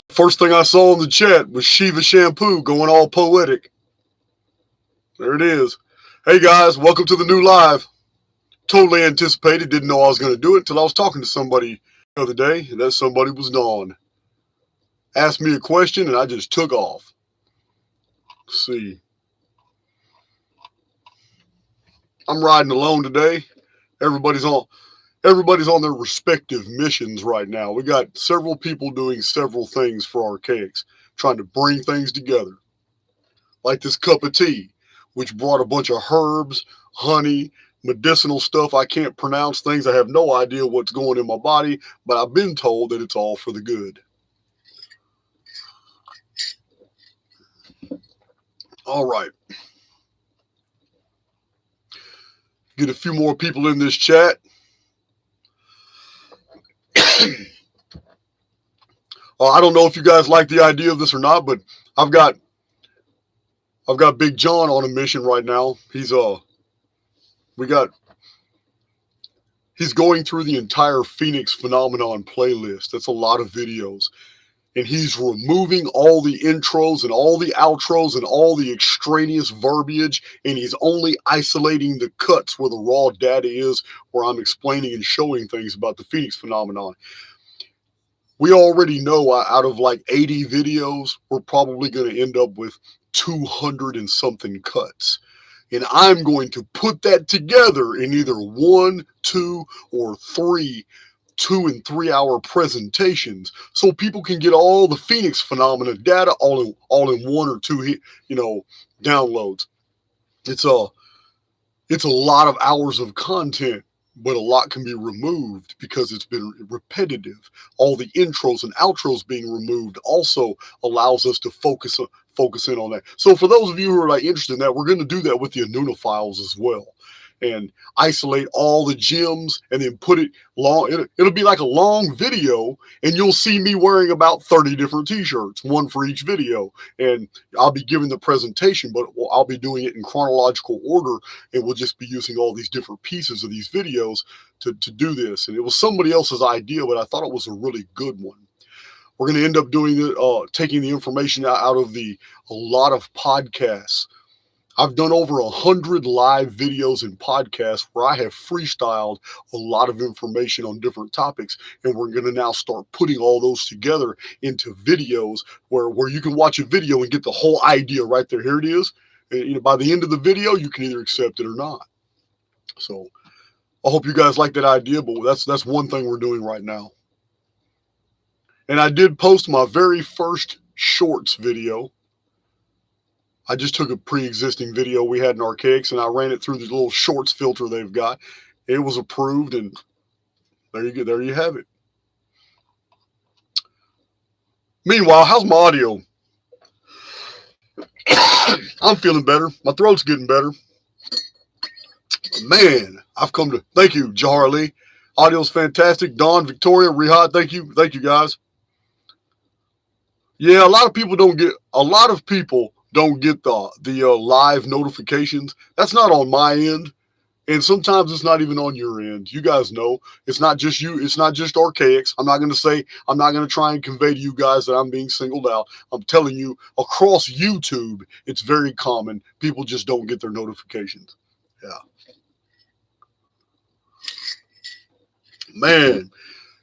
First thing I saw in the chat was Shiva Shampoo going all poetic. There it is. Hey guys, welcome to the new live. Totally anticipated, didn't know I was going to do it until I was talking to somebody the other day, and that somebody was gone. Asked me a question, and I just took off. Let's see. I'm riding alone today. Everybody's on their respective missions right now. We got several people doing several things for Archaix, trying to bring things together. Like this cup of tea, which brought a bunch of herbs, honey, medicinal stuff I can't pronounce, things I have no idea what's going in my body, but I've been told that it's all for the good. All right. Get a few more people in this chat. I don't know if you guys like the idea of this or not, but I've got Big John on a mission right now. He's going through the entire Phoenix Phenomenon playlist. That's a lot of videos. And he's removing all the intros and all the outros and all the extraneous verbiage, and he's only isolating the cuts where the raw data is, where I'm explaining and showing things about the Phoenix Phenomenon. We already know out of like 80 videos, we're probably going to end up with 200 and something cuts. And I'm going to put that together in either 1, 2, or 3 2- and 3-hour presentations, so people can get all the Phoenix Phenomena data all in 1 or 2 downloads. It's a lot of hours of content, but a lot can be removed because it's been repetitive. All the intros and outros being removed also allows us to focus in on that. So for those of you who are like interested in that, we're going to do that with the Anunna files as well, and isolate all the gems and then put it long. It'll be like a long video, and you'll see me wearing about 30 different t-shirts, one for each video. And I'll be giving the presentation, but I'll be doing it in chronological order, and we'll just be using all these different pieces of these videos to do this. And it was somebody else's idea, but I thought it was a really good one. We're going to end up doing it, taking the information out of a lot of podcasts. I've done over 100 live videos and podcasts where I have freestyled a lot of information on different topics, and we're going to now start putting all those together into videos where you can watch a video and get the whole idea right there. Here it is. And, by the end of the video, you can either accept it or not. So I hope you guys like that idea, but that's one thing we're doing right now. And I did post my very first shorts video. I just took a pre-existing video we had in Archaix, and I ran it through the little shorts filter they've got. It was approved, and there you go. There you have it. Meanwhile, how's my audio? I'm feeling better. My throat's getting better. Man, I've come to... Thank you, Jahar Ali. Audio's fantastic. Dawn, Victoria, Rihad, thank you. Thank you, guys. Yeah, a lot of people don't get the live notifications. That's not on my end, and sometimes it's not even on your end. You guys know it's not just you. It's not just Archaix. I'm not going to try and convey to you guys that I'm being singled out. I'm telling you, across YouTube, it's very common. People just don't get their notifications. Yeah. Man.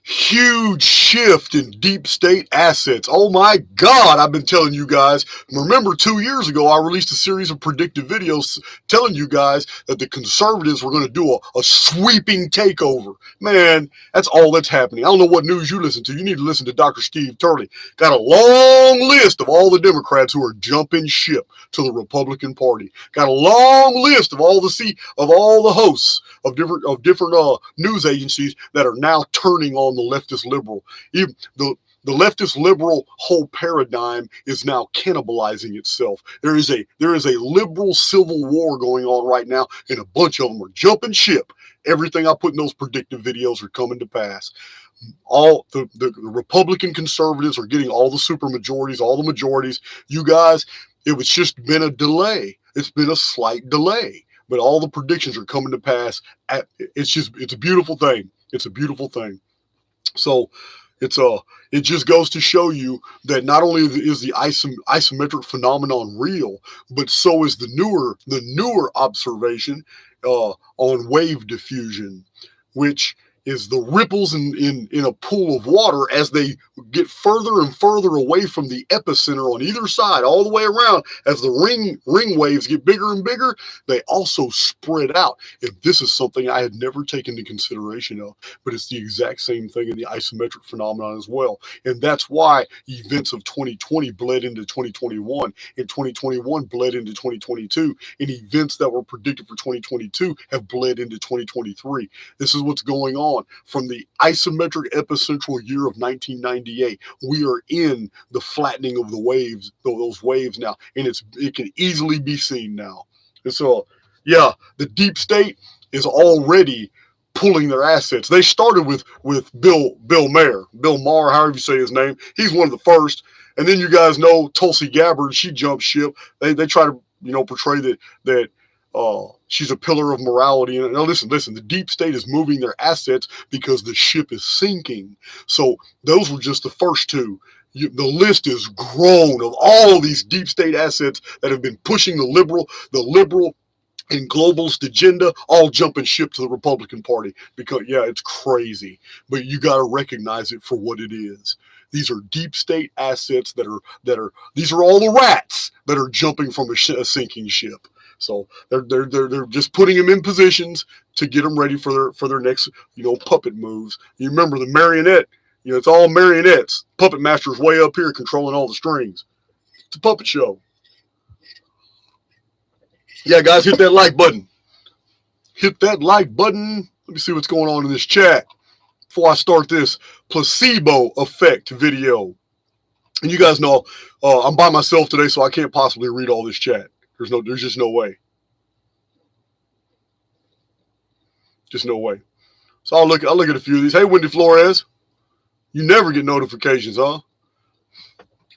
Huge shift in deep state assets. Oh my God, I've been telling you guys. Remember, 2 years ago, I released a series of predictive videos telling you guys that the conservatives were going to do a sweeping takeover. Man, that's all that's happening. I don't know what news you listen to. You need to listen to Dr. Steve Turley. Got a long list of all the Democrats who are jumping ship to the Republican Party. Got a long list of all the hosts of different news agencies that are now turning on the leftist liberal. Even the leftist liberal whole paradigm is now cannibalizing itself. There is a liberal civil war going on right now, and a bunch of them are jumping ship. Everything I put in those predictive videos are coming to pass. All the Republican conservatives are getting all the super majorities, all the majorities. You guys, it was just been a delay. It's been a slight delay. but all the predictions are coming to pass. It's a beautiful thing. It's a beautiful thing. So it just goes to show you that not only is the isometric phenomenon real, but so is the newer observation on wave diffusion, which is the ripples in a pool of water as they get further and further away from the epicenter on either side, all the way around. As the ring waves get bigger and bigger, they also spread out. And this is something I had never taken into consideration of, but it's the exact same thing in the isometric phenomenon as well. And that's why events of 2020 bled into 2021, and 2021 bled into 2022, and events that were predicted for 2022 have bled into 2023. This is what's going on. From the isometric epicentral year of 1998, we are in the flattening of the waves, those waves now, and it can easily be seen now. And so, yeah, the deep state is already pulling their assets. They started with Bill Maher, however you say his name. He's one of the first, and then you guys know Tulsi Gabbard. She jumped ship. They try to portray that. She's a pillar of morality. And now listen, the deep state is moving their assets because the ship is sinking. So those were just the first two. The list is grown of all these deep state assets that have been pushing the liberal and globalist agenda, all jumping ship to the Republican Party. Because, yeah, it's crazy. But you got to recognize it for what it is. These are deep state assets these are all the rats that are jumping from a sinking ship. So they're just putting them in positions to get them ready for their next puppet moves. You remember the marionette? It's all marionettes. Puppet master's way up here controlling all the strings. It's a puppet show. Yeah, guys, hit that like button. Hit that like button. Let me see what's going on in this chat before I start this Placebo Effect video. And you guys know I'm by myself today, so I can't possibly read all this chat. There's just no way. Just no way. So I'll look at a few of these. Hey, Wendy Flores. You never get notifications, huh?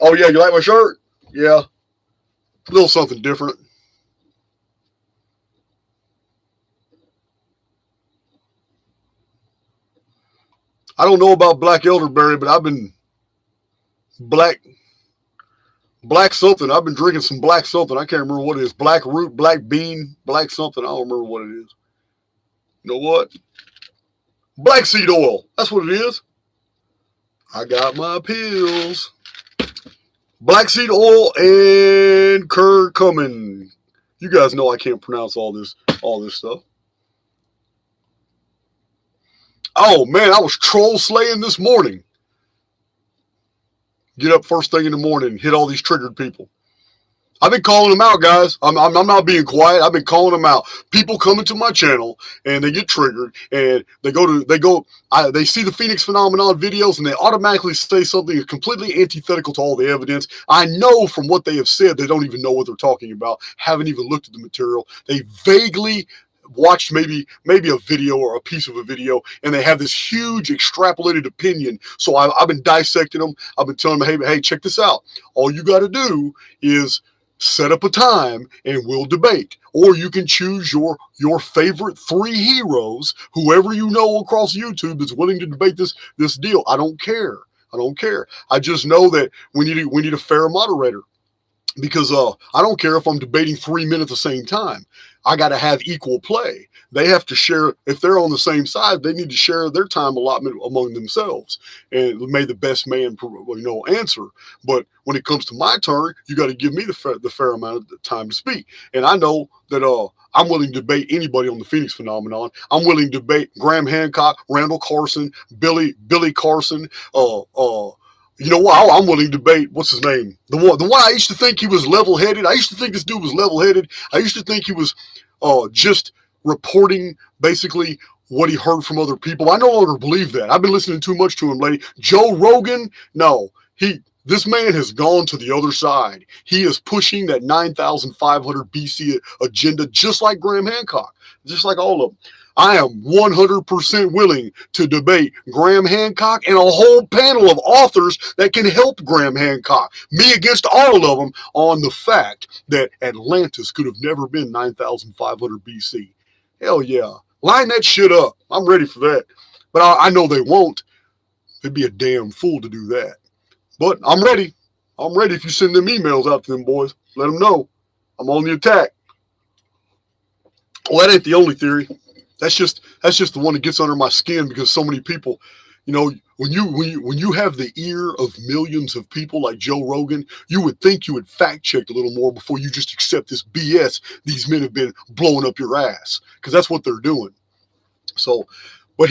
Oh, yeah, you like my shirt? Yeah. A little something different. I don't know about black elderberry, but I've been black something. I've been drinking some black something. I can't remember what it is. Black root, black bean, black something. I don't remember what it is. You know what? Black seed oil. That's what it is. I got my pills. Black seed oil and curcumin. You guys know I can't pronounce all this stuff. Oh, man, I was troll slaying this morning. Get up first thing in the morning and hit all these triggered people. I've been calling them out, guys. I'm not being quiet. I've been calling them out. People come into my channel and they get triggered and they see the Phoenix phenomenon videos and they automatically say something completely antithetical to all the evidence. I know from what they have said, they don't even know what they're talking about, haven't even looked at the material. They vaguely watched maybe a video or a piece of a video, and they have this huge extrapolated opinion. So I've been dissecting them. I've been telling them, hey, check this out. All you got to do is set up a time and we'll debate. Or you can choose your favorite 3 heroes, whoever you know across YouTube that's willing to debate this deal. I don't care. I just know that we need a fair moderator. Because I don't care if I'm debating 3 men at the same time. I got to have equal play. They have to share. If they're on the same side, they need to share their time allotment among themselves. And may the best man, answer. But when it comes to my turn, you got to give me the fair amount of time to speak. And I know that I'm willing to debate anybody on the Phoenix phenomenon. I'm willing to debate Graham Hancock, Randall Carson, Billy Carson, you know what? I'm willing to debate, what's his name? The one I used to think he was level-headed. I used to think this dude was level-headed. I used to think he was just reporting basically what he heard from other people. I no longer believe that. I've been listening too much to him lately. Joe Rogan, no. This man has gone to the other side. He is pushing that 9,500 BC agenda just like Graham Hancock, just like all of them. I am 100% willing to debate Graham Hancock and a whole panel of authors that can help Graham Hancock, me against all of them, on the fact that Atlantis could have never been 9,500 BC. Hell yeah. Line that shit up. I'm ready for that. But I know they won't. They'd be a damn fool to do that. But I'm ready. I'm ready if you send them emails out to them boys. Let them know. I'm on the attack. Well, that ain't the only theory. That's just the one that gets under my skin because so many people, you know, when you have the ear of millions of people like Joe Rogan, you would think you would fact check a little more before you just accept this BS these men have been blowing up your ass, because that's what they're doing. So, but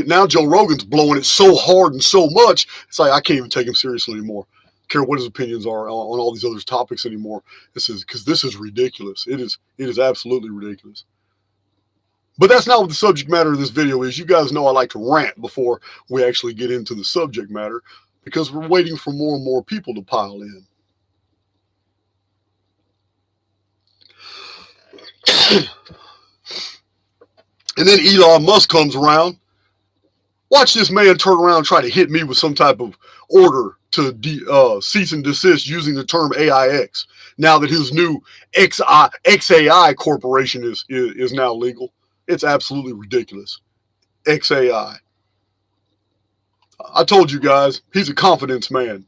now Joe Rogan's blowing it so hard and so much, it's like I can't even take him seriously anymore. Care what his opinions are on all these other topics anymore. This is ridiculous. It is absolutely ridiculous. But that's not what the subject matter of this video is. You guys know I like to rant before we actually get into the subject matter because we're waiting for more and more people to pile in. And then Elon Musk comes around. Watch this man turn around and try to hit me with some type of order to cease and desist using the term AIX. Now that his new XAI corporation is now legal. It's absolutely ridiculous. XAI. I told you guys, he's a confidence man.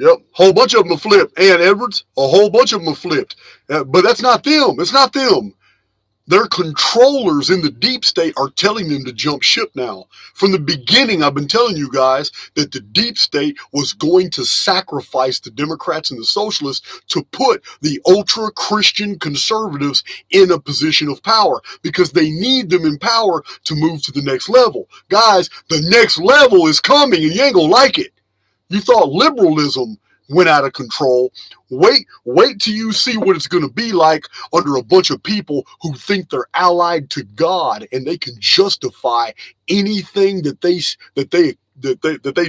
Yep, whole bunch of them have flipped. Ann Edwards, a whole bunch of them have flipped. But that's not them. It's not them. Their controllers in the deep state are telling them to jump ship now. From the beginning, I've been telling you guys that the deep state was going to sacrifice the Democrats and the socialists to put the ultra-Christian conservatives in a position of power because they need them in power to move to the next level. Guys, the next level is coming and you ain't gonna like it. You thought liberalism went out of control. Wait till you see what it's going to be like under a bunch of people who think they're allied to God and they can justify anything that they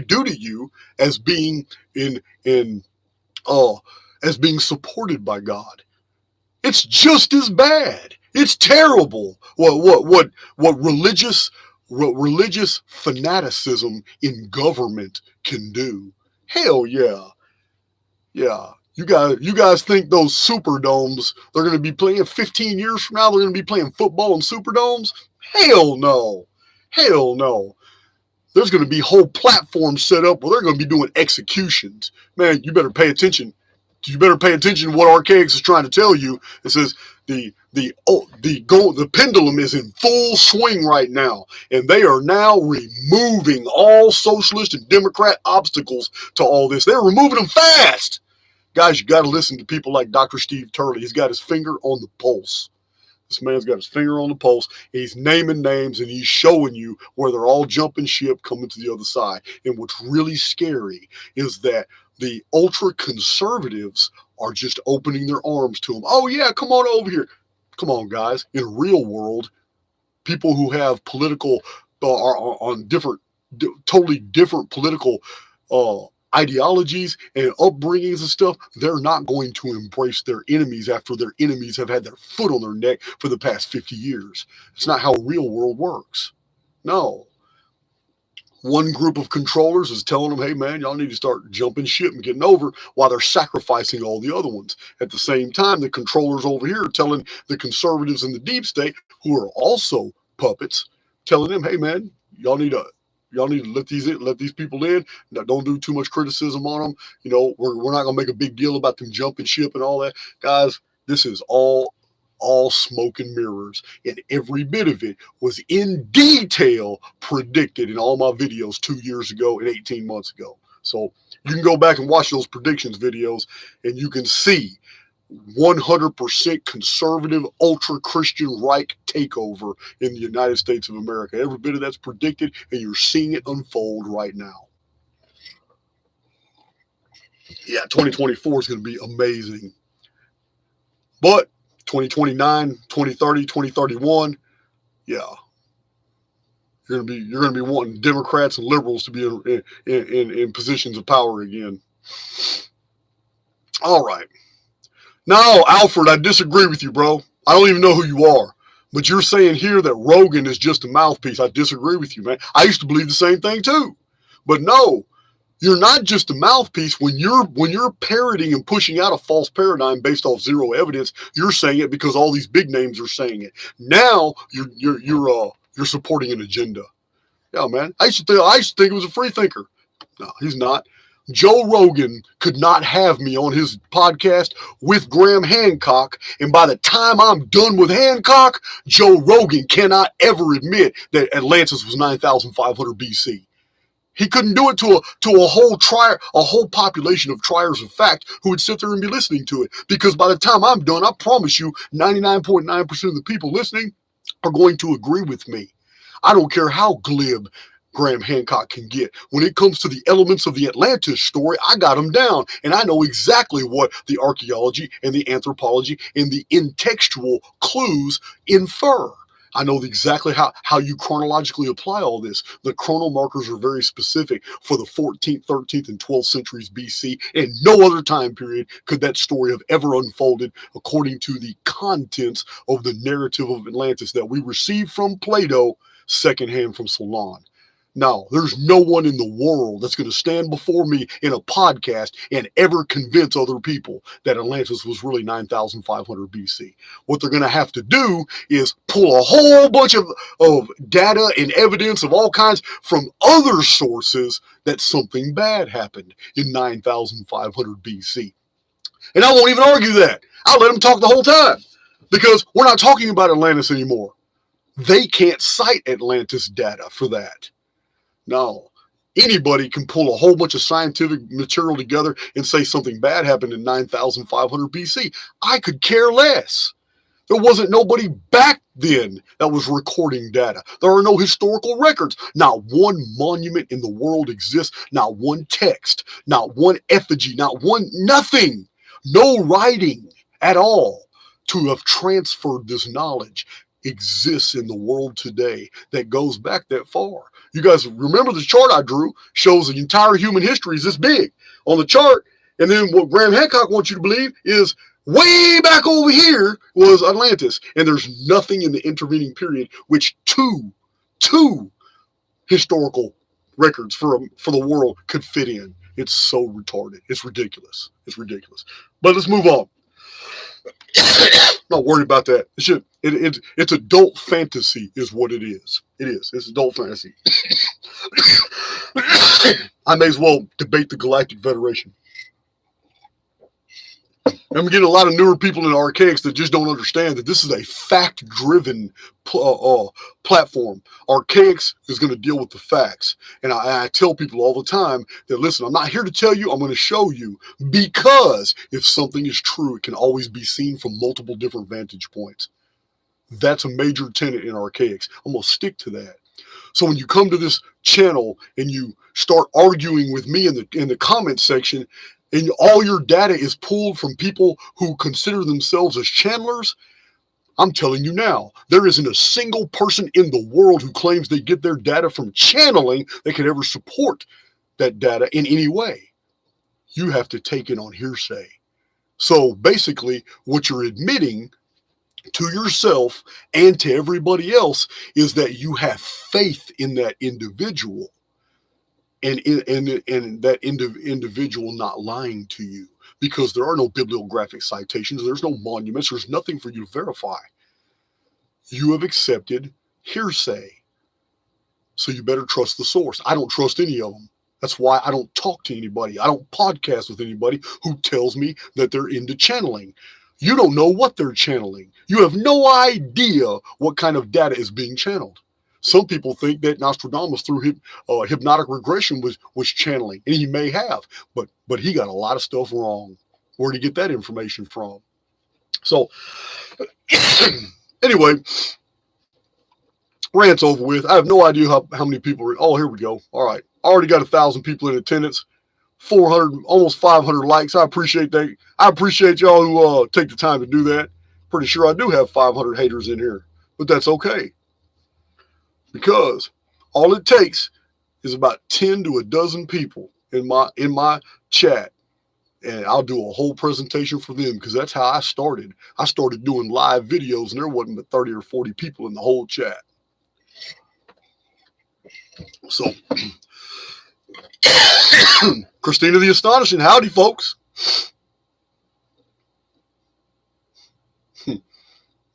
do to you as being as being supported by God. It's just as bad. It's terrible. What religious fanaticism in government can do. Hell yeah. Yeah, you guys think those Superdomes, they're going to be playing 15 years from now, they're going to be playing football in Superdomes? Hell no. Hell no. There's going to be whole platforms set up where they're going to be doing executions. Man, you better pay attention. You better pay attention to what Archaix is trying to tell you. It says the pendulum is in full swing right now, and they are now removing all socialist and Democrat obstacles to all this. They're removing them fast. Guys, you got to listen to people like Dr. Steve Turley. He's got his finger on the pulse. This man's got his finger on the pulse. He's naming names, and he's showing you where they're all jumping ship coming to the other side. And what's really scary is that the ultra-conservatives are just opening their arms to them. Oh, yeah, come on over here. Come on, guys. In real world, people who have political, are on totally different political ideologies and upbringings and stuff, they're not going to embrace their enemies after their enemies have had their foot on their neck for the past 50 years. It's not how real world works. No. One group of controllers is telling them, hey, man, y'all need to start jumping ship and getting over, while they're sacrificing all the other ones. At the same time, the controllers over here are telling the conservatives in the deep state, who are also puppets, telling them, hey, man, y'all need to let these people in. Don't do too much criticism on them. You know, we're not going to make a big deal about them jumping ship and all that. Guys, this is all smoke and mirrors, and every bit of it was in detail predicted in all my videos 2 years ago and 18 months ago. So you can go back and watch those predictions videos, and you can see 100% conservative, ultra-Christian right takeover in the United States of America. Every bit of that's predicted, and you're seeing it unfold right now. Yeah, 2024 is going to be amazing. But 2029, 2030, 2031, yeah. You're gonna be wanting Democrats and liberals to be in positions of power again. All right. No, Alfred, I disagree with you, bro. I don't even know who you are. But you're saying here that Rogan is just a mouthpiece. I disagree with you, man. I used to believe the same thing too. But no, you're not just a mouthpiece. When you're parroting and pushing out a false paradigm based off zero evidence, you're saying it because all these big names are saying it. Now you're supporting an agenda. Yeah, man. I used to think it was a free thinker. No, he's not. Joe Rogan could not have me on his podcast with Graham Hancock, and by the time I'm done with Hancock, Joe Rogan cannot ever admit that Atlantis was 9,500 BC. He couldn't do it to a whole population of triers of fact who would sit there and be listening to it. Because by the time I'm done, I promise you, 99.9% of the people listening are going to agree with me. I don't care how glib Graham Hancock can get. When it comes to the elements of the Atlantis story, I got them down, and I know exactly what the archaeology and the anthropology and the intextual clues infer. I know exactly how you chronologically apply all this. The chrono markers are very specific for the 14th, 13th, and 12th centuries BC, and no other time period could that story have ever unfolded according to the contents of the narrative of Atlantis that we received from Plato secondhand from Solon. Now, there's no one in the world that's going to stand before me in a podcast and ever convince other people that Atlantis was really 9,500 BC. What they're going to have to do is pull a whole bunch of data and evidence of all kinds from other sources that something bad happened in 9,500 BC. And I won't even argue that. I'll let them talk the whole time because we're not talking about Atlantis anymore. They can't cite Atlantis data for that. No, anybody can pull a whole bunch of scientific material together and say something bad happened in 9,500 BC. I could care less. There wasn't nobody back then that was recording data. There are no historical records. Not one monument in the world exists. Not one text. Not one effigy. Not one, nothing. No writing at all to have transferred this knowledge exists in the world today that goes back that far. You guys remember the chart I drew shows the entire human history is this big on the chart. And then what Graham Hancock wants you to believe is way back over here was Atlantis. And there's nothing in the intervening period which two historical records for the world could fit in. It's so retarded. It's ridiculous. It's ridiculous. But let's move on. Not worried about that. It's adult fantasy is what it is. It is. It's adult fantasy. I may as well debate the Galactic Federation. I'm getting a lot of newer people in Archaix that just don't understand that this is a fact-driven platform. Archaix is going to deal with the facts. And I tell people all the time that, listen, I'm not here to tell you, I'm going to show you. Because if something is true, it can always be seen from multiple different vantage points. That's a major tenet in Archaix. I'm going to stick to that. So when you come to this channel and you start arguing with me in the comment section, and all your data is pulled from people who consider themselves as channelers, I'm telling you now, there isn't a single person in the world who claims they get their data from channeling that could ever support that data in any way. You have to take it on hearsay. So basically, what you're admitting to yourself and to everybody else is that you have faith in that individual. And that individual not lying to you, because there are no bibliographic citations, there's no monuments, there's nothing for you to verify. You have accepted hearsay. So you better trust the source. I don't trust any of them. That's why I don't talk to anybody. I don't podcast with anybody who tells me that they're into channeling. You don't know what they're channeling. You have no idea what kind of data is being channeled. Some people think that Nostradamus through hypnotic regression was channeling, and he may have, but he got a lot of stuff wrong. Where did he get that information from? So anyway, rant's over with. I have no idea how many people are. Oh, here we go. All right, I already got 1,000 people in attendance, 400, almost 500 likes. I appreciate that. I appreciate y'all who take the time to do that. Pretty sure I do have 500 haters in here, but that's okay. Because all it takes is about 10 to a dozen people in my chat and I'll do a whole presentation for them because that's how I started. I started doing live videos, and there wasn't but 30 or 40 people in the whole chat. So, Christina the Astonishing, howdy, folks.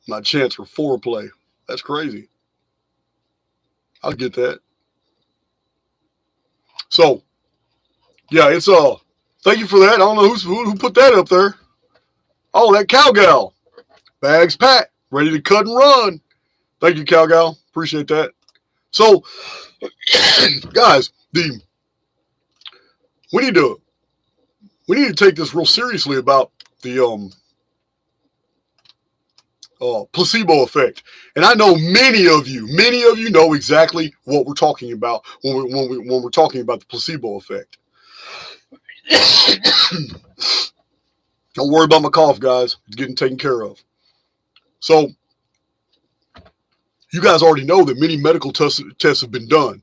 My chance for foreplay. That's crazy. I'll get that. So, yeah, it's thank you for that. I don't know who put that up there. Oh, that cowgal. Bags packed, ready to cut and run. Thank you, cowgal. Appreciate that. So, guys, we need to take this real seriously about the placebo effect. And I know many of you know exactly what we're talking about when we're talking about the placebo effect. Don't worry about my cough, guys. It's getting taken care of. So, you guys already know that many medical tests have been done.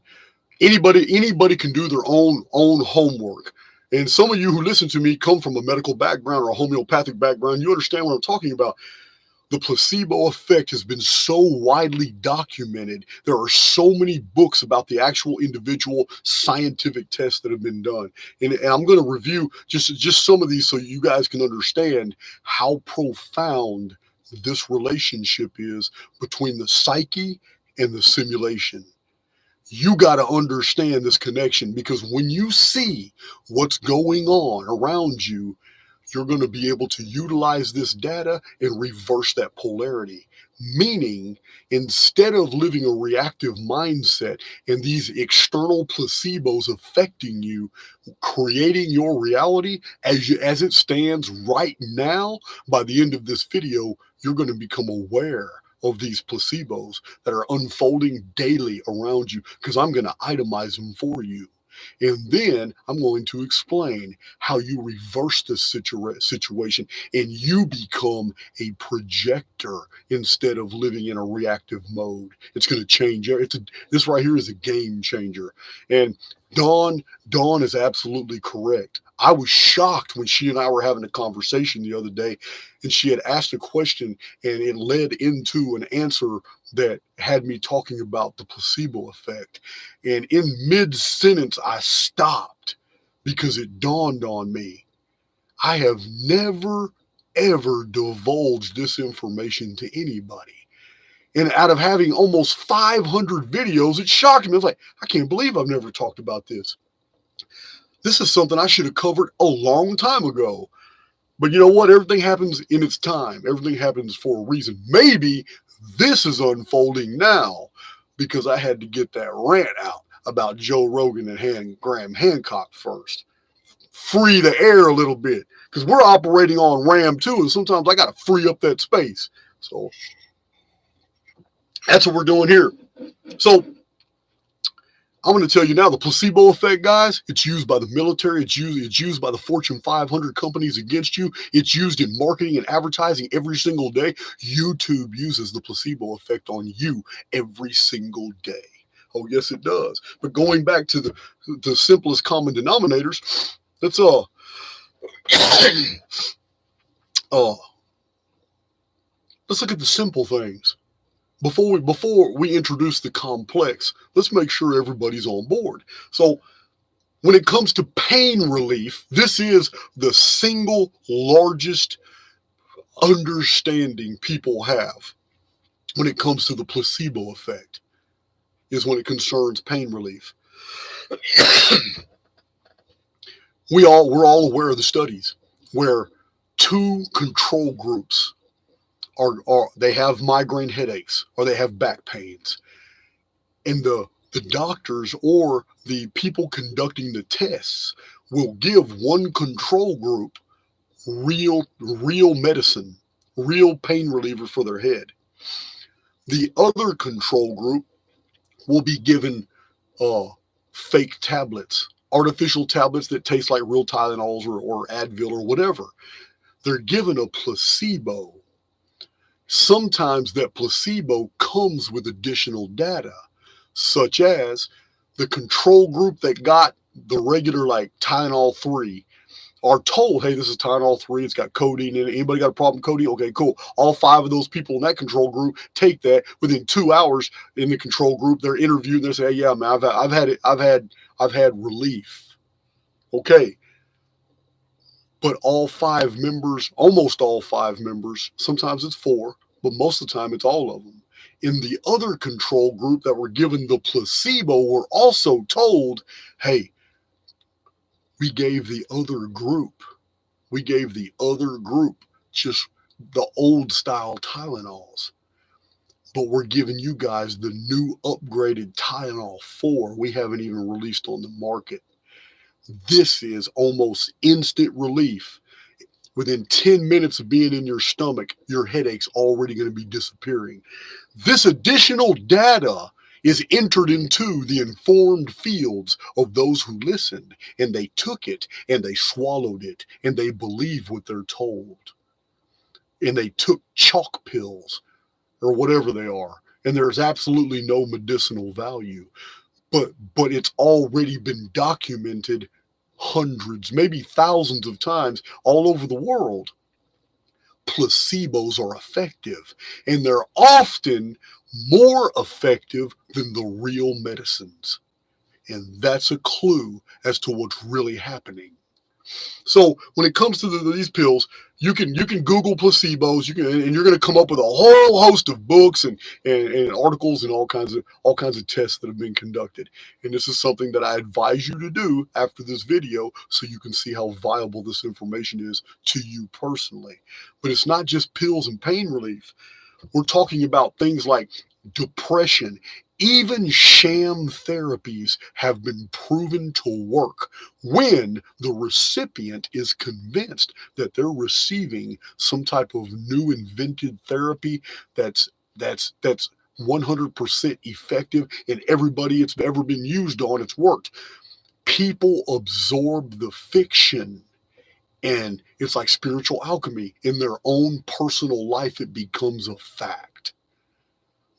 Anybody can do their own homework. And some of you who listen to me come from a medical background or a homeopathic background. You understand what I'm talking about. The placebo effect has been so widely documented. There are so many books about the actual individual scientific tests that have been done. And I'm going to review just some of these so you guys can understand how profound this relationship is between the psyche and the simulation. You got to understand this connection, because when you see what's going on around you, you're going to be able to utilize this data and reverse that polarity. Meaning, instead of living a reactive mindset and these external placebos affecting you, creating your reality as it stands right now, by the end of this video, you're going to become aware of these placebos that are unfolding daily around you, because I'm going to itemize them for you. And then I'm going to explain how you reverse this situation and you become a projector instead of living in a reactive mode. It's going to change. This right here is a game changer. And Dawn is absolutely correct. I was shocked when she and I were having a conversation the other day, and she had asked a question and it led into an answer that had me talking about the placebo effect. And in mid-sentence, I stopped because it dawned on me. I have never, ever divulged this information to anybody. And out of having almost 500 videos, it shocked me. I was like, I can't believe I've never talked about this. This is something I should have covered a long time ago. But you know what? Everything happens in its time. Everything happens for a reason. Maybe this is unfolding now because I had to get that rant out about Joe Rogan and Graham Hancock first. Free the air a little bit, because we're operating on RAM too, and sometimes I got to free up that space. So that's what we're doing here. So I'm going to tell you now, the placebo effect, guys, it's used by the military. It's used by the Fortune 500 companies against you. It's used in marketing and advertising every single day. YouTube uses the placebo effect on you every single day. Oh, yes, it does. But going back to the simplest common denominators, let's look at the simple things. Before we introduce the complex, let's make sure everybody's on board. So when it comes to pain relief, this is the single largest understanding people have when it comes to the placebo effect, is when it concerns pain relief. We're all aware of the studies where two control groups are they have migraine headaches or they have back pains, and the doctors or the people conducting the tests will give one control group real medicine, real pain reliever for their head. The other control group will be given fake tablets, artificial tablets that taste like real Tylenols or Advil or whatever. They're given a placebo. Sometimes that placebo comes with additional data, such as the control group that got the regular like Tylenol 3 are told, hey, this is Tylenol 3, it's got codeine in it. Anybody got a problem with codeine? Okay, cool. All 5 of those people in that control group take that. Within 2 hours in the control group, they're interviewed and they say, hey, yeah, man, I've had relief. Okay. But all 5 members, almost all 5 members, sometimes it's 4, but most of the time it's all of them, in the other control group that were given the placebo were also told, hey, we gave the other group just the old style Tylenols, but we're giving you guys the new upgraded Tylenol 4 we haven't even released on the market. This is almost instant relief. Within 10 minutes of being in your stomach, your headache's already going to be disappearing. This additional data is entered into the informed fields of those who listened, and they took it and they swallowed it and they believe what they're told. And they took chalk pills or whatever they are, and there's absolutely no medicinal value. But it's already been documented hundreds, maybe thousands of times all over the world. Placebos are effective, and they're often more effective than the real medicines. And that's a clue as to what's really happening. So when it comes to these pills, you can Google placebos. And you're going to come up with a whole host of books and articles and all kinds of tests that have been conducted. And this is something that I advise you to do after this video, so you can see how viable this information is to you personally. But it's not just pills and pain relief. We're talking about things like depression. Even sham therapies have been proven to work when the recipient is convinced that they're receiving some type of new invented therapy that's 100% effective, and everybody it's ever been used on, it's worked. People absorb the fiction, and it's like spiritual alchemy. In their own personal life, it becomes a fact.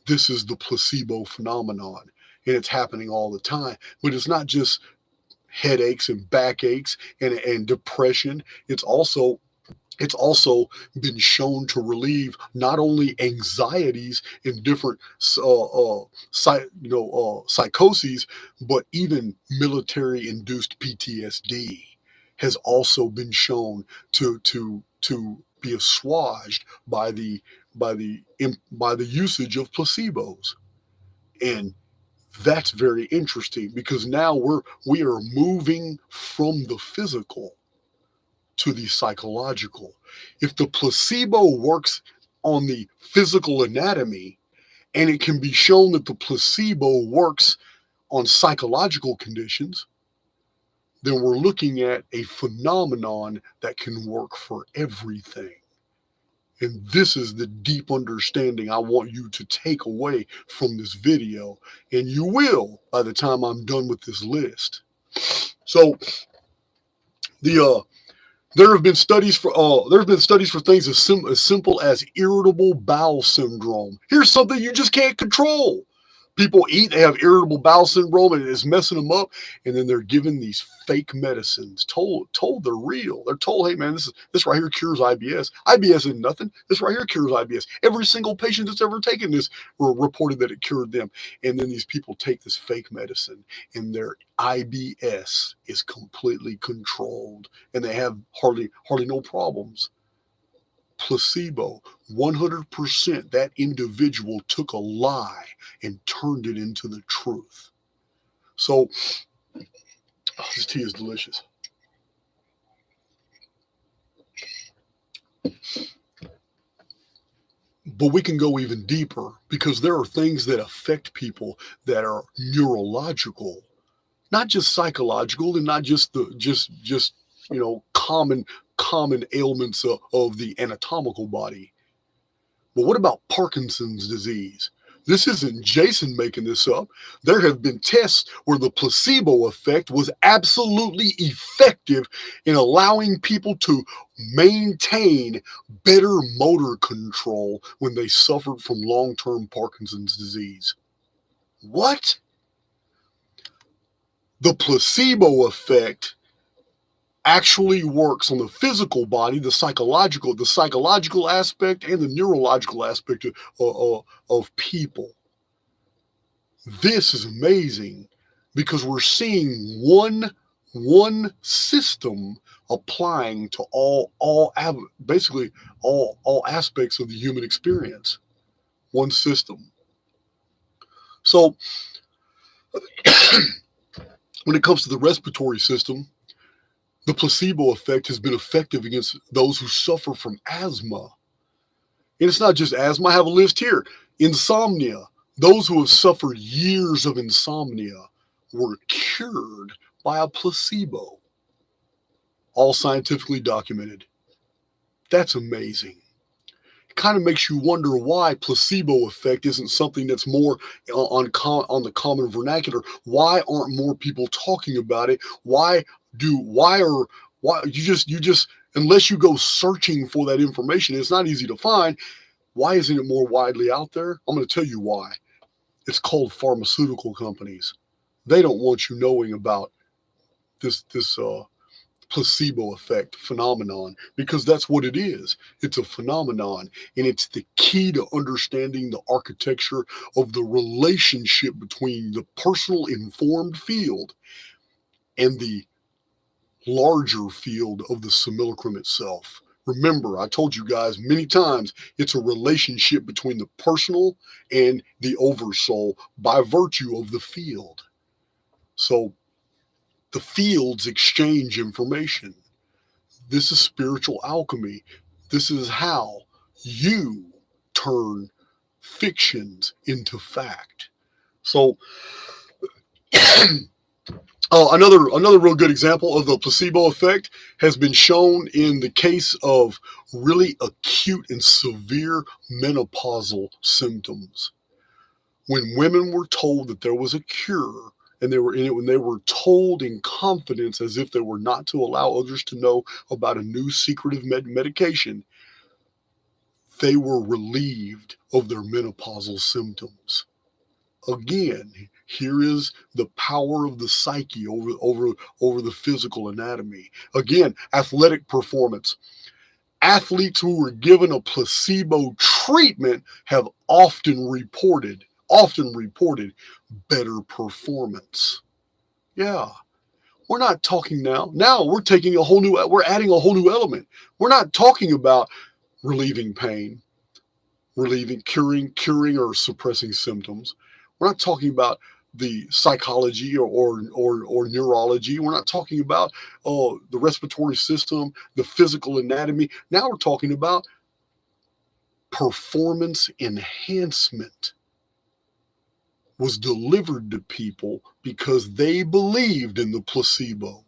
This is the placebo phenomenon, and it's happening all the time. But it's not just headaches and backaches and depression. It's also been shown to relieve not only anxieties in different psychoses, but even military-induced PTSD has also been shown to be assuaged by the usage of placebos. And that's very interesting, because now we are moving from the physical to the psychological. If the placebo works on the physical anatomy, and it can be shown that the placebo works on psychological conditions, then we're looking at a phenomenon that can work for everything. And this is the deep understanding I want you to take away from this video. And you will by the time I'm done with this list. So there have been studies for things as simple as irritable bowel syndrome. Here's something you just can't control. People eat, they have irritable bowel syndrome, and it's messing them up, and then they're given these fake medicines, told they're real. They're told, hey man, this right here cures IBS. IBS isn't nothing. This right here cures IBS. Every single patient that's ever taken this reported that it cured them. And then these people take this fake medicine, and their IBS is completely controlled, and they have hardly no problems. Placebo, 100%, that individual took a lie and turned it into the truth. So this tea is delicious. But we can go even deeper, because there are things that affect people that are neurological, not just psychological, and not just common ailments of the anatomical body. But what about Parkinson's disease? This isn't Jason making this up. There have been tests where the placebo effect was absolutely effective in allowing people to maintain better motor control when they suffered from long-term Parkinson's disease. What? The placebo effect actually works on the physical body, the psychological aspect, and the neurological aspect of people. This is amazing because we're seeing one system applying to basically all aspects of the human experience. One system. So when it comes to the respiratory system, the placebo effect has been effective against those who suffer from asthma. And it's not just asthma. I have a list here. Insomnia. Those who have suffered years of insomnia were cured by a placebo. All scientifically documented. That's amazing. It kind of makes you wonder why placebo effect isn't something that's more on the common vernacular. Why aren't more people talking about it? Why you just unless you go searching for that information, it's not easy to find. Why isn't it more widely out there? I'm going to tell you why. It's called pharmaceutical companies. They don't want you knowing about this placebo effect phenomenon, because that's what it is. It's a phenomenon, and it's the key to understanding the architecture of the relationship between the personal informed field and the larger field of the simulacrum itself. Remember, I told you guys many times, it's a relationship between the personal and the oversoul by virtue of the field. So the fields exchange information. This is spiritual alchemy. This is how you turn fictions into fact. So another real good example of the placebo effect has been shown in the case of really acute and severe menopausal symptoms. When women were told that there was a cure, and they were in it when they were told in confidence, as if they were not to allow others to know about a new secretive medication, they were relieved of their menopausal symptoms. Again, here is the power of the psyche over the physical anatomy. Again, athletic performance. Athletes who were given a placebo treatment have often reported better performance. Yeah. We're not talking now. Now we're adding a whole new element. We're not talking about relieving pain, curing or suppressing symptoms. We're not talking about the psychology or neurology. We're not talking about the respiratory system, the physical anatomy. Now we're talking about performance enhancement was delivered to people because they believed in the placebo.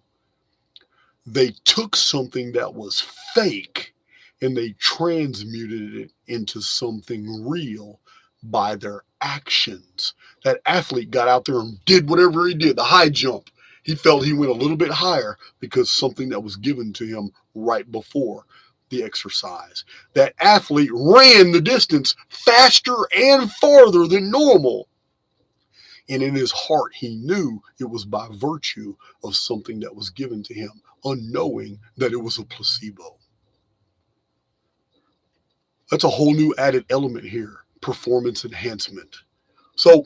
They took something that was fake and they transmuted it into something real by their actions. That athlete got out there and did whatever he did, the high jump. He felt he went a little bit higher because something that was given to him right before the exercise. That athlete ran the distance faster and farther than normal. And in his heart, he knew it was by virtue of something that was given to him, unknowing that it was a placebo. That's a whole new added element here, performance enhancement. So,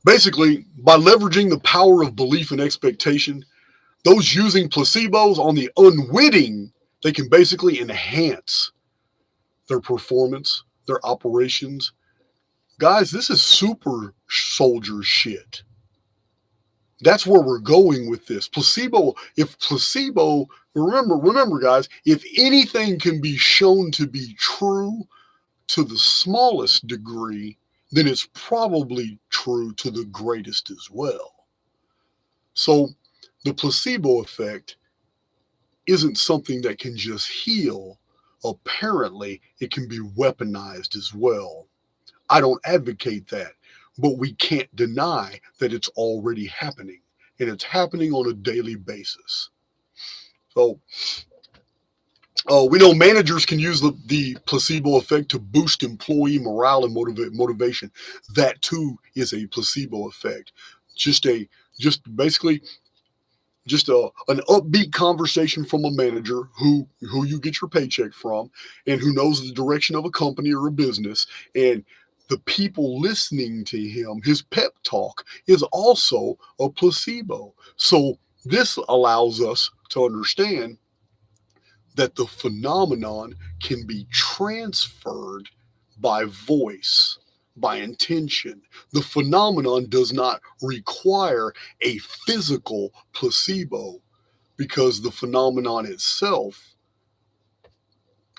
basically, by leveraging the power of belief and expectation, those using placebos on the unwitting, they can basically enhance their performance, their operations. Guys, this is super soldier shit. That's where we're going with this. Remember guys, if anything can be shown to be true to the smallest degree, then it's probably true to the greatest as well. So the placebo effect isn't something that can just heal. Apparently, it can be weaponized as well. I don't advocate that, but we can't deny that it's already happening, and it's happening on a daily basis. So we know managers can use the placebo effect to boost employee morale and motivation. That too is a placebo effect. Just basically just an upbeat conversation from a manager who you get your paycheck from and who knows the direction of a company or a business. And the people listening to him, his pep talk, is also a placebo. So this allows us to understand that the phenomenon can be transferred by voice, by intention. The phenomenon does not require a physical placebo because the phenomenon itself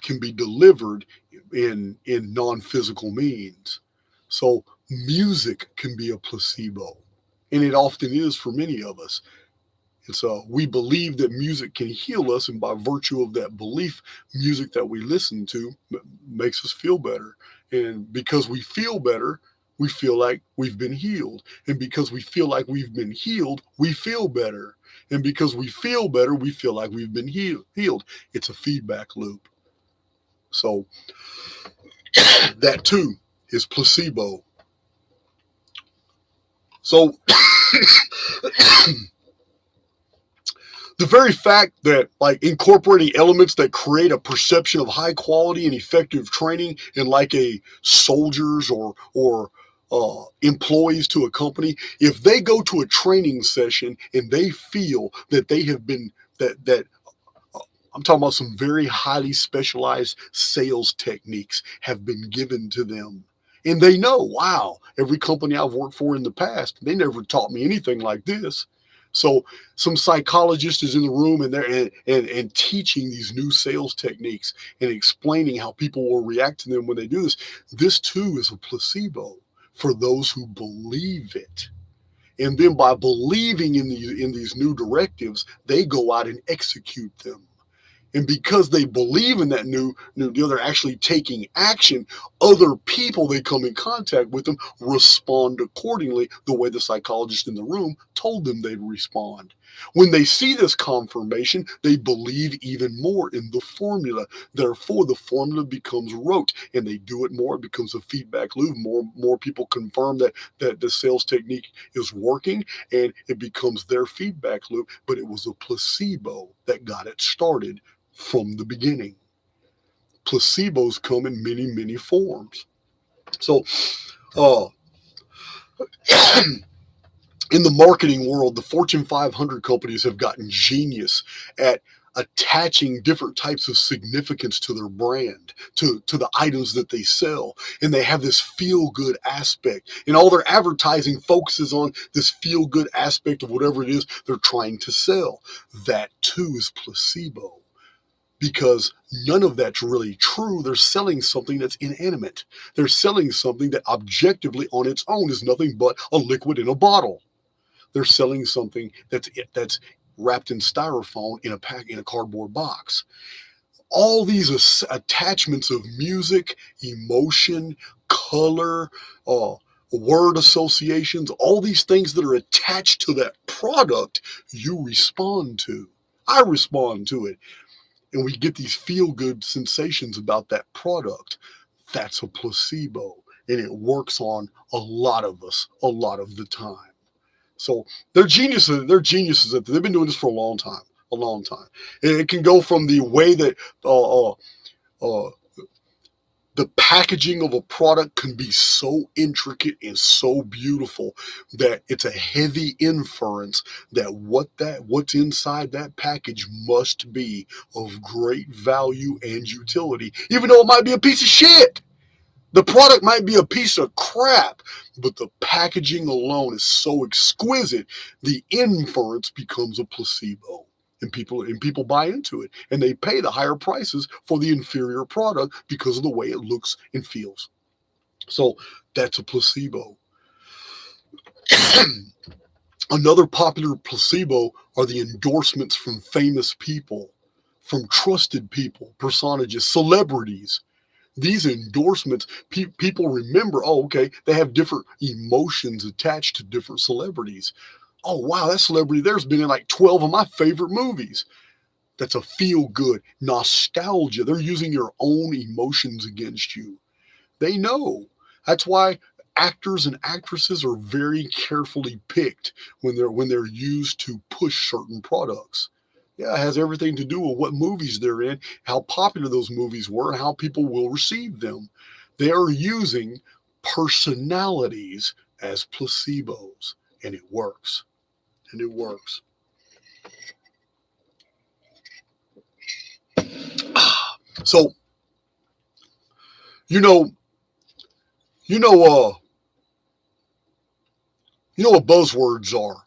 can be delivered in non-physical means. So music can be a placebo, and it often is for many of us. And so we believe that music can heal us, and by virtue of that belief, music that we listen to makes us feel better. And because we feel better, we feel like we've been healed. And because we feel like we've been healed, we feel better. And because we feel better, we feel like we've been healed. It's a feedback loop. So that too is placebo. So the very fact that like incorporating elements that create a perception of high quality and effective training in like a soldiers or employees to a company, if they go to a training session and they feel that they have been that I'm talking about some very highly specialized sales techniques have been given to them. And they know, wow, every company I've worked for in the past, they never taught me anything like this. So some psychologist is in the room and they're and teaching these new sales techniques and explaining how people will react to them when they do this. This too is a placebo for those who believe it. And then by believing in these new directives, they go out and execute them. And because they believe in that new deal, they're actually taking action. Other people they come in contact with them respond accordingly the way the psychologist in the room told them they'd respond. When they see this confirmation, they believe even more in the formula. Therefore, the formula becomes rote, and they do it more. It becomes a feedback loop. More people confirm that the sales technique is working, and it becomes their feedback loop. But it was a placebo that got it started from the beginning. Placebos come in many, many forms. So, uh, in the marketing world, the Fortune 500 companies have gotten genius at attaching different types of significance to their brand, to the items that they sell. And they have this feel good aspect. And all their advertising focuses on this feel good aspect of whatever it is they're trying to sell. That too is placebo, because none of that's really true. They're selling something that's inanimate. They're selling something that objectively on its own is nothing but a liquid in a bottle. They're selling something that's wrapped in styrofoam in a cardboard box. All these attachments of music, emotion, color, word associations, all these things that are attached to that product, you respond to. I respond to it. And we get these feel-good sensations about that product. That's a placebo, and it works on a lot of us a lot of the time. So they're geniuses. They're geniuses. They've been doing this for a long time. A long time. It can go from the way that the packaging of a product can be so intricate and so beautiful that it's a heavy inference that what's inside that package must be of great value and utility, even though it might be a piece of shit. The product might be a piece of crap, but the packaging alone is so exquisite, the inference becomes a placebo. And people buy into it, and they pay the higher prices for the inferior product because of the way it looks and feels. So that's a placebo. Another popular placebo are the endorsements from famous people, from trusted people, personages, celebrities. These endorsements, people remember, oh, okay, they have different emotions attached to different celebrities. Oh, wow, that celebrity there's been in like 12 of my favorite movies. That's a feel good nostalgia. They're using your own emotions against you. They know. That's why actors and actresses are very carefully picked when they're used to push certain products. Yeah, it has everything to do with what movies they're in, how popular those movies were, and how people will receive them. They are using personalities as placebos, and it works. And it works. So, you know, you know, you know what buzzwords are.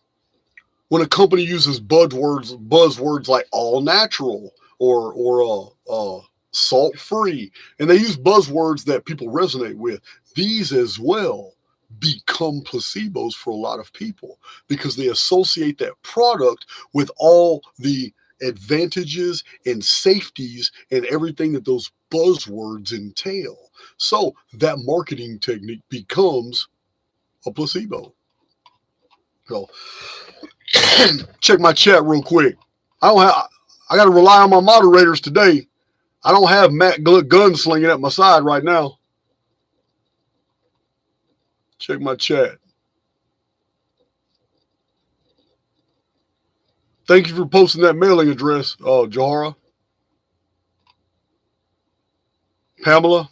When a company uses buzzwords like all natural or salt free, and they use buzzwords that people resonate with, these as well become placebos for a lot of people because they associate that product with all the advantages and safeties and everything that those buzzwords entail. So that marketing technique becomes a placebo. So check my chat real quick. I got to rely on my moderators today. I don't have Matt gunslinging at my side right now. Check my chat. Thank you for posting that mailing address, Johara. Pamela.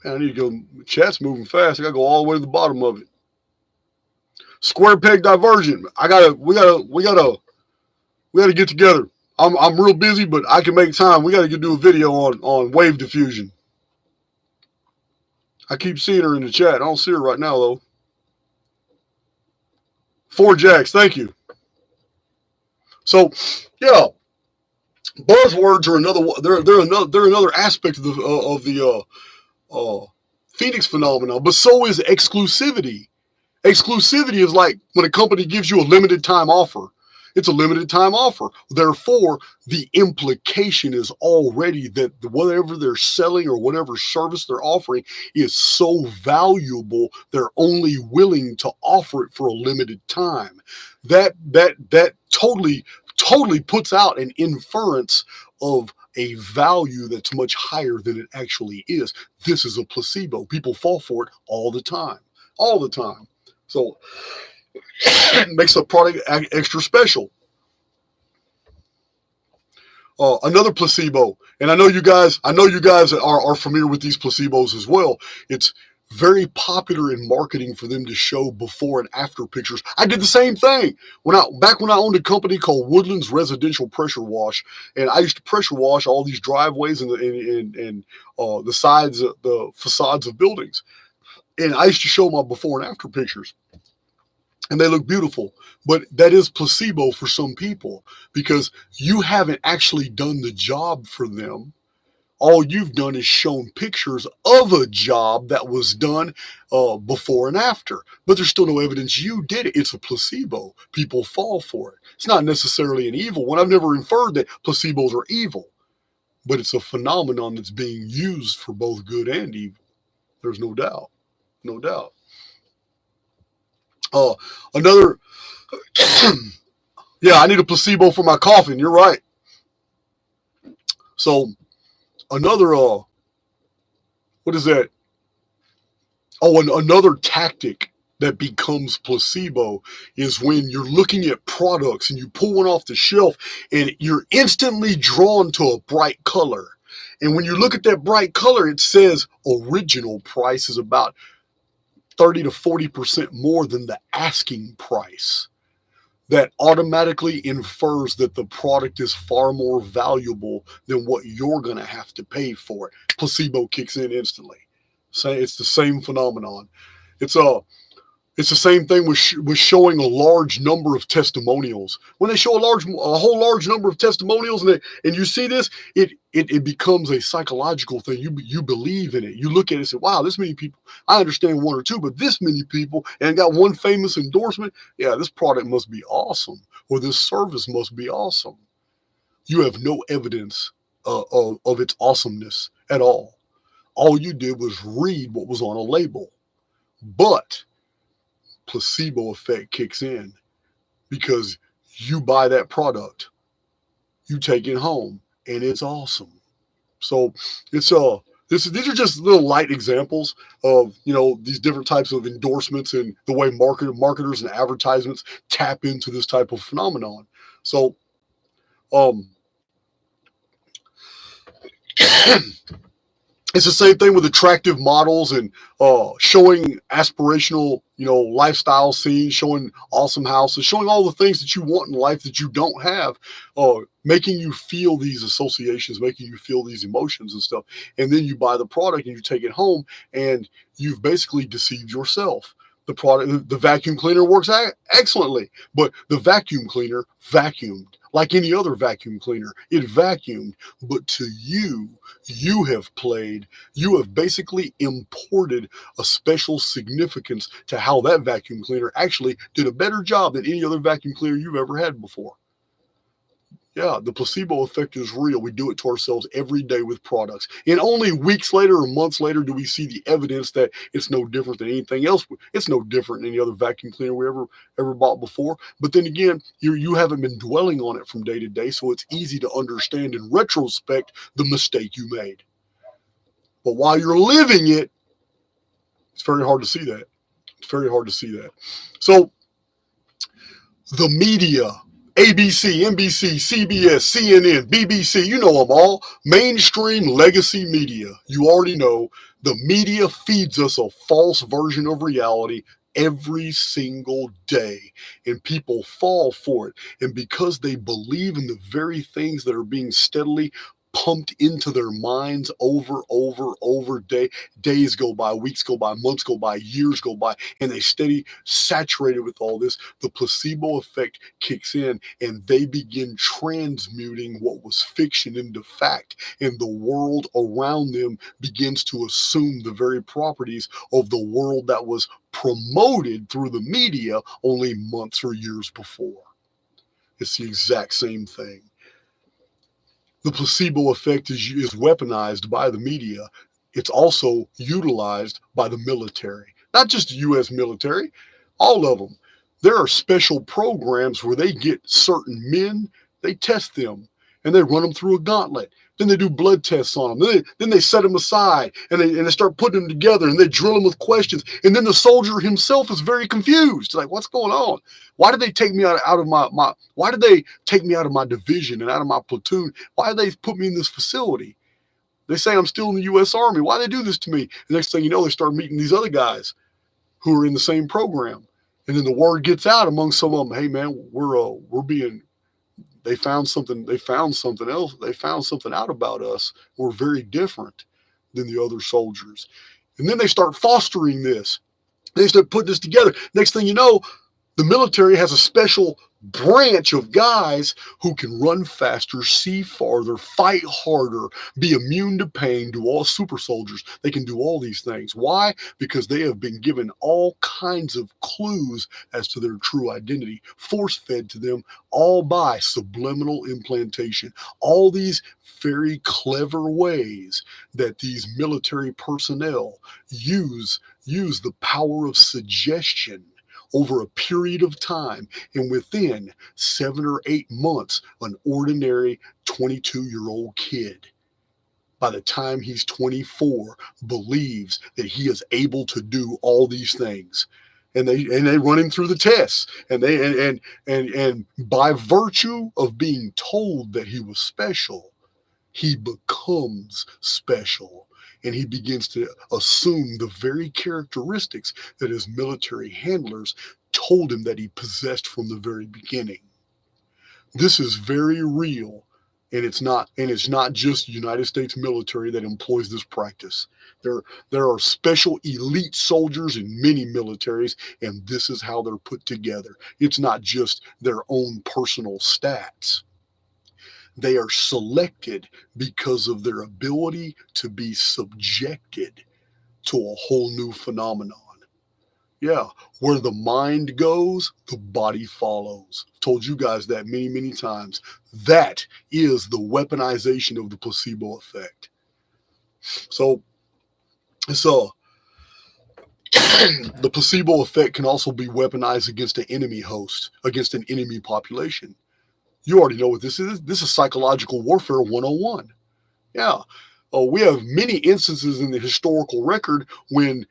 Man, I need to go. Chat's moving fast. I got to go all the way to the bottom of it. Square peg divergent. We gotta get together. I'm real busy, but I can make time. We gotta do a video on wave diffusion. I keep seeing her in the chat. I don't see her right now though. 4 Jacks, thank you. So, yeah, buzzwords are another. They're another aspect of the Phoenix phenomenon. But so is exclusivity. Exclusivity is like when a company gives you a limited time offer. It's a limited time offer. Therefore, the implication is already that whatever they're selling or whatever service they're offering is so valuable, they're only willing to offer it for a limited time. That totally puts out an inference of a value that's much higher than it actually is. This is a placebo. People fall for it all the time. All the time. So it makes the product extra special. Another placebo, and I know you guys are familiar with these placebos as well. It's very popular in marketing for them to show before and after pictures. I did the same thing back when I owned a company called Woodlands Residential Pressure Wash, and I used to pressure wash all these driveways and the sides, the facades of buildings, and I used to show my before and after pictures. And they look beautiful, but that is placebo for some people because you haven't actually done the job for them. All you've done is shown pictures of a job that was done before and after, but there's still no evidence you did it. It's a placebo. People fall for it. It's not necessarily an evil one. I've never inferred that placebos are evil, but it's a phenomenon that's being used for both good and evil. There's no doubt. No doubt. Another, yeah, I need a placebo for my coffin. You're right. So another, what is that? Oh, another tactic that becomes placebo is when you're looking at products and you pull one off the shelf and you're instantly drawn to a bright color. And when you look at that bright color, it says original price is about 30 to 40% more than the asking price. That automatically infers that the product is far more valuable than what you're going to have to pay for it. Placebo kicks in instantly. It's the same phenomenon. It's the same thing with showing a large number of testimonials. When they show a whole large number of testimonials, and you see this, it becomes a psychological thing. You believe in it. You look at it and say, "Wow, this many people. I understand one or two, but this many people, and got one famous endorsement. Yeah, this product must be awesome, or this service must be awesome." You have no evidence of its awesomeness at all. All you did was read what was on a label, but placebo effect kicks in because you buy that product, you take it home, and it's awesome. So it's These are just little light examples of, you know, these different types of endorsements and the way marketers and advertisements tap into this type of phenomenon. So, um, it's the same thing with attractive models and showing aspirational, you know, lifestyle scenes, showing awesome houses, showing all the things that you want in life that you don't have, making you feel these associations, making you feel these emotions and stuff. And then you buy the product and you take it home and you've basically deceived yourself. The product, the vacuum cleaner works excellently, but the vacuum cleaner vacuumed like any other vacuum cleaner. It vacuumed, but to you, you have basically imported a special significance to how that vacuum cleaner actually did a better job than any other vacuum cleaner you've ever had before. Yeah, the placebo effect is real. We do it to ourselves every day with products. And only weeks later or months later do we see the evidence that it's no different than anything else. It's no different than any other vacuum cleaner we ever bought before. But then again, you haven't been dwelling on it from day to day, so it's easy to understand in retrospect the mistake you made. But while you're living it, it's very hard to see that. It's very hard to see that. So the media, ABC, NBC, CBS, CNN, BBC, you know them all. Mainstream legacy media. You already know the media feeds us a false version of reality every single day, and people fall for it. And because they believe in the very things that are being steadily pumped into their minds over days go by, weeks go by, months go by, years go by, and they steady saturated with all this, the placebo effect kicks in and they begin transmuting what was fiction into fact, and the world around them begins to assume the very properties of the world that was promoted through the media only months or years before. It's the exact same thing. The placebo effect is weaponized by the media. It's also utilized by the military, not just the U.S. military, all of them. There are special programs where they get certain men, they test them, and they run them through a gauntlet. Then they do blood tests on them. Then they set them aside, and they start putting them together, and they drill them with questions. And then the soldier himself is very confused. Like, what's going on? Why did they take me out of my why did they take me out of my division and out of my platoon? Why did they put me in this facility? They say I'm still in the U.S. Army. Why did they do this to me? The next thing you know, they start meeting these other guys who are in the same program. And then the word gets out among some of them, hey man, we're being, they found something else. They found something out about us. We're very different than the other soldiers. And then they start fostering this. They start putting this together. Next thing you know, the military has a special branch of guys who can run faster, see farther, fight harder, be immune to pain, do all super soldiers. They can do all these things. Why? Because they have been given all kinds of clues as to their true identity, force fed to them all by subliminal implantation. All these very clever ways that these military personnel use the power of suggestion over a period of time, and within 7 or 8 months, an ordinary 22-year-old kid, by the time he's 24, believes that he is able to do all these things. And they run him through the tests, and by virtue of being told that he was special, he becomes special. And he begins to assume the very characteristics that his military handlers told him that he possessed from the very beginning. This is very real, and it's not just United States military that employs this practice. There are special elite soldiers in many militaries, and this is how they're put together. It's not just their own personal stats. They are selected because of their ability to be subjected to a whole new phenomenon. Yeah, where the mind goes, the body follows. I've told you guys that many, many times. That is the weaponization of the placebo effect. So the placebo effect can also be weaponized against an enemy host, against an enemy population. You already know what this is. This is psychological warfare 101. Yeah. We have many instances in the historical record when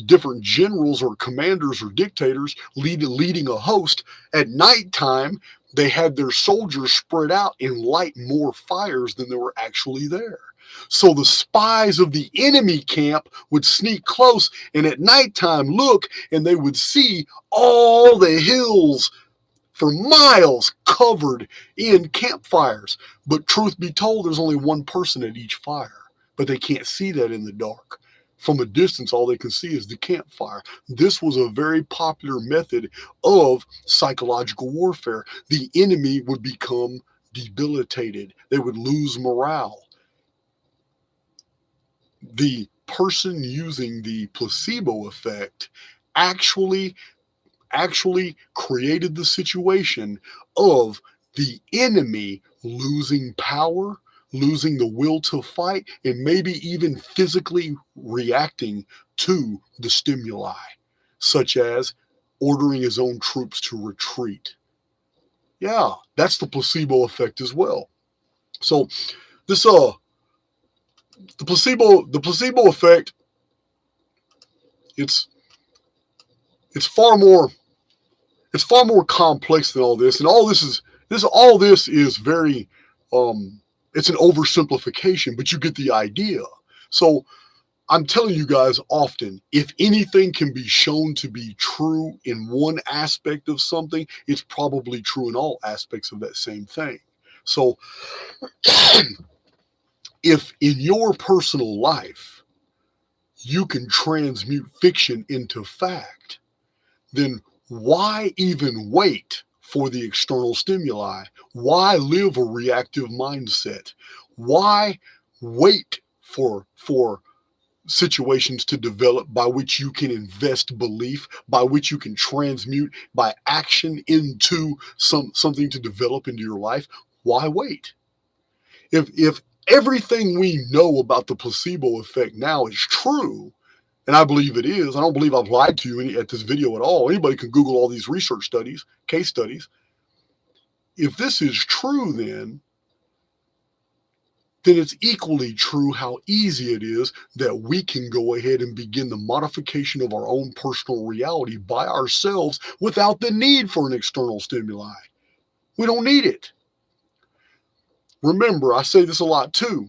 different generals or commanders or dictators leading a host at nighttime, they had their soldiers spread out and light more fires than there were actually there. So the spies of the enemy camp would sneak close and at nighttime look, and they would see all the hills for miles covered in campfires. But truth be told, there's only one person at each fire, but they can't see that in the dark. From a distance, all they can see is the campfire. This was a very popular method of psychological warfare. The enemy would become debilitated. They would lose morale. The person using the placebo effect actually created the situation of the enemy losing power, losing the will to fight, and maybe even physically reacting to the stimuli, such as ordering his own troops to retreat. Yeah, that's the placebo effect as well. So this the placebo effect, it's far more complex than all this, and all this is very it's an oversimplification, but you get the idea. So I'm telling you guys often, if anything can be shown to be true in one aspect of something, it's probably true in all aspects of that same thing. So if in your personal life you can transmute fiction into fact, then why even wait for the external stimuli? Why live a reactive mindset? Why wait for situations to develop by which you can invest belief, by which you can transmute by action into something to develop into your life? Why wait? If everything we know about the placebo effect now is true, and I believe it is. I don't believe I've lied to you at this video at all. Anybody can Google all these research studies, case studies. If this is true, then it's equally true how easy it is that we can go ahead and begin the modification of our own personal reality by ourselves without the need for an external stimuli. We don't need it. Remember, I say this a lot too.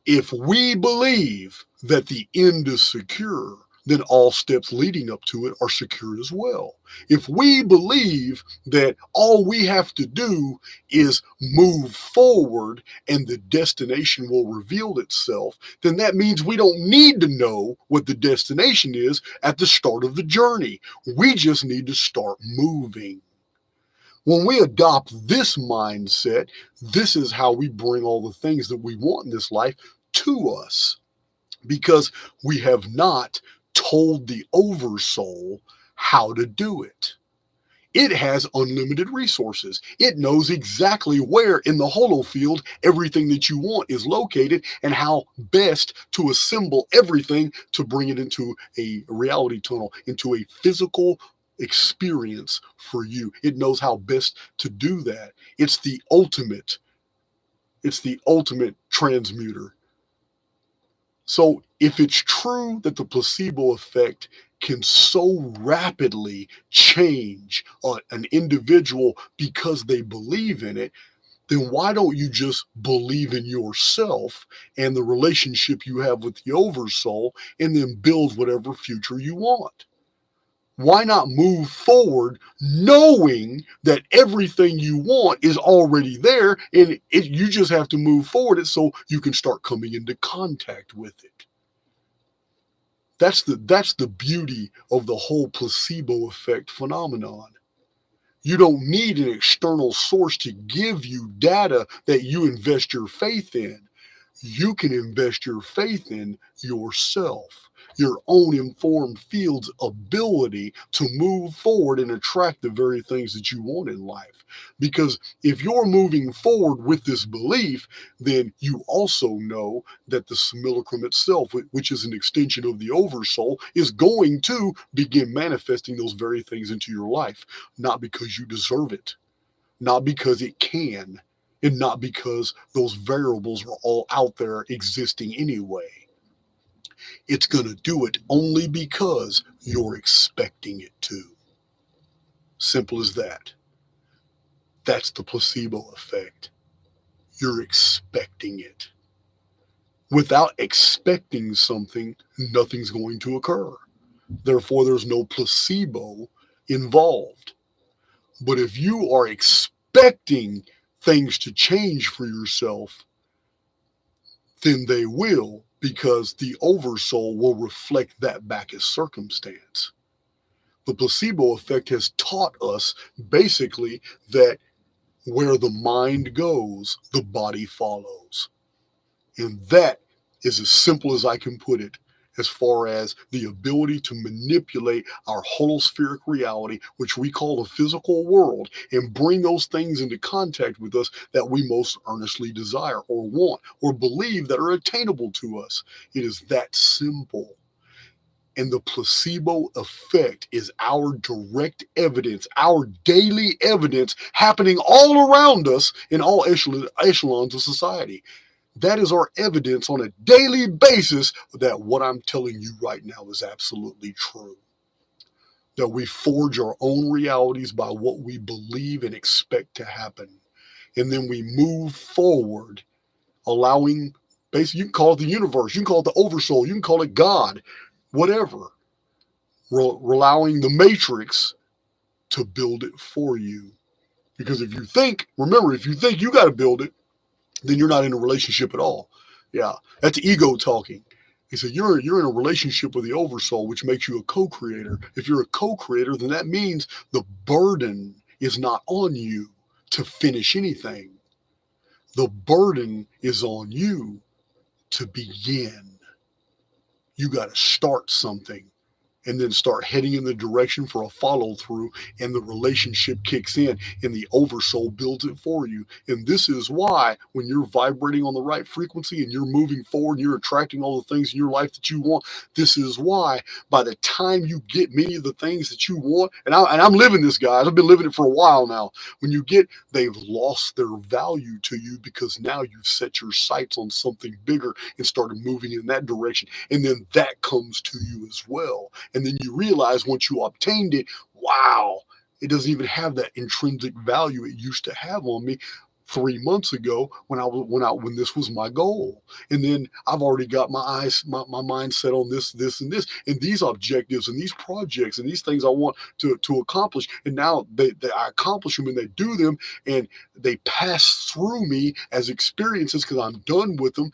If we believe that the end is secure, then all steps leading up to it are secure as well. If we believe that all we have to do is move forward and the destination will reveal itself, then that means we don't need to know what the destination is at the start of the journey. We just need to start moving. When we adopt this mindset, this is how we bring all the things that we want in this life to us, because we have not told the oversoul how to do it. It has unlimited resources. It knows exactly where in the holofield everything that you want is located and how best to assemble everything to bring it into a reality tunnel, into a physical experience for you. It knows how best to do that. It's the ultimate transmuter. So if it's true that the placebo effect can so rapidly change an individual because they believe in it, then why don't you just believe in yourself and the relationship you have with the oversoul and then build whatever future you want? Why not move forward knowing that everything you want is already there, and you just have to move forward so you can start coming into contact with it? That's the beauty of the whole placebo effect phenomenon. You don't need an external source to give you data that you invest your faith in. You can invest your faith in yourself, your own informed field's ability to move forward and attract the very things that you want in life. Because if you're moving forward with this belief, then you also know that the simulacrum itself, which is an extension of the oversoul, is going to begin manifesting those very things into your life, not because you deserve it, not because it can. and not because those variables are all out there existing anyway. It's going to do it only because you're expecting it to. Simple as that. That's the placebo effect. You're expecting it. Without expecting something, nothing's going to occur. Therefore, there's no placebo involved. But if you are expecting things to change for yourself, then they will, because the oversoul will reflect that back as circumstance. The placebo effect has taught us basically that where the mind goes, the body follows. And that is as simple as I can put it, as far as the ability to manipulate our holospheric reality, which we call the physical world, and bring those things into contact with us that we most earnestly desire or want or believe that are attainable to us. It is that simple. And the placebo effect is our direct evidence, our daily evidence happening all around us in all echelons of society. That is our evidence on a daily basis that what I'm telling you right now is absolutely true. That we forge our own realities by what we believe and expect to happen. And then we move forward, allowing, basically, you can call it the universe, you can call it the oversoul, you can call it God, whatever. Allowing the matrix to build it for you. Because if you think, remember, if you think you got to build it, then you're not in a relationship at all. Yeah, that's ego talking. He said, you're in a relationship with the oversoul, which makes you a co-creator. If you're a co-creator, then that means the burden is not on you to finish anything. The burden is on you to begin. You got to start something, and then start heading in the direction for a follow through, and the relationship kicks in and the oversoul builds it for you. And this is why when you're vibrating on the right frequency and you're moving forward and you're attracting all the things in your life that you want, this is why by the time you get many of the things that you want, and I'm living this, guys, I've been living it for a while now, when you get, they've lost their value to you because now you've set your sights on something bigger and started moving in that direction. And then that comes to you as well. And then you realize once you obtained it, wow, it doesn't even have that intrinsic value it used to have on me 3 months ago when this was my goal. And then I've already got my mind set on this, and this, and these objectives and these projects and these things I want to accomplish. And now I accomplish them and they do them and they pass through me as experiences because I'm done with them.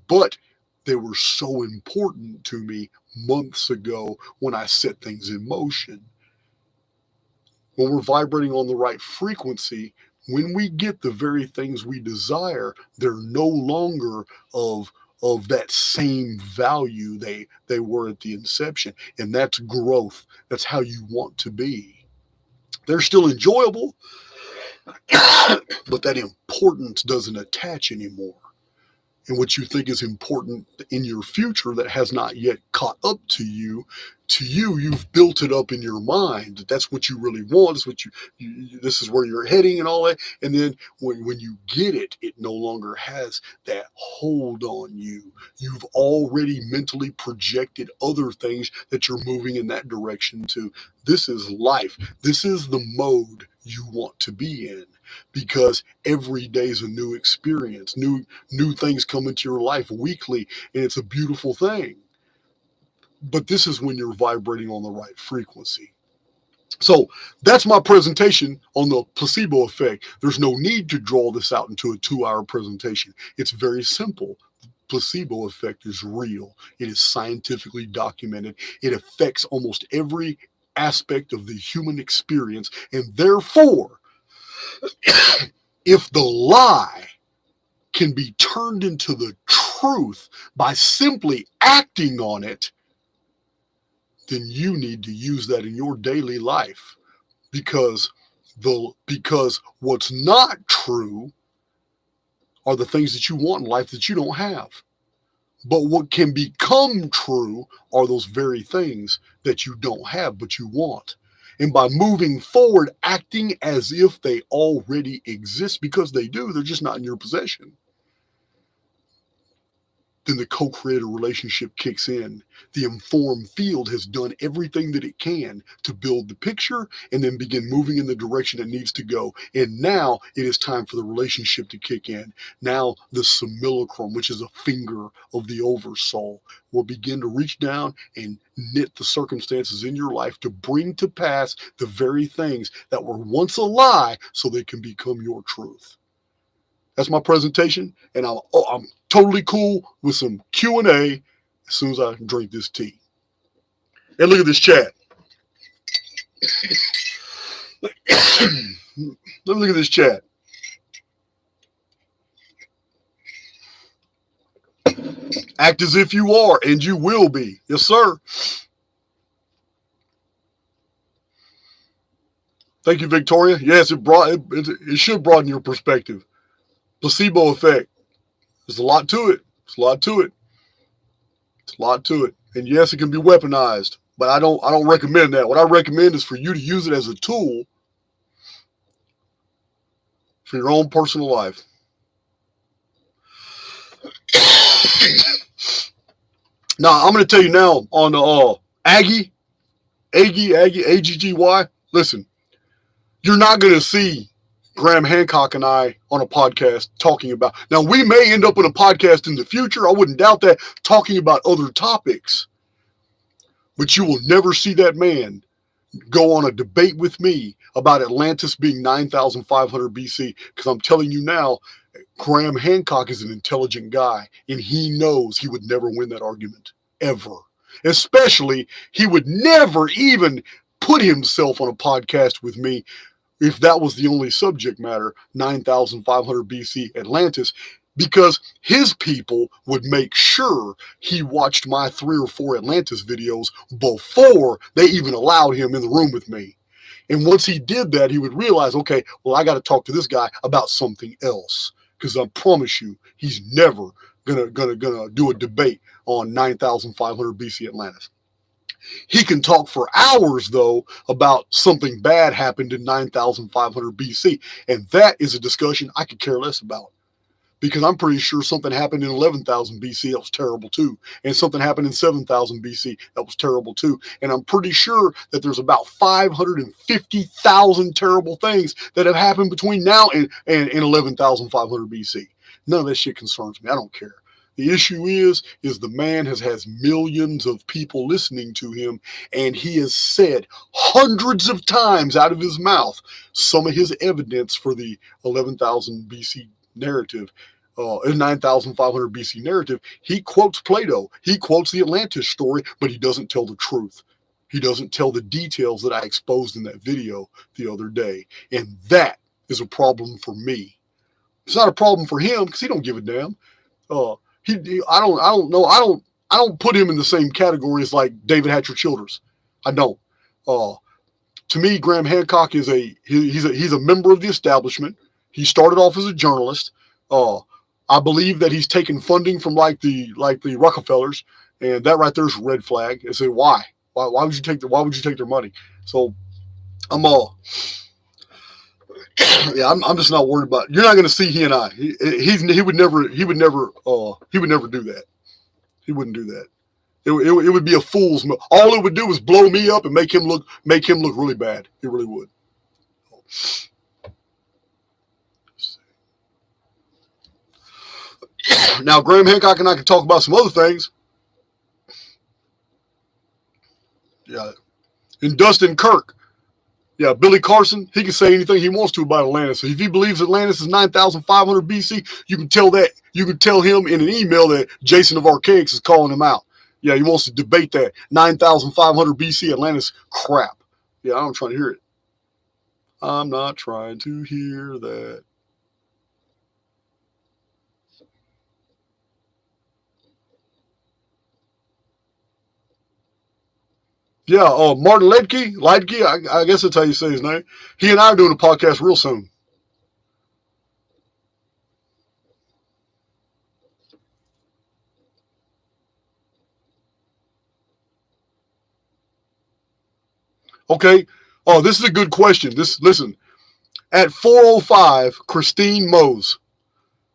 But they were so important to me months ago when I set things in motion. When we're vibrating on the right frequency, when we get the very things we desire, they're no longer of that same value they were at the inception. And that's growth. That's how you want to be. They're still enjoyable, but that importance doesn't attach anymore. And what you think is important in your future that has not yet caught up to you, you've built it up in your mind. That's what you really want. It's what this is where you're heading and all that. And then when you get it, it no longer has that hold on you. You've already mentally projected other things that you're moving in that direction to. This is life. This is the mode you want to be in. Because every day is a new experience, new things come into your life weekly, and it's a beautiful thing. But this is when you're vibrating on the right frequency. So that's my presentation on the placebo effect. There's no need to draw this out into a 2-hour presentation. It's very simple. The placebo effect is real. It is scientifically documented. It affects almost every aspect of the human experience, and therefore, if the lie can be turned into the truth by simply acting on it, then you need to use that in your daily life, because what's not true are the things that you want in life that you don't have. But what can become true are those very things that you don't have but you want. And by moving forward, acting as if they already exist, because they do, they're just not in your possession, then the co-creator relationship kicks in. The informed field has done everything that it can to build the picture and then begin moving in the direction it needs to go. And now it is time for the relationship to kick in. Now the simulacrum, which is a finger of the oversoul, will begin to reach down and knit the circumstances in your life to bring to pass the very things that were once a lie so they can become your truth. That's my presentation, and I'm totally cool with some Q&A as soon as I drink this tea. And look at this chat. Let me look at this chat. Act as if you are, and you will be. Yes, sir. Thank you, Victoria. Yes, it should broaden your perspective. Placebo effect. There's a lot to it. There's a lot to it. It's a lot to it. And yes, it can be weaponized, but I don't recommend that. What I recommend is for you to use it as a tool for your own personal life. Now, I'm going to tell you now on the Aggie, AGGY. Listen, you're not going to see Graham Hancock and I on a podcast talking about. Now, we may end up in a podcast in the future. I wouldn't doubt that, talking about other topics. But you will never see that man go on a debate with me about Atlantis being 9,500 BC, because I'm telling you now, Graham Hancock is an intelligent guy, and he knows he would never win that argument, ever. Especially, he would never even put himself on a podcast with me if that was the only subject matter, 9,500 BC Atlantis, because his people would make sure he watched my 3 or 4 Atlantis videos before they even allowed him in the room with me. And once he did that, he would realize, okay, well, I got to talk to this guy about something else, because I promise you, he's never gonna do a debate on 9,500 BC Atlantis. He can talk for hours, though, about something bad happened in 9,500 BC. And that is a discussion I could care less about, because I'm pretty sure something happened in 11,000 BC that was terrible too. And something happened in 7,000 BC that was terrible too. And I'm pretty sure that there's about 550,000 terrible things that have happened between now and 11,500 BC. None of that shit concerns me. I don't care. The issue is the man has millions of people listening to him, and he has said hundreds of times out of his mouth some of his evidence for the 11,000 BC narrative, 9,500 BC narrative. He quotes Plato. He quotes the Atlantis story, but he doesn't tell the truth. He doesn't tell the details that I exposed in that video the other day, and that is a problem for me. It's not a problem for him because he don't give a damn. I don't put him in the same category as like David Hatcher Childers. I don't. To me, Graham Hancock is he's a member of the establishment. He started off as a journalist. I believe that he's taken funding from like the Rockefellers, and that right there is a red flag. I say, why would you take their money? So I'm I'm just not worried about it. You're not going to see he and I. He would never do that. He wouldn't do that. It would be a fool's move. All it would do is blow me up and make him look really bad. It really would. Now, Graham Hancock and I can talk about some other things. Yeah. And Dustin Kirk. Yeah, Billy Carson, he can say anything he wants to about Atlantis. So if he believes Atlantis is 9,500 BC, you can tell him in an email that Jason of Archaix is calling him out. Yeah, he wants to debate that 9,500 BC Atlantis crap. Yeah, I'm trying to hear it. I'm not trying to hear that. Yeah, Martin Leitke, I guess that's how you say his name. He and I are doing a podcast real soon. Okay, Oh, this is a good question. Listen. At 4:05, Christine Mose.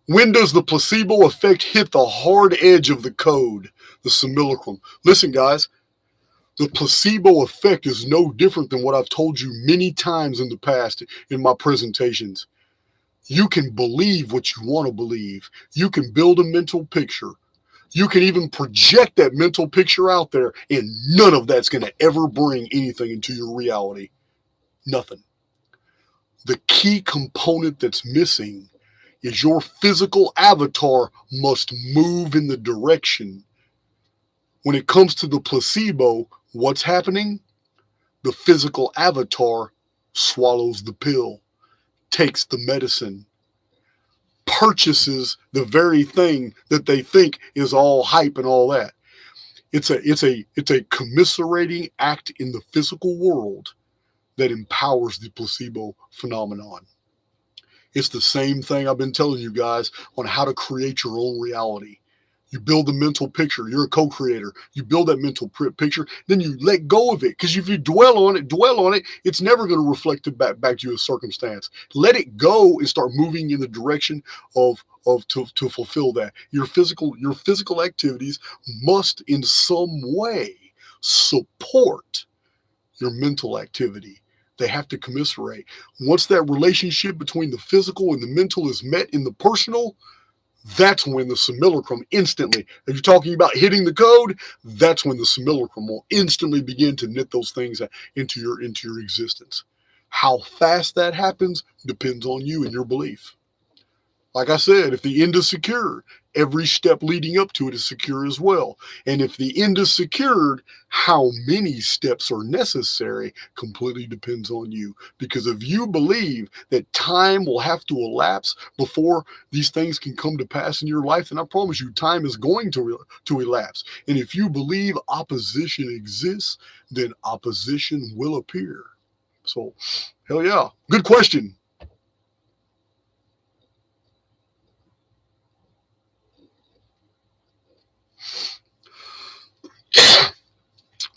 When does the placebo effect hit the hard edge of the code, the simulacrum? Listen, guys, the placebo effect is no different than what I've told you many times in the past in my presentations. You can believe what you want to believe. You can build a mental picture. You can even project that mental picture out there, and none of that's going to ever bring anything into your reality. Nothing. The key component that's missing is your physical avatar must move in the direction. When it comes to the placebo, what's happening? The physical avatar swallows the pill, takes the medicine, purchases the very thing that they think is all hype and all that. It's a commiserating act in the physical world that empowers the placebo phenomenon. It's the same thing I've been telling you guys on how to create your own reality. You build the mental picture. You're a co-creator. You build that mental picture, then you let go of it. Because if you dwell on it, it's never going to reflect it back to you as circumstance. Let it go and start moving in the direction to fulfill that. Your physical activities must in some way support your mental activity. They have to commiserate. Once that relationship between the physical and the mental is met in the personal, that's when the simulacrum instantly, if you're talking about hitting the code, that's when the simulacrum will instantly begin to knit those things into your existence. How fast that happens depends on you and your belief. Like I said, if the end is secure, every step leading up to it is secure as well. And if the end is secured, how many steps are necessary completely depends on you. Because if you believe that time will have to elapse before these things can come to pass in your life, then I promise you time is going to elapse. And if you believe opposition exists, then opposition will appear. So, hell yeah. Good question.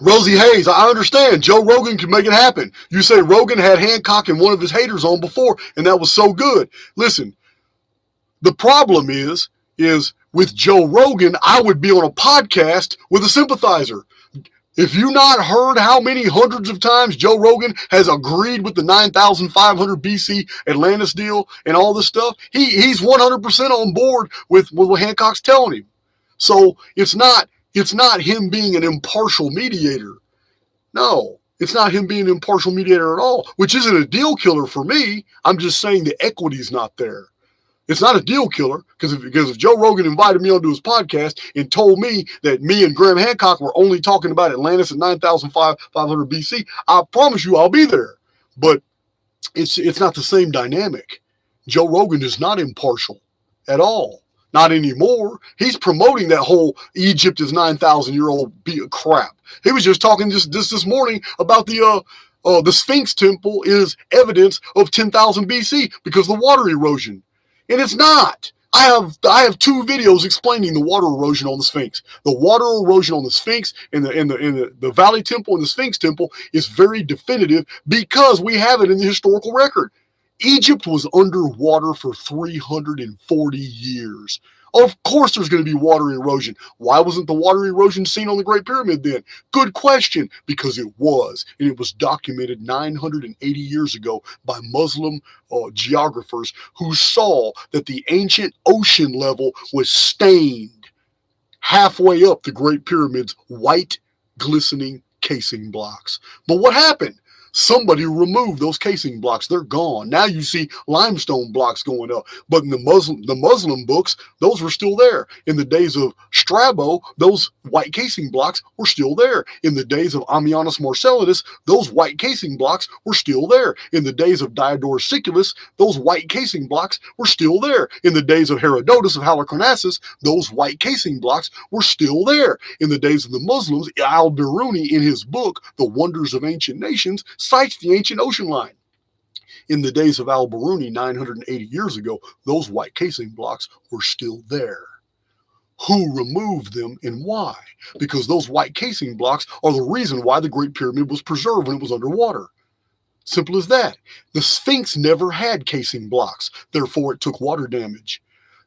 Rosie Hayes, I understand. Joe Rogan can make it happen. You say Rogan had Hancock and one of his haters on before, and that was so good. Listen, the problem is with Joe Rogan, I would be on a podcast with a sympathizer. If you not heard how many hundreds of times Joe Rogan has agreed with the 9,500 BC Atlantis deal and all this stuff, he's 100% on board with what Hancock's telling him. So it's not him being an impartial mediator. No, it's not him being an impartial mediator at all, which isn't a deal killer for me. I'm just saying the equity's not there. It's not a deal killer because if Joe Rogan invited me onto his podcast and told me that me and Graham Hancock were only talking about Atlantis in 9,500 BC, I promise you I'll be there. But it's not the same dynamic. Joe Rogan is not impartial at all. Not anymore. He's promoting that whole Egypt is 9,000-year-old crap. He was just talking just this morning about the Sphinx temple is evidence of 10,000 BC because of the water erosion. And it's not. I have two videos explaining the water erosion on the Sphinx. The water erosion on the Sphinx and the Valley Temple and the Sphinx Temple is very definitive because we have it in the historical record. Egypt was underwater for 340 years. Of course there's going to be water erosion. Why wasn't the water erosion seen on the Great Pyramid then? Good question. Because it was. And it was documented 980 years ago by Muslim geographers who saw that the ancient ocean level was stained halfway up the Great Pyramid's white, glistening casing blocks. But what happened? Somebody removed those casing blocks. They're gone. Now you see limestone blocks going up. But in the Muslim books, those were still there. In the days of Strabo, those white casing blocks were still there. In the days of Ammianus Marcellinus, those white casing blocks were still there. In the days of Diodorus Siculus, those white casing blocks were still there. In the days of Herodotus of Halicarnassus, those white casing blocks were still there. In the days of the Muslims, Al-Biruni in his book, The Wonders of Ancient Nations, cites the ancient ocean line. In the days of Al-Biruni 980 years ago, those white casing blocks were still there. Who removed them and why? Because those white casing blocks are the reason why the Great Pyramid was preserved when it was underwater. Simple as that. The Sphinx never had casing blocks, therefore it took water damage.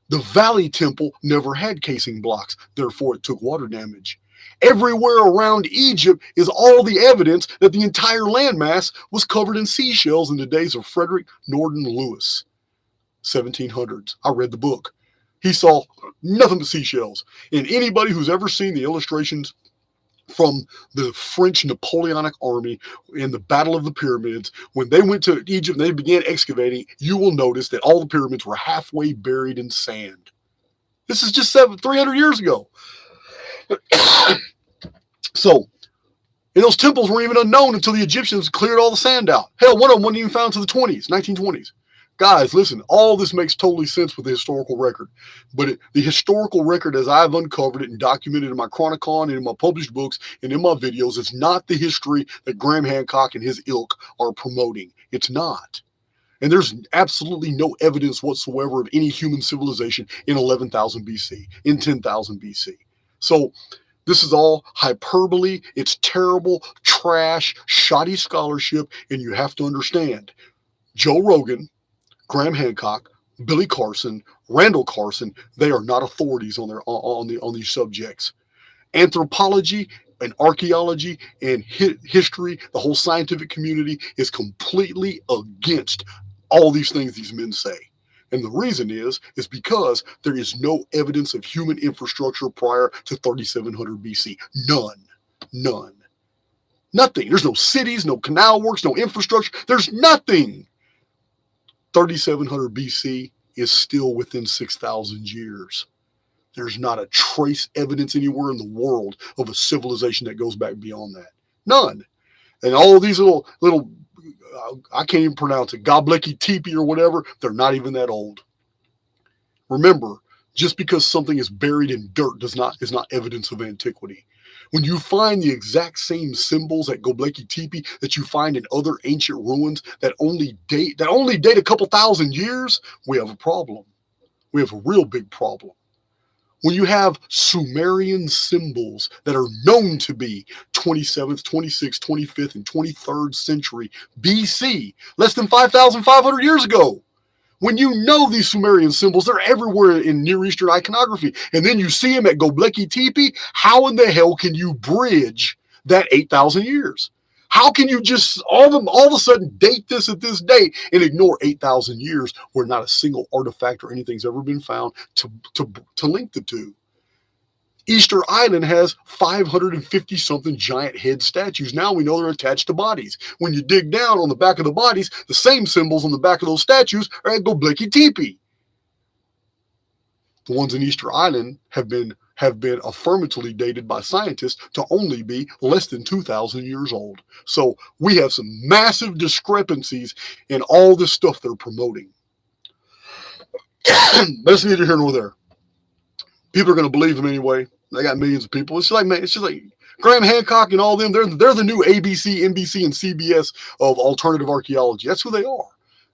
The Valley Temple never had casing blocks, therefore it took water damage. Everywhere around Egypt is all the evidence that the entire landmass was covered in seashells in the days of Frederick Norden Lewis, 1700s. I read the book. He saw nothing but seashells. And anybody who's ever seen the illustrations from the French Napoleonic army in the Battle of the Pyramids, when they went to Egypt and they began excavating, you will notice that all the pyramids were halfway buried in sand. This is just 300 years ago. So, and those temples weren't even unknown until the Egyptians cleared all the sand out. Hell, one of them wasn't even found until the 1920s. Guys, listen, all this makes totally sense with the historical record. But the historical record, as I've uncovered it and documented in my Chronicon and in my published books and in my videos, is not the history that Graham Hancock and his ilk are promoting. It's not. And there's absolutely no evidence whatsoever of any human civilization in 11,000 BC, in 10,000 BC. So this is all hyperbole. It's terrible, trash, shoddy scholarship. And you have to understand, Joe Rogan, Graham Hancock, Billy Carson, Randall Carson, they are not authorities on these subjects. Anthropology and archaeology and history, the whole scientific community is completely against all these things these men say. And the reason is because there is no evidence of human infrastructure prior to 3700 BC. None. Nothing. There's no cities, no canal works, no infrastructure. There's nothing. 3700 BC is still within 6,000 years. There's not a trace evidence anywhere in the world of a civilization that goes back beyond that. None. And all of these little I can't even pronounce it, Göbekli Tepe or whatever, they're not even that old. Remember, just because something is buried in dirt is not evidence of antiquity. When you find the exact same symbols at Göbekli Tepe that you find in other ancient ruins that only date a couple thousand years, we have a problem. We have a real big problem. When you have Sumerian symbols that are known to be 27th, 26th, 25th, and 23rd century BC, less than 5,500 years ago. When you know these Sumerian symbols, they're everywhere in Near Eastern iconography, and then you see them at Göbekli Tepe, how in the hell can you bridge that 8,000 years? How can you just all of a sudden date this at this date and ignore 8,000 years where not a single artifact or anything's ever been found to link the two? Easter Island has 550 something giant head statues. Now we know they're attached to bodies. When you dig down on the back of the bodies, the same symbols on the back of those statues are at Göbekli Tepe. The ones in Easter Island have been affirmatively dated by scientists to only be less than 2,000 years old. So we have some massive discrepancies in all this stuff they're promoting. That's neither here nor there. People are going to believe them anyway. They got millions of people. It's just like Graham Hancock and all them. They're the new ABC, NBC, and CBS of alternative archaeology. That's who they are.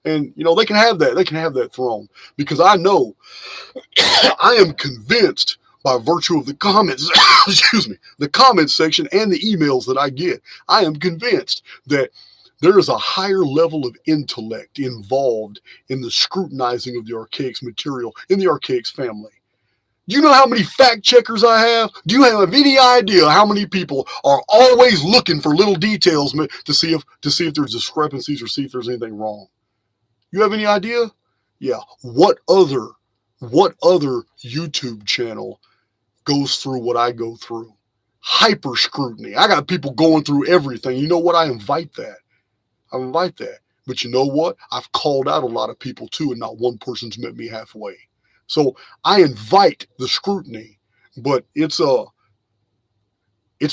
And, they can have that. They can have that throne. Because I know, I am convinced by virtue of the comments, the comments section and the emails that I get, I am convinced that there is a higher level of intellect involved in the scrutinizing of the Archaix material in the Archaix family. Do you know how many fact checkers I have? Do you have any idea how many people are always looking for little details to see if there's discrepancies or see if there's anything wrong? You have any idea? Yeah. What other YouTube channel goes through what I go through? Hyper scrutiny. I got people going through everything. You know what? I invite that. But you know what? I've called out a lot of people too, and not one person's met me halfway. So I invite the scrutiny, but it's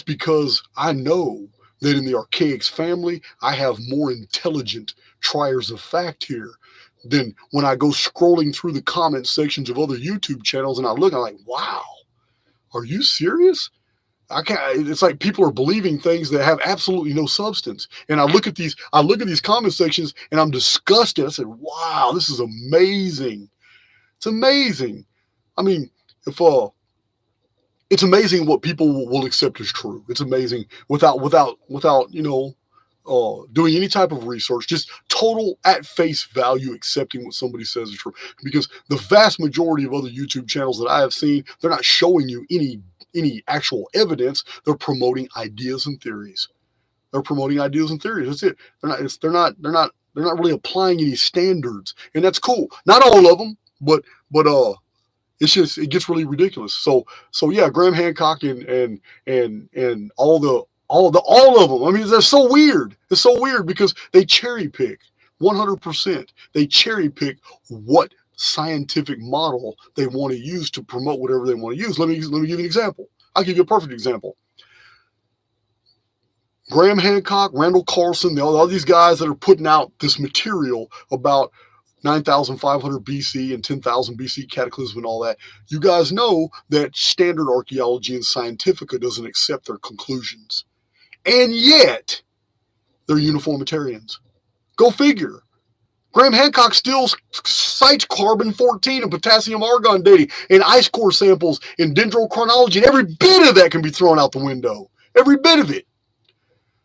because I know that in the Archaix family, I have more intelligent triers of fact here than when I go scrolling through the comment sections of other YouTube channels and I'm like, wow, are you serious? It's like people are believing things that have absolutely no substance. And I look at these comment sections and I'm disgusted. I said, wow, this is amazing. It's amazing. I mean, it's amazing what people will accept as true. It's amazing without doing any type of research, just total at face value accepting what somebody says is true. Because the vast majority of other YouTube channels that I have seen, they're not showing you any actual evidence. They're promoting ideas and theories. They're promoting ideas and theories. That's it. They're not really applying any standards, and that's cool. Not all of them, but it's just, it gets really ridiculous. So yeah, Graham Hancock and all of them. I mean, they're so weird. It's so weird because they cherry pick 100%. They cherry pick what scientific model they want to use to promote whatever they want to use. Let me give you an example. I'll give you a perfect example. Graham Hancock, Randall Carlson, all these guys that are putting out this material about 9,500 BC and 10,000 BC cataclysm and all that. You guys know that standard archaeology and Scientifica doesn't accept their conclusions. And yet, they're uniformitarians. Go figure. Graham Hancock still cites carbon-14 and potassium-argon dating and ice core samples and dendrochronology, and every bit of that can be thrown out the window. Every bit of it.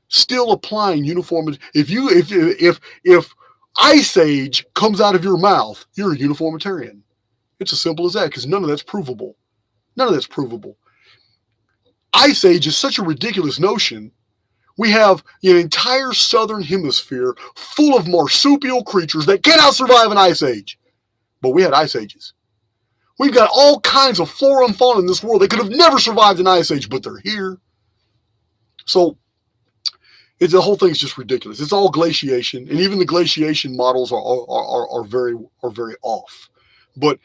Still applying uniformity. If Ice Age comes out of your mouth, you're a uniformitarian. It's as simple as that, because none of that's provable. None of that's provable. Ice Age is such a ridiculous notion. We have an entire southern hemisphere full of marsupial creatures that cannot survive an ice age. But we had ice ages. We've got all kinds of flora and fauna in this world that could have never survived an ice age, but they're here. So the whole thing's just ridiculous. It's all glaciation, and even the glaciation models are very off. But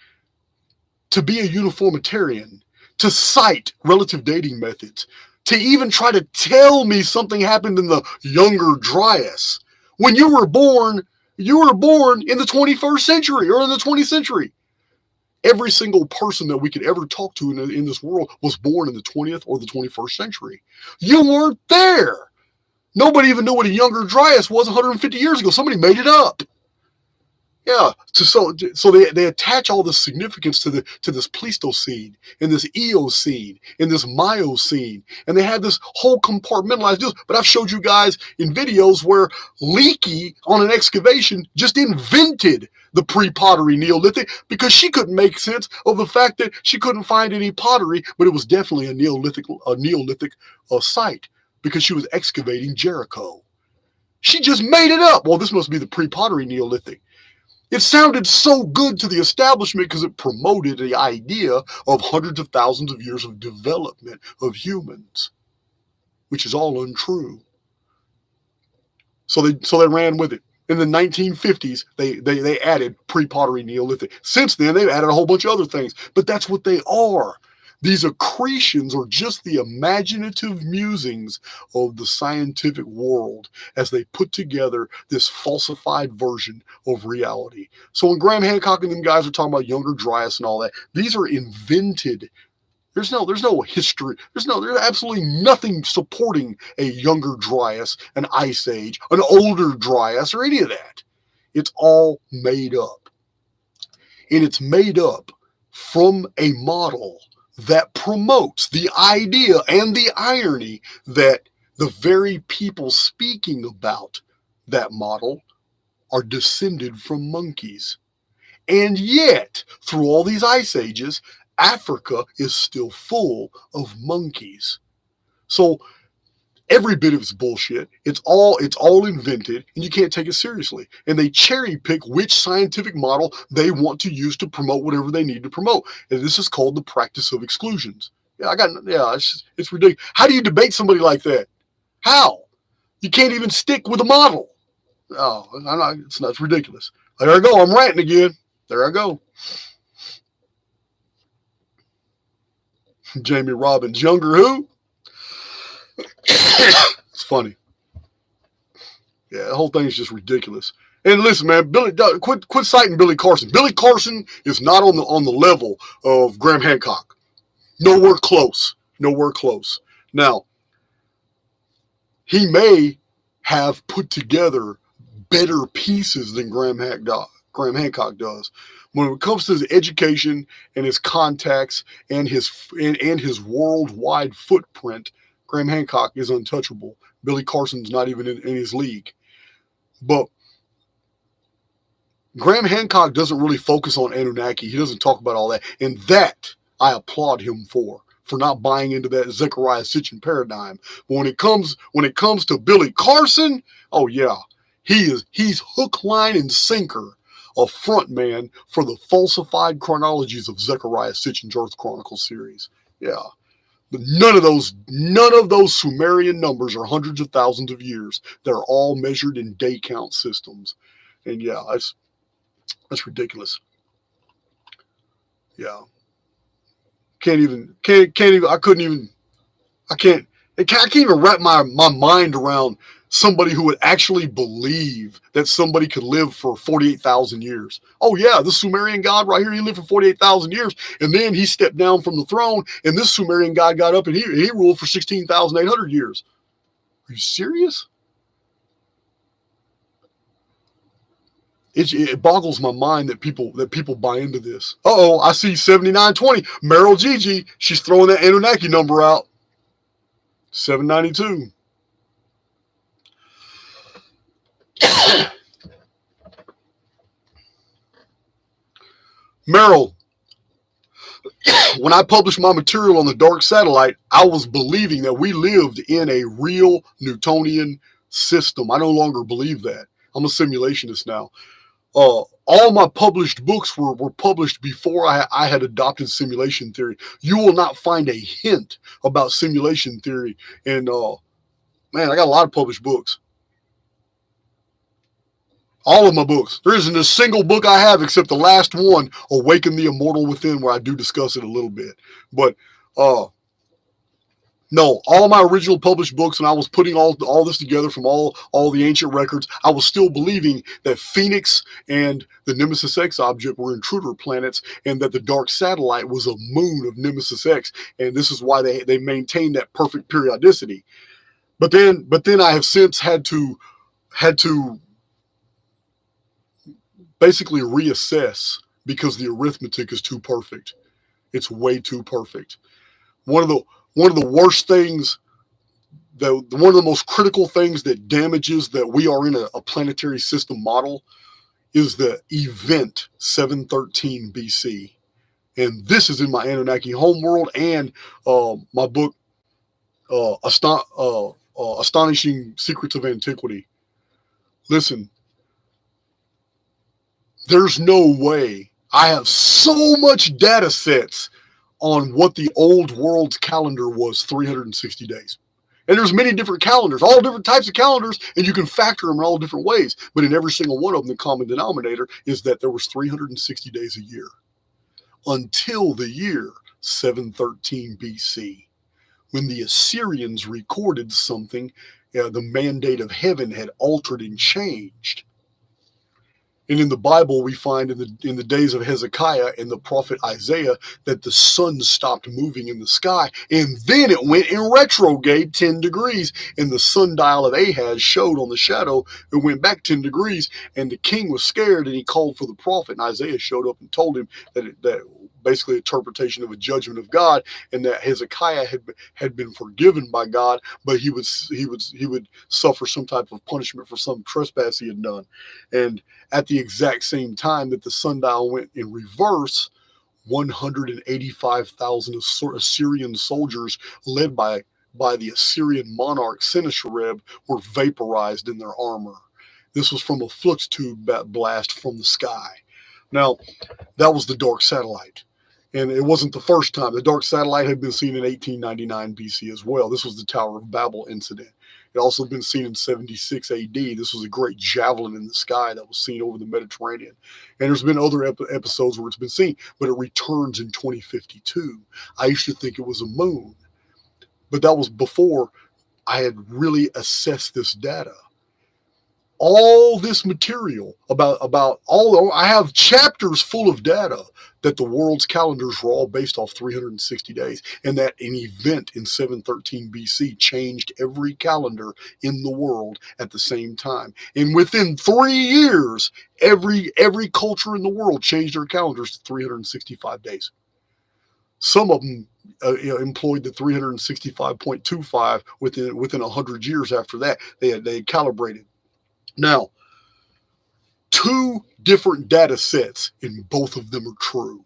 to be a uniformitarian, to cite relative dating methods, to even try to tell me something happened in the Younger Dryas, when you were born in the 21st century or in the 20th century. Every single person that we could ever talk to in this world was born in the 20th or the 21st century. You weren't there. Nobody even knew what a Younger Dryas was 150 years ago. Somebody made it up. Yeah, so they attach all this significance to this Pleistocene and this Eocene and this Miocene, and they have this whole compartmentalized deal. But I've showed you guys in videos where Leakey on an excavation just invented the pre-pottery Neolithic because she couldn't make sense of the fact that she couldn't find any pottery, but it was definitely a Neolithic site because she was excavating Jericho. She just made it up. Well, this must be the pre-pottery Neolithic. It sounded so good to the establishment because it promoted the idea of hundreds of thousands of years of development of humans, which is all untrue. So they ran with it. In the 1950s, they added pre-pottery Neolithic. Since then, they've added a whole bunch of other things, but that's what they are. These accretions are just the imaginative musings of the scientific world as they put together this falsified version of reality. So when Graham Hancock and them guys are talking about Younger Dryas and all that, these are invented. There's no history. There's absolutely nothing supporting a Younger Dryas, an Ice Age, an older Dryas, or any of that. It's all made up. And it's made up from a model that promotes the idea and the irony that the very people speaking about that model are descended from monkeys. And yet, through all these ice ages, Africa is still full of monkeys. So every bit of it's bullshit. It's all invented, and you can't take it seriously. And they cherry pick which scientific model they want to use to promote whatever they need to promote. And this is called the practice of exclusions. It's ridiculous. How do you debate somebody like that? How? You can't even stick with a model. Oh, it's ridiculous. There I go. I'm ranting again. There I go. Jamie Robbins, younger who? It's funny. Yeah, the whole thing is just ridiculous. And listen, man, quit citing Billy Carson. Billy Carson is not on the level of Graham Hancock. Nowhere close. Nowhere close. Now, he may have put together better pieces than Graham Hancock does. When it comes to his education and his contacts and his worldwide footprint, Graham Hancock is untouchable. Billy Carson's not even in his league. But Graham Hancock doesn't really focus on Anunnaki. He doesn't talk about all that. And that I applaud him for not buying into that Zecharia Sitchin paradigm. But when it comes to Billy Carson, oh yeah, he's hook, line, and sinker a front man for the falsified chronologies of Zecharia Sitchin's Earth Chronicles series. Yeah. But none of those Sumerian numbers are hundreds of thousands of years. They're all measured in day count systems. And yeah, that's ridiculous. Yeah. I can't even wrap my mind around somebody who would actually believe that somebody could live for 48,000 years. Oh yeah, this Sumerian god right here, he lived for 48,000 years, and then he stepped down from the throne, and this Sumerian god got up and he ruled for 16,800 years. Are you serious? It boggles my mind that people buy into this. Uh-oh, I see 7920. Meryl Gigi, she's throwing that Anunnaki number out. 792. Meryl, when I published my material on the dark satellite, I was believing that we lived in a real Newtonian system. I no longer believe that. I'm a simulationist now. All my published books were published before I had adopted simulation theory. You will not find a hint about simulation theory. And man, I got a lot of published books. All of my books. There isn't a single book I have except the last one, Awaken the Immortal Within, where I do discuss it a little bit. But no, all my original published books, and I was putting all this together from all the ancient records, I was still believing that Phoenix and the Nemesis X object were intruder planets, and that the dark satellite was a moon of Nemesis X, and this is why they maintain that perfect periodicity. But then I have since had to basically reassess because the arithmetic is too perfect. It's way too perfect. One of the worst things, one of the most critical things that damages that we are in a planetary system model is the event 713 BC. And this is in my Anunnaki Homeworld and my book, Astonishing Secrets of Antiquity. Listen, there's no way. I have so much data sets on what the old world's calendar was 360 days. And there's many different calendars, all different types of calendars, and you can factor them in all different ways. But in every single one of them, the common denominator is that there was 360 days a year until the year 713 BC, when the Assyrians recorded something. The mandate of heaven had altered and changed. And in the Bible, we find in the days of Hezekiah and the prophet Isaiah that the sun stopped moving in the sky, and then it went in retrograde 10 degrees, and the sundial of Ahaz showed on the shadow. It went back 10 degrees, and the king was scared, and he called for the prophet, and Isaiah showed up and told him that basically interpretation of a judgment of God, and that Hezekiah had been forgiven by God, but he would suffer some type of punishment for some trespass he had done. And at the exact same time that the sundial went in reverse, 185,000 Assyrian soldiers led by the Assyrian monarch Sennacherib were vaporized in their armor. This was from a flux tube blast from the sky. Now, that was the dark satellite. And it wasn't the first time. The dark satellite had been seen in 1899 BC as well. This was the Tower of Babel incident. It also been seen in 76 AD. This was a great javelin in the sky that was seen over the Mediterranean. And there's been other episodes where it's been seen, but it returns in 2052. I used to think it was a moon, but that was before I had really assessed this data. All this material about all, I have chapters full of data that the world's calendars were all based off 360 days, and that an event in 713 BC changed every calendar in the world at the same time. And within 3 years, every culture in the world changed their calendars to 365 days. Some of them employed the 365.25 within 100 years after that. They had calibrated. Now, two different data sets, and both of them are true.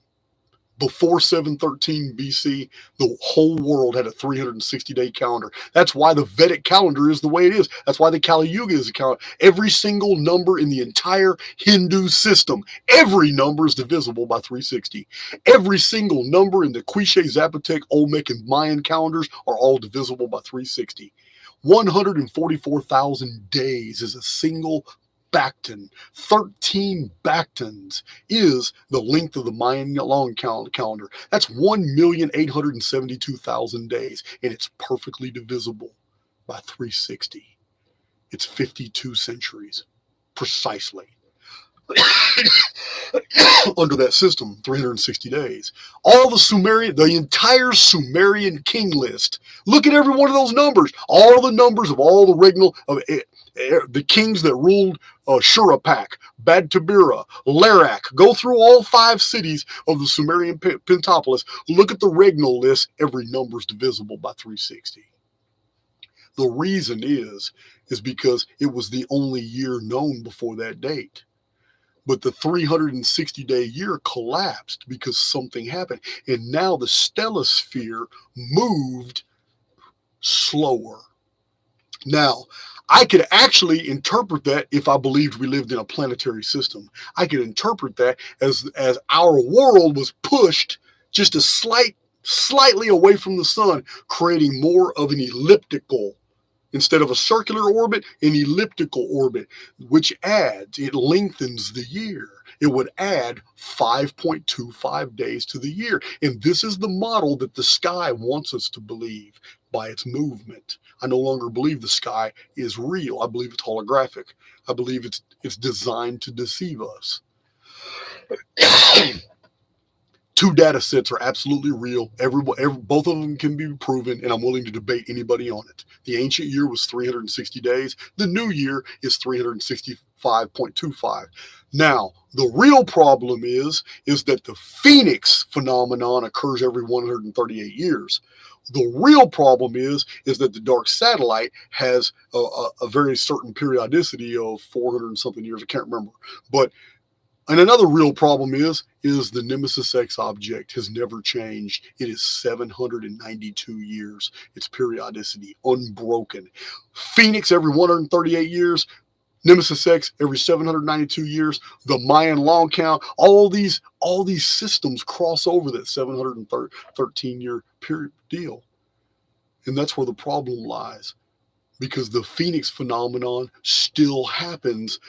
Before 713 BC, the whole world had a 360-day calendar. That's why the Vedic calendar is the way it is. That's why the Kali Yuga is a calendar. Every single number in the entire Hindu system, every number is divisible by 360. Every single number in the Quiche, Zapotec, Olmec, and Mayan calendars are all divisible by 360. 144,000 days is a single Bacton. 13 Bactons is the length of the Mayan long calendar. That's 1,872,000 days, and it's perfectly divisible by 360. It's 52 centuries, precisely. Under that system, 360 days. All the entire Sumerian king list. Look at every one of those numbers. All the numbers of all the regnal of the kings that ruled Shuruppak, Bad Tabira, Larak. Go through all 5 cities of the Sumerian Pentapolis. Look at the regnal list. Every number is divisible by 360. The reason is because it was the only year known before that date. But the 360-day year collapsed because something happened. And now the stellosphere moved slower. Now, I could actually interpret that if I believed we lived in a planetary system. I could interpret that as our world was pushed just slightly away from the sun, creating more of an elliptical. Instead of a circular orbit, an elliptical orbit, which it lengthens the year. It would add 5.25 days to the year. And this is the model that the sky wants us to believe by its movement. I no longer believe the sky is real. I believe it's holographic. I believe it's designed to deceive us. Two data sets are absolutely real. Both of them can be proven, and I'm willing to debate anybody on it. The ancient year was 360 days. The new year is 365.25. Now, the real problem is that the Phoenix phenomenon occurs every 138 years. The real problem is that the dark satellite has a very certain periodicity of 400 and something years. I can't remember. And another real problem is the Nemesis X object has never changed. It is 792 years. Its periodicity unbroken. Phoenix every 138 years. Nemesis X every 792 years. The Mayan long count. All these systems cross over that 713-year period deal. And that's where the problem lies, because the Phoenix phenomenon still happens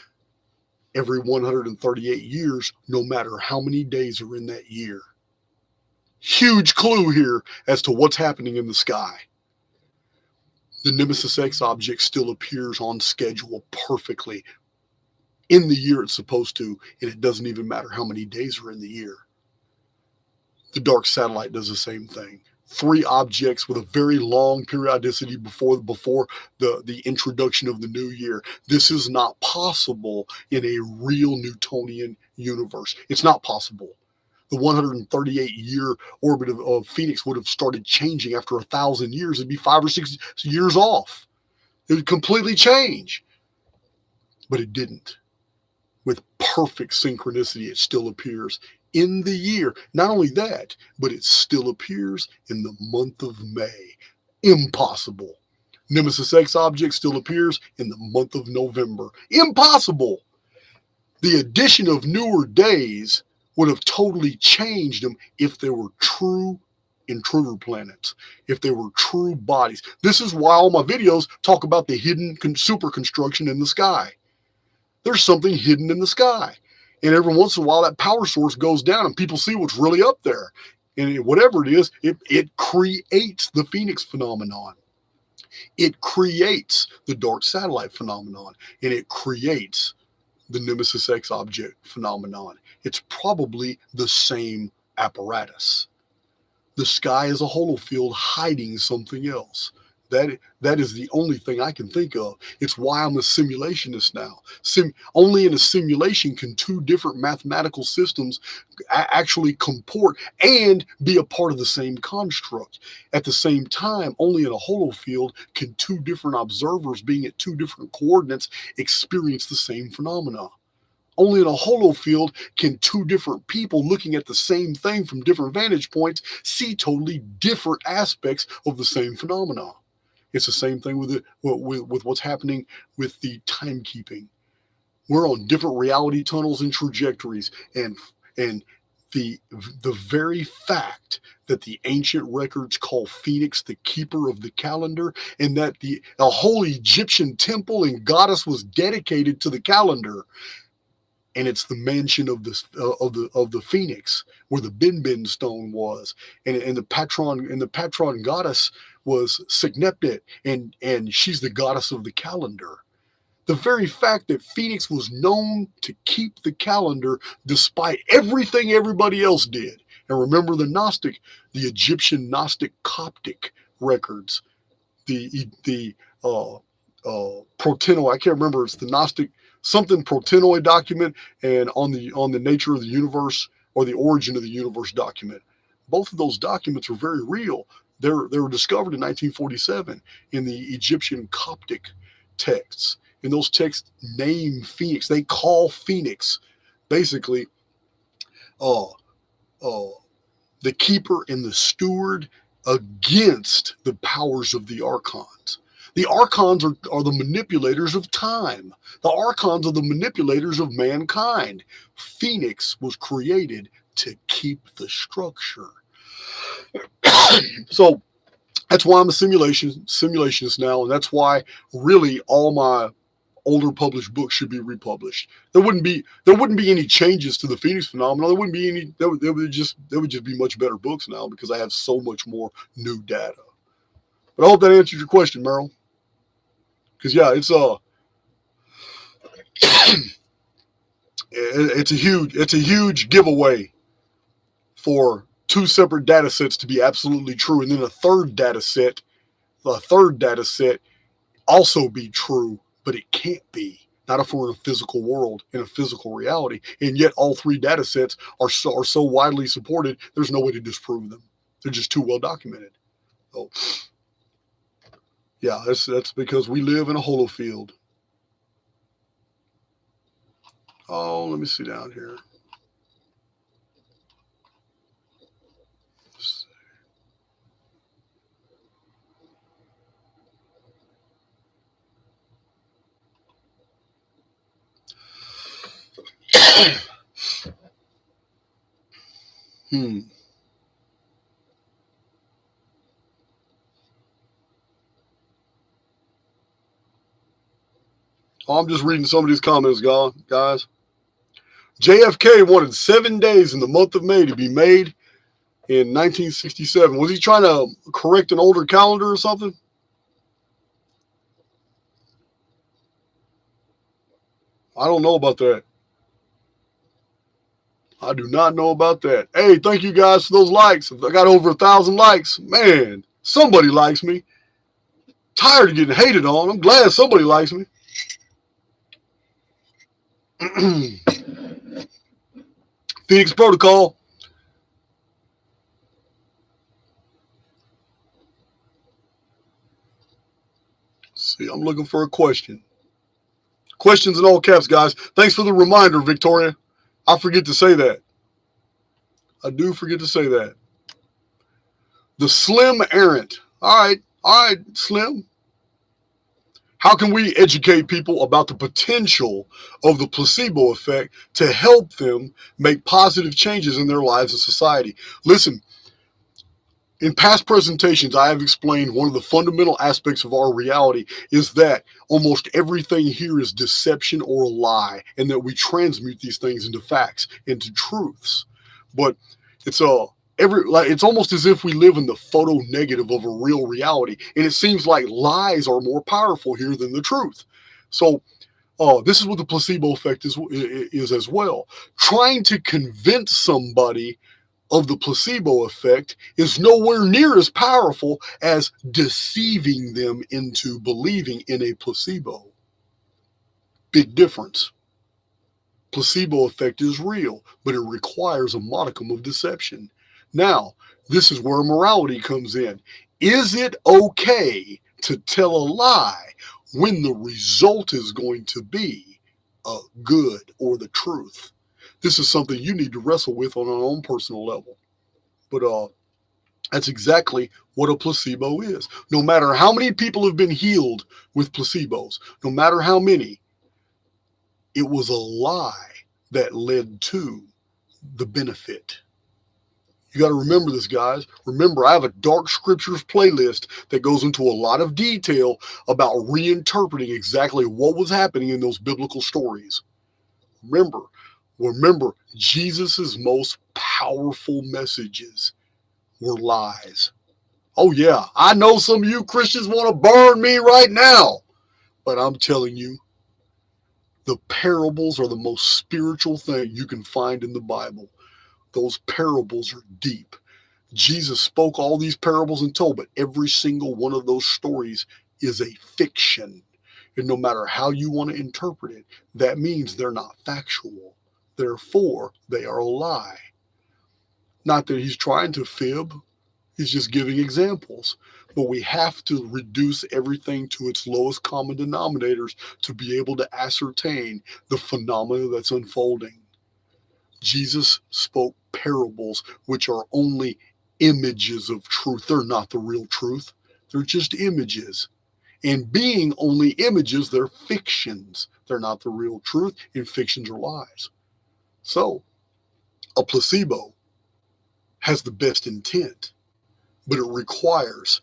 every 138 years, no matter how many days are in that year. Huge clue here as to what's happening in the sky. The Nemesis X object still appears on schedule perfectly in the year it's supposed to, and it doesn't even matter how many days are in the year. The dark satellite does the same thing. 3 objects with a very long periodicity before the introduction of the new year. This is not possible in a real Newtonian universe. It's not possible. The 138-year orbit of Phoenix would have started changing after 1,000 years. It'd be 5 or 6 years off. It would completely change. But it didn't. With perfect synchronicity, it still appears in the year. Not only that, but it still appears in the month of May. Impossible. Nemesis X object still appears in the month of November. Impossible. The addition of newer days would have totally changed them if they were true intruder planets, if they were true bodies. This is why all my videos talk about the hidden super construction in the sky. There's something hidden in the sky. And every once in a while, that power source goes down and people see what's really up there. And whatever it is, it creates the Phoenix phenomenon. It creates the dark satellite phenomenon. And it creates the Nemesis X object phenomenon. It's probably the same apparatus. The sky is a holofield hiding something else. That is the only thing I can think of. It's why I'm a simulationist now. Only in a simulation can two different mathematical systems actually comport and be a part of the same construct. At the same time, only in a holo field can two different observers being at two different coordinates experience the same phenomena. Only in a holo field can two different people looking at the same thing from different vantage points see totally different aspects of the same phenomena. It's the same thing with what's happening with the timekeeping. We're on different reality tunnels and trajectories, and the very fact that the ancient records call Phoenix the keeper of the calendar, and that a whole Egyptian temple and goddess was dedicated to the calendar, and it's the mansion of the Phoenix where the Bin stone was, and the patron goddess was Sekhmet, and she's the goddess of the calendar. The very fact that Phoenix was known to keep the calendar despite everything everybody else did. And remember the Egyptian Gnostic Coptic records, the Proteno, I can't remember, it's the Gnostic something Protenoi document, and on the nature of the universe or the origin of the universe document. Both of those documents are very real. They were discovered in 1947 in the Egyptian Coptic texts. And those texts name Phoenix. They call Phoenix basically uh, uh, the keeper and the steward against the powers of the archons. The archons are the manipulators of time. The archons are the manipulators of mankind. Phoenix was created to keep the structure. So that's why I'm a simulationist now, and that's why really all my older published books should be republished. There wouldn't be any changes to the Phoenix phenomenon. There wouldn't be any. There would just be much better books now because I have so much more new data. But I hope that answered your question, Merrill. Because yeah, it's a huge giveaway for two separate data sets to be absolutely true, and then a third data set also be true, but it can't be. Not if we're in a physical world, in a physical reality, and yet all three data sets are so widely supported. There's no way to disprove them. They're just too well documented. So, yeah, that's because we live in a holo field. Oh, let me see down here. Oh, I'm just reading some of these comments, guys. JFK wanted 7 days in the month of May to be made in 1967. Was he trying to correct an older calendar or something? I don't know about that. I do not know about that. Hey, thank you guys for those likes. I got over 1,000 likes. Man, somebody likes me. Tired of getting hated on. I'm glad somebody likes me. Phoenix Protocol. Let's see, I'm looking for a question. Questions in all caps, guys. Thanks for the reminder, Victoria. I forget to say that. I do forget to say that. The Slim Errant. All right, Slim. How can we educate people about the potential of the placebo effect to help them make positive changes in their lives and society? Listen, in past presentations, I have explained one of the fundamental aspects of our reality is that almost everything here is deception or a lie, and that we transmute these things into facts, into truths. But it's almost as if we live in the photo negative of a real reality, and it seems like lies are more powerful here than the truth. So this is what the placebo effect is as well. Trying to convince somebody of the placebo effect is nowhere near as powerful as deceiving them into believing in a placebo. Big difference. Placebo effect is real, but it requires a modicum of deception. Now, this is where morality comes in. Is it okay to tell a lie when the result is going to be a good or the truth? This is something you need to wrestle with on an own personal level. But that's exactly what a placebo is. No matter how many people have been healed with placebos, no matter how many, it was a lie that led to the benefit. You got to remember this, guys. Remember, I have a Dark Scriptures playlist that goes into a lot of detail about reinterpreting exactly what was happening in those biblical stories. Remember, Jesus's most powerful messages were lies. Oh yeah, I know some of you Christians want to burn me right now, but I'm telling you, the parables are the most spiritual thing you can find in the Bible. Those parables are deep. Jesus spoke all these parables and told, but every single one of those stories is a fiction. And no matter how you want to interpret it, that means they're not factual. Therefore, they are a lie. Not that he's trying to fib. He's just giving examples. But we have to reduce everything to its lowest common denominators to be able to ascertain the phenomena that's unfolding. Jesus spoke parables, which are only images of truth. They're not the real truth. They're just images. And being only images, they're fictions. They're not the real truth, and fictions are lies. So, a placebo has the best intent, but it requires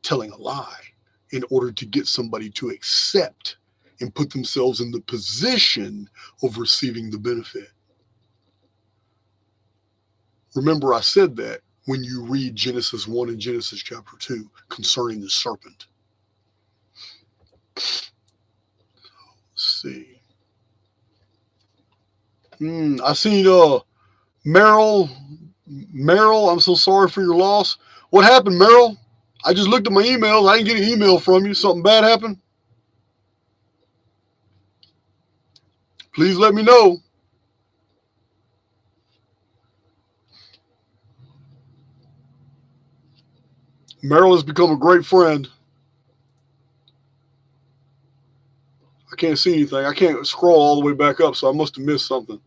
telling a lie in order to get somebody to accept and put themselves in the position of receiving the benefit. Remember, I said that when you read Genesis 1 and Genesis chapter 2 concerning the serpent. Let's see. I seen Meryl, I'm so sorry for your loss. What happened, Meryl? I just looked at my emails. I didn't get an email from you. Something bad happened? Please let me know. Meryl has become a great friend. I can't see anything. I can't scroll all the way back up, so I must have missed something.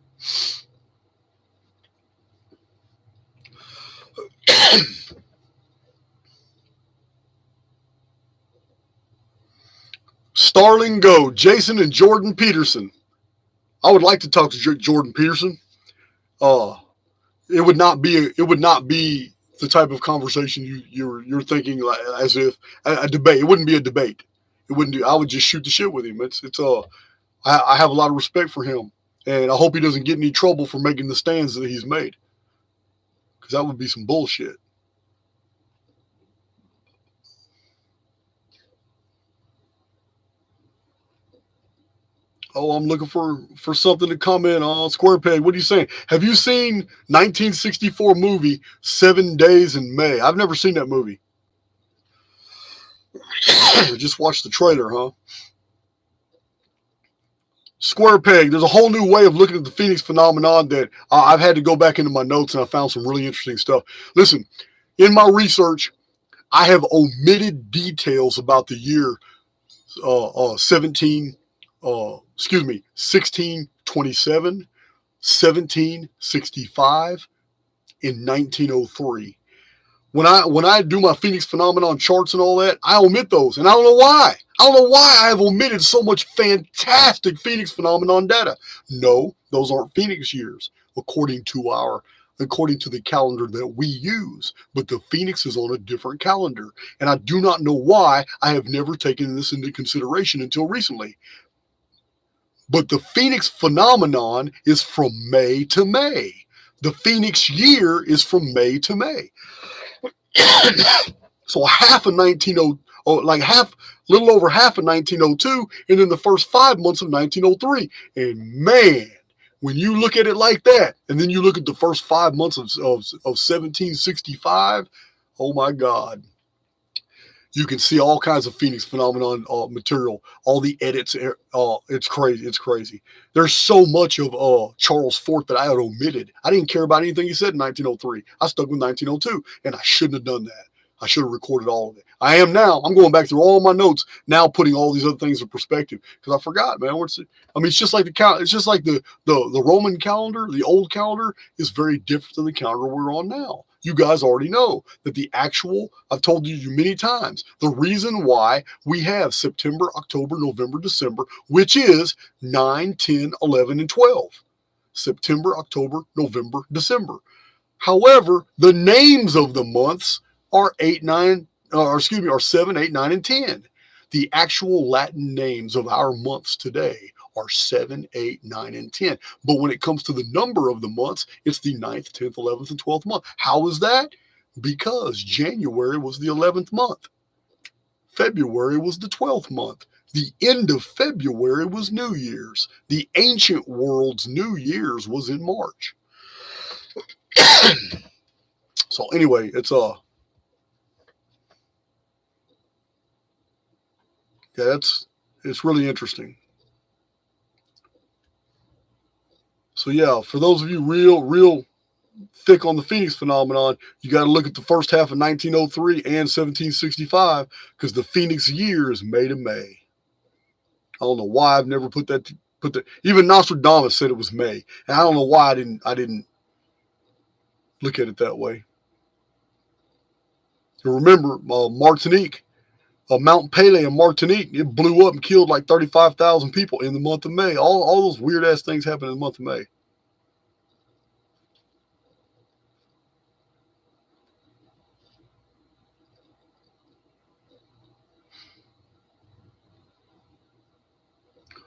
Starling Go, Jason and Jordan Peterson. I would like to talk to Jordan Peterson. It would not be the type of conversation you're thinking, as if a debate. It wouldn't be a debate. It wouldn't. I would just shoot the shit with him. I have a lot of respect for him, and I hope he doesn't get in any trouble for making the stands that he's made, because that would be some bullshit. Oh, I'm looking for something to comment on. Square Peg, what are you saying? Have you seen 1964 movie 7 Days in May? I've never seen that movie. Just watched the trailer, huh? Square Peg, there's a whole new way of looking at the Phoenix phenomenon that I've had to go back into my notes, and I found some really interesting stuff. Listen, in my research, I have omitted details about the year 1627, 1765, and 1903. When I do my Phoenix phenomenon charts and all that, I omit those, and I don't know why. I don't know why I have omitted so much fantastic Phoenix phenomenon data. No, those aren't Phoenix years, according to the calendar that we use. But the Phoenix is on a different calendar, and I do not know why I have never taken this into consideration until recently. But the Phoenix phenomenon is from May to May. The Phoenix year is from May to May. So half of little over half of 1902, and then the first 5 months of 1903. And man, When you look at it like that, and then you look at the first 5 months of 1765, oh my God. You can see all kinds of Phoenix phenomenon material, all the edits. It's crazy. It's crazy. There's so much of Charles Fort that I had omitted. I didn't care about anything he said in 1903. I stuck with 1902, and I shouldn't have done that. I should have recorded all of it. I am now. I'm going back through all my notes now, putting all these other things in perspective because I forgot, man. It's just like the count. It's just like the Roman calendar. The old calendar is very different than the calendar we're on now. You guys already know that the actual, I've told you many times, the reason why we have September, October, November, December, which is 9, 10, 11, and 12. September, October, November, December. However, the names of the months are 7, 8, 9, and 10. The actual Latin names of our months today are 7, 8, 9, and 10. But when it comes to the number of the months, it's the 9th, 10th, 11th, and 12th month. How is that? Because January was the 11th month. February was the 12th month. The end of February was New Year's. The ancient world's New Year's was in March. So anyway, it's really interesting. So yeah, for those of you real thick on the Phoenix phenomenon, you got to look at the first half of 1903 and 1765 because the Phoenix year is May to May. I don't know why I've never put that. Even Nostradamus said it was May, and I don't know why I didn't look at it that way. And remember, Martinique, Mount Pelée in Martinique, it blew up and killed like 35,000 people in the month of May. All those weird ass things happened in the month of May.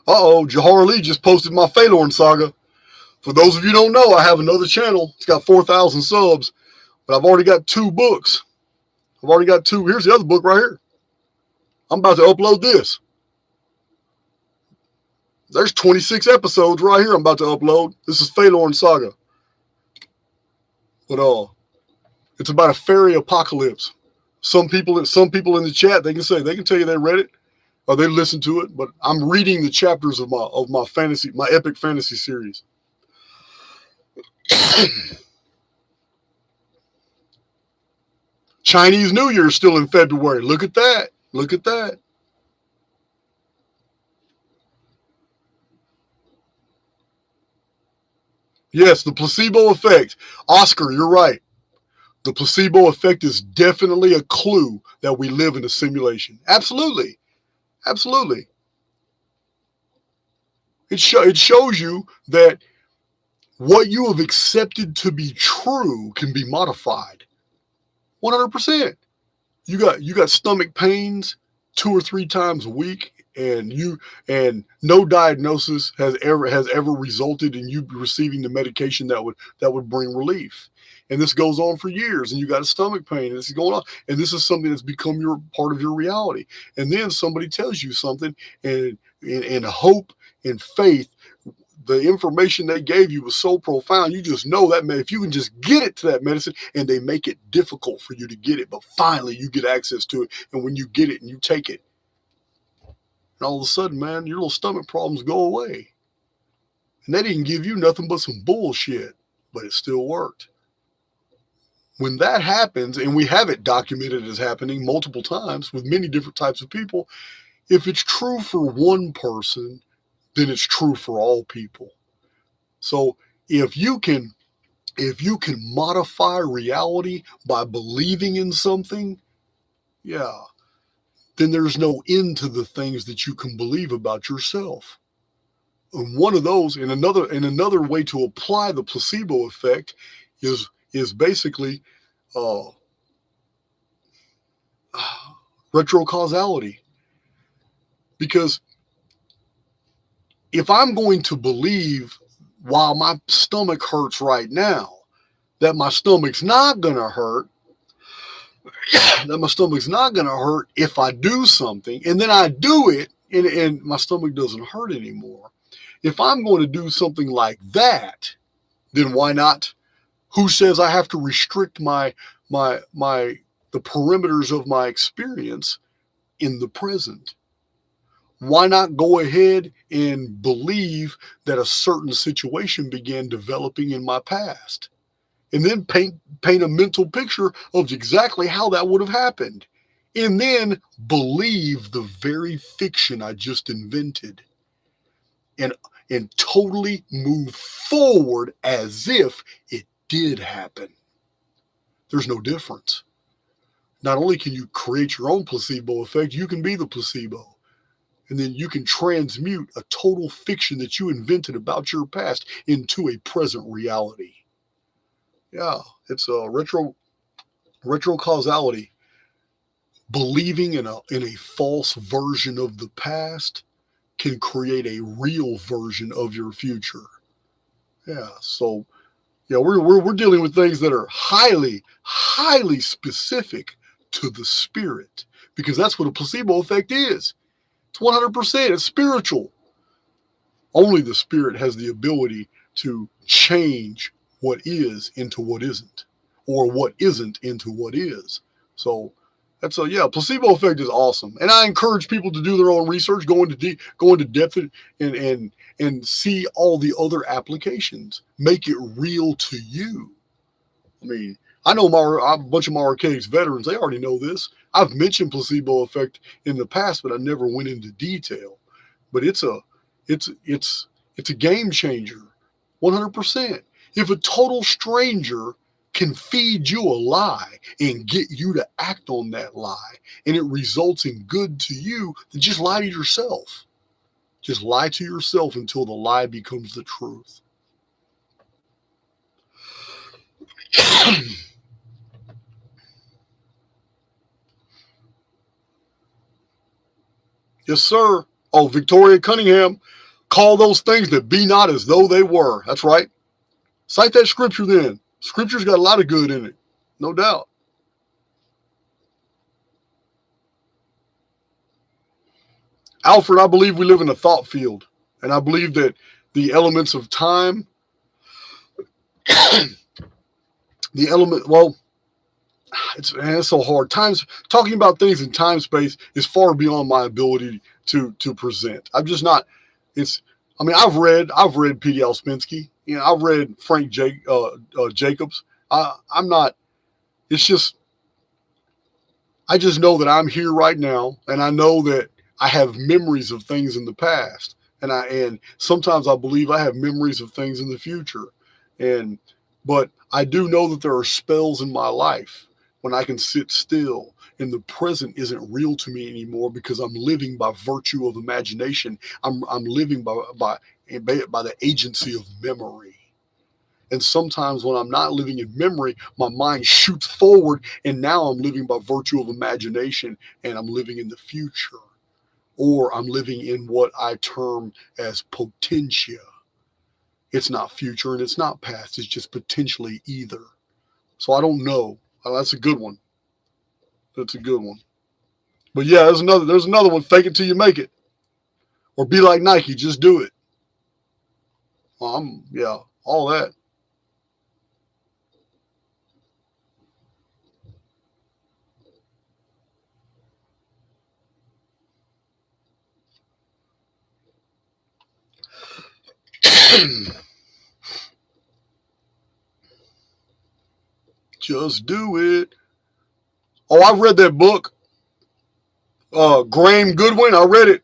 Jahar Ali just posted my Phalorn saga. For those of you who don't know, I have another channel. It's got 4,000 subs, but I've already got 2 books. I've already got 2. Here's the other book right here. I'm about to upload this. There's 26 episodes right here I'm about to upload. This is Phalorn Saga. But it's about a fairy apocalypse. Some people in the chat, they can tell you they read it or they listened to it, but I'm reading the chapters of my fantasy, my epic fantasy series. Chinese New Year is still in February. Look at that. Look at that. Yes, the placebo effect. Oscar, you're right. The placebo effect is definitely a clue that we live in a simulation. Absolutely. Absolutely. It shows you that what you have accepted to be true can be modified. 100%. You got stomach pains 2 or 3 times a week, and no diagnosis has ever resulted in you receiving the medication that would bring relief. And this goes on for years, and you got a stomach pain, and this is going on, and this is something that's become your part of your reality. And then somebody tells you something, and in hope and faith, the information they gave you was so profound. You just know that, man, if you can just get it to that medicine, and they make it difficult for you to get it, but finally you get access to it. And when you get it and you take it, and all of a sudden, man, your little stomach problems go away. And they didn't give you nothing but some bullshit, but it still worked. When that happens, and we have it documented as happening multiple times with many different types of people, if it's true for one person, then it's true for all people. So if you can modify reality by believing in something, yeah, then there's no end to the things that you can believe about yourself. And one of those, and another way to apply the placebo effect is basically retrocausality. Because if I'm going to believe while my stomach hurts right now that my stomach's not going to hurt, if I do something, and then I do it, and my stomach doesn't hurt anymore, if I'm going to do something like that, then why not? Who says I have to restrict the perimeters of my experience in the present? Why not go ahead and believe that a certain situation began developing in my past? And then paint a mental picture of exactly how that would have happened. And then believe the very fiction I just invented. And totally move forward as if it did happen. There's no difference. Not only can you create your own placebo effect, you can be the placebo. And then you can transmute a total fiction that you invented about your past into a present reality. Yeah, it's a retro causality. Believing in a false version of the past can create a real version of your future. Yeah, so yeah, we're dealing with things that are highly, highly specific to the spirit, because that's what a placebo effect is. It's 100%. It's spiritual. Only the spirit has the ability to change what is into what isn't, or what isn't into what is. So that's placebo effect is awesome, and I encourage people to do their own research, go into depth, and see all the other applications. Make it real to you. I mean, I know a bunch of my Archaix veterans. They already know this. I've mentioned placebo effect in the past, but I never went into detail. But it's a game changer, 100%. If a total stranger can feed you a lie and get you to act on that lie, and it results in good to you, then just lie to yourself. Just lie to yourself until the lie becomes the truth. Yes, sir. Oh, Victoria Cunningham, call those things that be not as though they were. That's right. Cite that scripture then. Scripture's got a lot of good in it, no doubt. Alfred, I believe we live in a thought field, and I believe that the elements of time, it's so hard. Talking about things in time space is far beyond my ability to present. I'm just not. I've read P.D. Alspinski. I've read Frank Jacobs. I'm not. It's just. I just know that I'm here right now, and I know that I have memories of things in the past, and sometimes I believe I have memories of things in the future, but I do know that there are spells in my life when I can sit still and the present isn't real to me anymore because I'm living by virtue of imagination. I'm living by the agency of memory. And sometimes when I'm not living in memory, my mind shoots forward, and now I'm living by virtue of imagination, and I'm living in the future, or I'm living in what I term as potentia. It's not future and it's not past. It's just potentially either. So I don't know. That's a good one. That's a good one. But yeah, there's another one. Fake it till you make it, or be like Nike. Just do it. All that. Just do it. Oh, I've read that book. Graham Goodwin. I read it.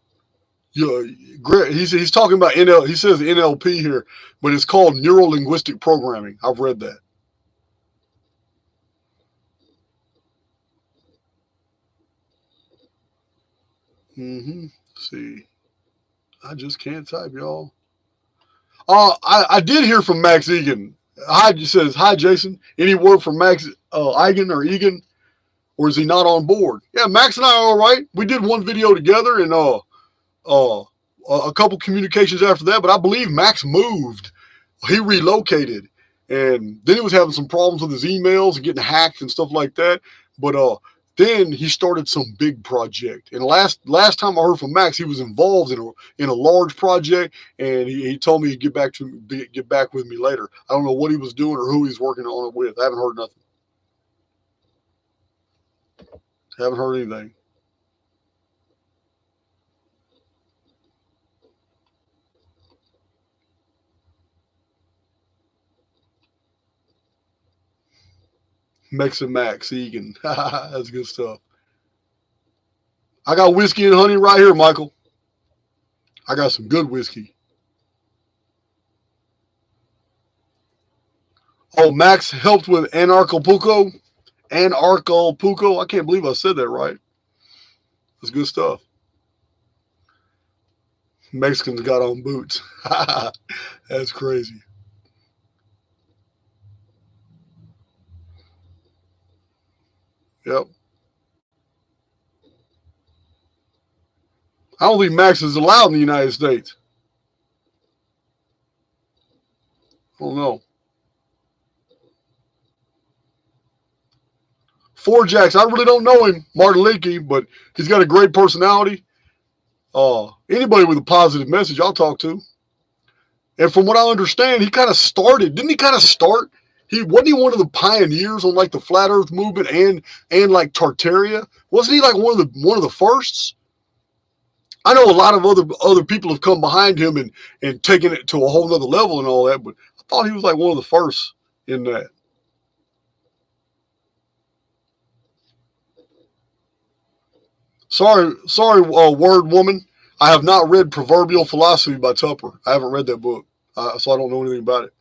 Yeah, he's talking about NL. He says NLP here, but it's called Neuro Linguistic Programming. I've read that. See, I just can't type, y'all. I did hear from Max Egan. He says, "Hi, Jason. Any word from Max Egan or Egan, or is he not on board?" Yeah, Max and I are all right. We did one video together, and a couple communications after that. But I believe Max moved. He relocated, and then he was having some problems with his emails and getting hacked and stuff like that. But Then he started some big project. And last time I heard from Max, he was involved in a large project, and he told me he'd get back with me later. I don't know what he was doing or who he's working on it with. I haven't heard nothing. Haven't heard anything. Mexican Max Egan. That's good stuff. I got whiskey and honey right here, Michael. I got some good whiskey. Oh, Max helped with Anarchapulco. Anarchapulco. I can't believe I said that right. That's good stuff. Mexicans got on boots. That's crazy. Yep. I don't think Max is allowed in the United States. I don't know. Four Jacks, I really don't know him, Martin Leakey, but he's got a great personality. Anybody with a positive message I'll talk to. And from what I understand, he kind of started. Didn't he kind of start? Wasn't he one of the pioneers on like the flat Earth movement and like Tartaria? Wasn't he like one of the firsts? I know a lot of other people have come behind him and taken it to a whole nother level and all that, but I thought he was like one of the first in that. Sorry, word woman. I have not read Proverbial Philosophy by Tupper. I haven't read that book, so I don't know anything about it.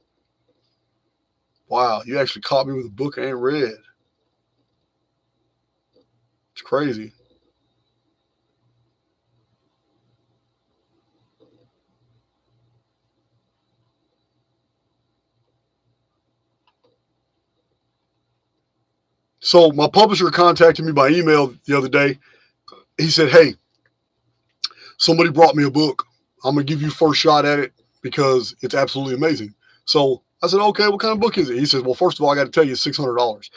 Wow, you actually caught me with a book I ain't read. It's crazy. So my publisher contacted me by email the other day. He said, "Hey, somebody brought me a book. I'm going to give you first shot at it because it's absolutely amazing." So I said, "Okay, what kind of book is it?" He said, "Well, first of all, I got to tell you, it's $600.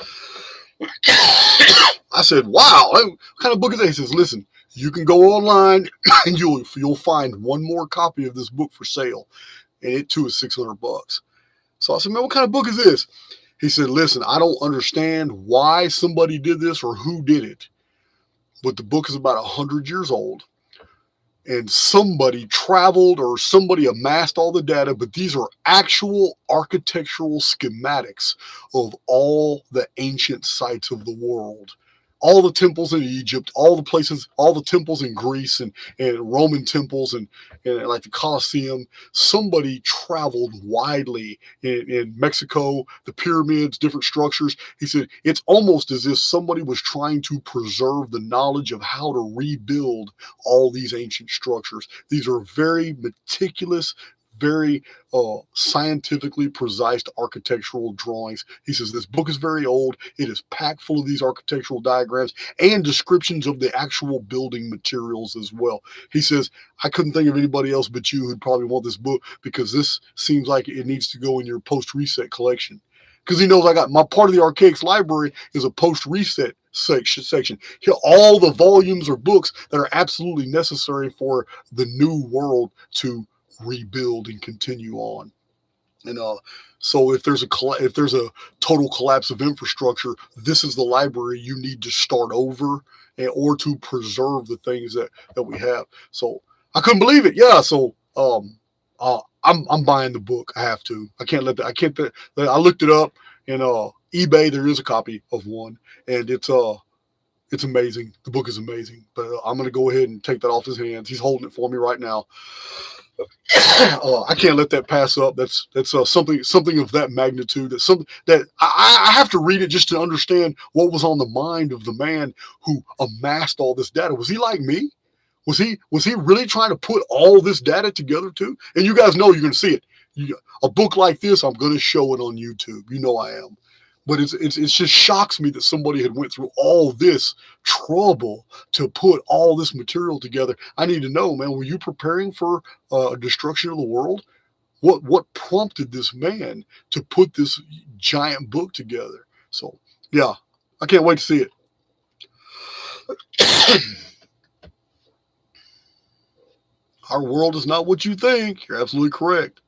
I said, "Wow, what kind of book is that?" He says, "Listen, you can go online and you'll find one more copy of this book for sale, and it too is $600." So I said, "Man, what kind of book is this?" He said, "Listen, I don't understand why somebody did this or who did it, but the book is about 100 years old. And somebody traveled or somebody amassed all the data, but these are actual architectural schematics of all the ancient sites of the world. All the temples in Egypt, all the places, all the temples in Greece and Roman temples and like the Colosseum. Somebody traveled widely in Mexico, the pyramids, different structures." He said, "It's almost as if somebody was trying to preserve the knowledge of how to rebuild all these ancient structures. These are very meticulous, very scientifically precise architectural drawings." He says, "This book is very old. It is packed full of these architectural diagrams and descriptions of the actual building materials as well." He says, "I couldn't think of anybody else but you who'd probably want this book because this seems like it needs to go in your post-reset collection." Because he knows I got my part of the Archaix library is a post-reset section. Here, all the volumes or books that are absolutely necessary for the new world to rebuild and continue on. And so if there's a total collapse of infrastructure, this is the library you need to start over or to preserve the things that we have. So I couldn't believe it. Yeah. So I'm buying the book. I have to. I can't let that. I can't. I looked it up and eBay. There is a copy of one, and it's amazing. The book is amazing. But I'm going to go ahead and take that off his hands. He's holding it for me right now. I can't let that pass up. That's something of that magnitude. That's something that I have to read it just to understand what was on the mind of the man who amassed all this data. Was he like me? Was he really trying to put all this data together too? And you guys know you're going to see it. A book like this, I'm going to show it on YouTube. You know I am. But it just shocks me that somebody had went through all this trouble to put all this material together. I need to know, man, were you preparing for destruction of the world? What prompted this man to put this giant book together? So, yeah, I can't wait to see it. Our world is not what you think. You're absolutely correct.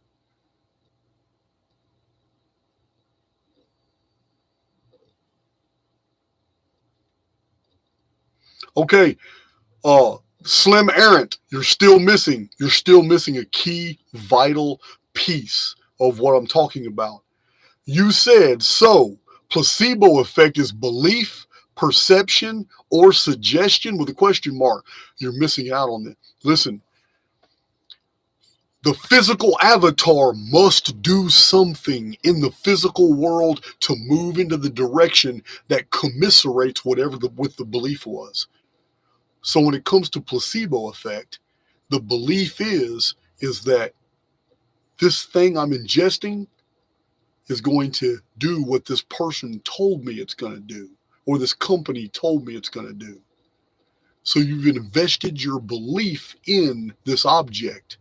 Okay, Slim Errant, you're still missing. You're still missing a key, vital piece of what I'm talking about. You said so. Placebo effect is belief, perception, or suggestion with a question mark. You're missing out on it. Listen, the physical avatar must do something in the physical world to move into the direction that commiserates whatever with the belief was. So when it comes to placebo effect, the belief is that this thing I'm ingesting is going to do what this person told me it's going to do, or this company told me it's going to do. So you've invested your belief in this object.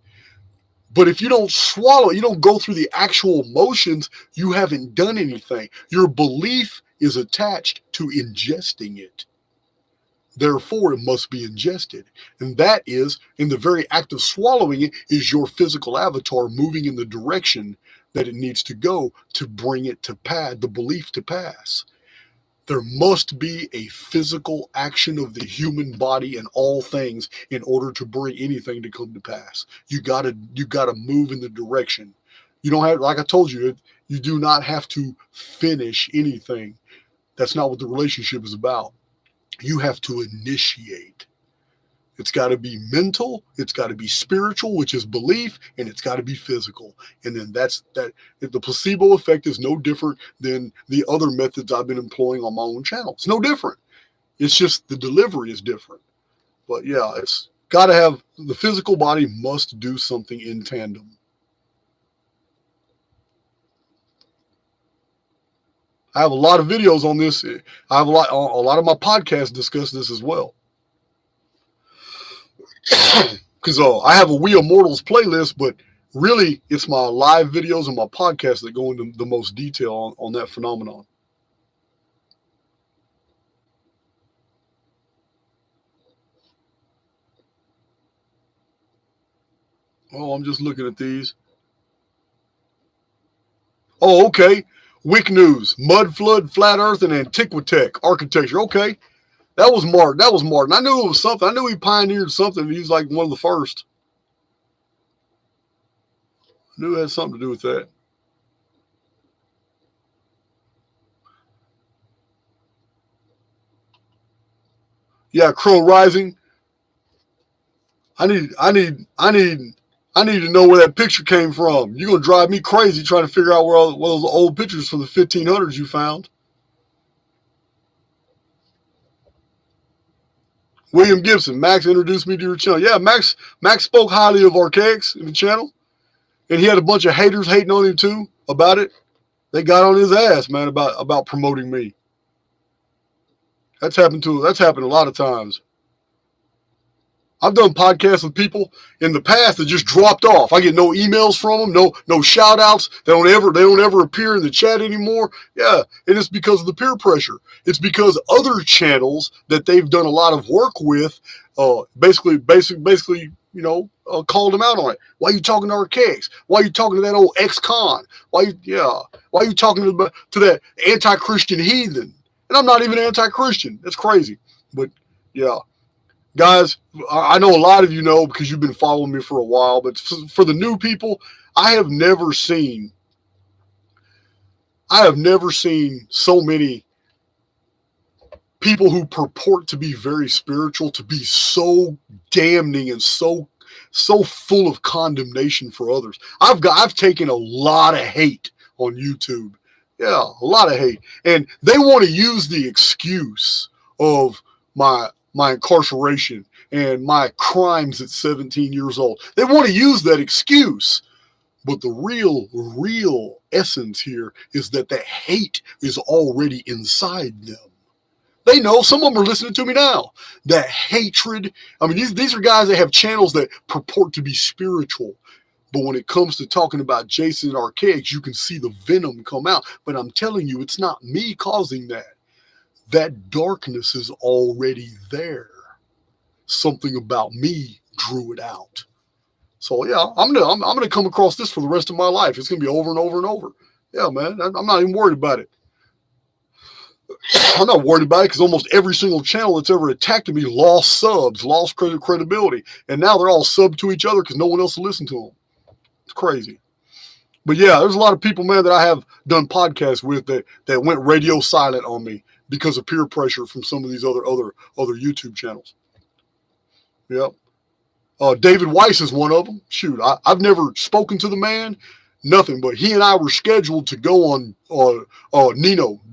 But if you don't swallow it, you don't go through the actual motions, you haven't done anything. Your belief is attached to ingesting it. Therefore, it must be ingested. And that is, in the very act of swallowing it, is your physical avatar moving in the direction that it needs to go to bring it to pass, the belief to pass. There must be a physical action of the human body and all things in order to bring anything to come to pass. You gotta move in the direction. You don't have, like I told you, you do not have to finish anything. That's not what the relationship is about. You have to initiate. It's got to be mental, it's got to be spiritual, which is belief, and it's got to be physical. And then that's that. The placebo effect is no different than the other methods I've been employing on my own channel. It's no different. It's just the delivery is different. But yeah, it's got to have, the physical body must do something in tandem. I have a lot of videos on this. I have a lot of my podcasts discuss this as well. Because I have a We Immortals playlist, but really it's my live videos and my podcasts that go into the most detail on that phenomenon. Oh, I'm just looking at these. Oh, okay. Wick News, Mud Flood, Flat Earth, and Antiquitech Architecture. Okay. That was Martin. That was Martin. I knew it was something. I knew he pioneered something. He's like one of the first. I knew it had something to do with that. Yeah, Crow Rising. I need to know where that picture came from. You're gonna drive me crazy trying to figure out where all those old pictures from the 1500s you found. William Gibson, Max introduced me to your channel. Yeah, Max spoke highly of Archaix in the channel, and he had a bunch of haters hating on him too about it. They got on his ass, man, about promoting me. That's happened a lot of times. I've done podcasts with people in the past that just dropped off. I get no emails from them, no shout outs. They don't ever appear in the chat anymore. Yeah, and it's because of the peer pressure. It's because other channels that they've done a lot of work with, basically, called them out on it. Why are you talking to Archaix? Why are you talking to that old ex-con? Why are you talking to that anti-Christian heathen? And I'm not even anti-Christian. That's crazy. But yeah. Guys, I know a lot of you know because you've been following me for a while, but for the new people, I have never seen so many people who purport to be very spiritual to be so damning and so full of condemnation for others. I've taken a lot of hate on YouTube. Yeah, a lot of hate. And they want to use the excuse of my incarceration and my crimes at 17 years old. They want to use that excuse. But the real essence here is that the hate is already inside them. They know, some of them are listening to me now. That hatred, I mean, these are guys that have channels that purport to be spiritual. But when it comes to talking about JasonArchaix, you can see the venom come out. But I'm telling you, it's not me causing that. that darkness is already there. Something about me drew it out. So yeah, I'm gonna come across this for the rest of my life. It's gonna be over and over and over. Yeah, man, I'm not even worried about it. I'm not worried about it because almost every single channel that's ever attacked me lost subs, lost credibility, and now they're all subbed to each other because no one else will listen to them. It's crazy. But yeah, there's a lot of people, man, that I have done podcasts with that went radio silent on me because of peer pressure from some of these other YouTube channels. Yep. David Weiss is one of them. Shoot, I've never spoken to the man, nothing, but he and I were scheduled to go on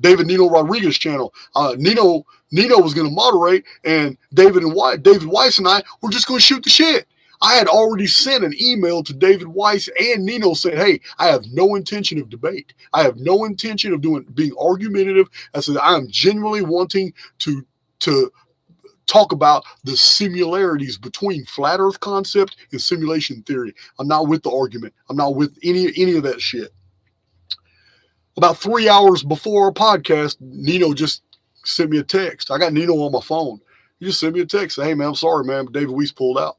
David Nino Rodriguez channel. Nino was going to moderate, and David Weiss and I were just going to shoot the shit. I had already sent an email to David Weiss and Nino saying, hey, I have no intention of debate. I have no intention of being argumentative. I said, I am genuinely wanting to talk about the similarities between flat earth concept and simulation theory. I'm not with the argument. I'm not with any of that shit. About 3 hours before our podcast, Nino just sent me a text. I got Nino on my phone. He just sent me a text. Hey, man, I'm sorry, man, but David Weiss pulled out.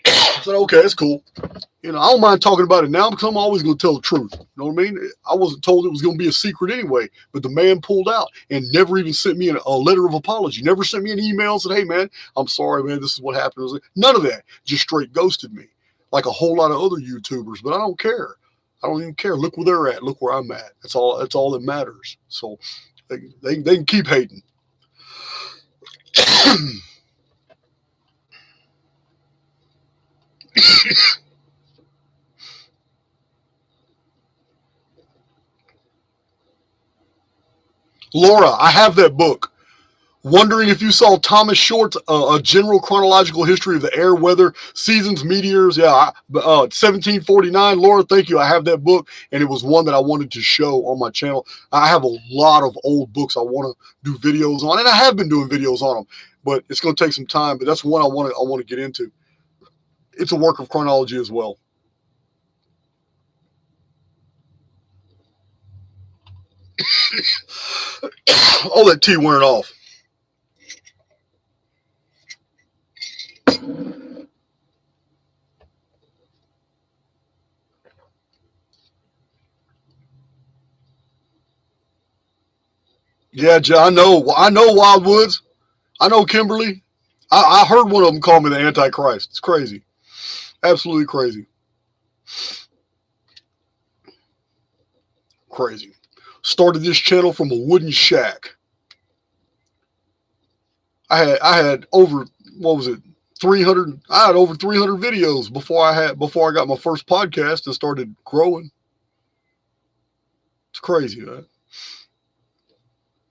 I said, okay, that's cool. I don't mind talking about it now because I'm always going to tell the truth. You know what I mean? I wasn't told it was going to be a secret anyway, but the man pulled out and never even sent me a letter of apology. Never sent me an email and said, hey, man, I'm sorry, man, this is what happened. None of that. Just straight ghosted me like a whole lot of other YouTubers, but I don't care. I don't even care. Look where they're at. Look where I'm at. That's all that matters. So they can keep hating. Laura, I have that book. Wondering if you saw Thomas Short's A General Chronological History of the Air, Weather, Seasons, Meteors. Yeah, 1749. Laura, thank you. I have that book, and it was one that I wanted to show on my channel. I have a lot of old books I want to do videos on, and I have been doing videos on them, but it's going to take some time. But that's one I want to get into. It's a work of chronology as well. All that tea wearing off. Yeah, I know Wildwoods. I know Kimberly. I heard one of them call me the Antichrist. It's crazy. Absolutely crazy. Crazy. Started this channel from a wooden shack. I had over, 300. I had over 300 videos before I got my first podcast and started growing. It's crazy, man.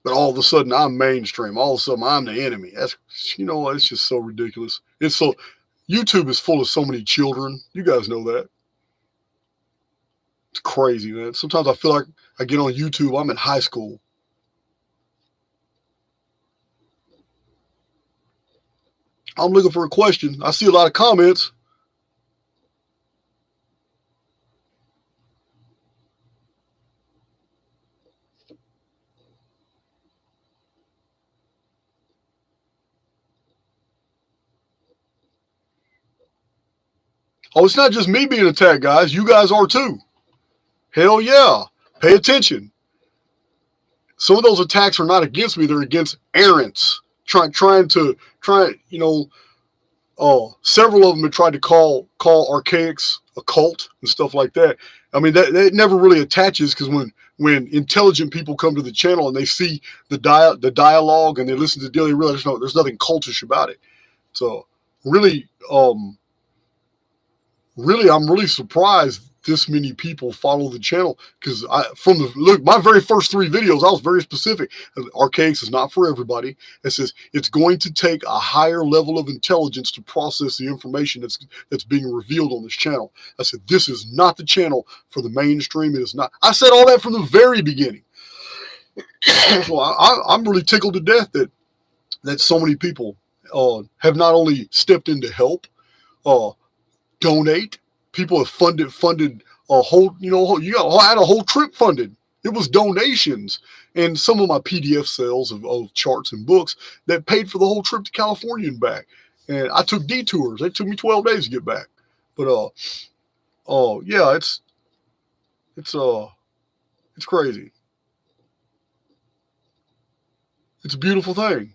But all of a sudden I'm mainstream. All of a sudden I'm the enemy. That's, what? It's just so ridiculous. YouTube is full of so many children. You guys know that. It's crazy, man. Sometimes I feel like I get on YouTube, I'm in high school. I'm looking for a question. I see a lot of comments. Oh, it's not just me being attacked, guys. You guys are too. Hell yeah. Pay attention. Some of those attacks are not against me. They're against errants. Several of them have tried to call Archaix a cult and stuff like that. I mean, that never really attaches because when intelligent people come to the channel and they see the dialogue and they listen to the deal, they realize there's nothing cultish about it. So really, I'm really surprised this many people follow the channel because my very first 3 videos, I was very specific. Archaix is not for everybody. It says it's going to take a higher level of intelligence to process the information that's being revealed on this channel. I said, this is not the channel for the mainstream. It is not. I said all that from the very beginning. So I'm really tickled to death that so many people have not only stepped in to help, donate. People have funded a whole, I had a whole trip funded. It was donations and some of my PDF sales of charts and books that paid for the whole trip to California and back. And I took detours. It took me 12 days to get back. But yeah, it's it's crazy. It's a beautiful thing.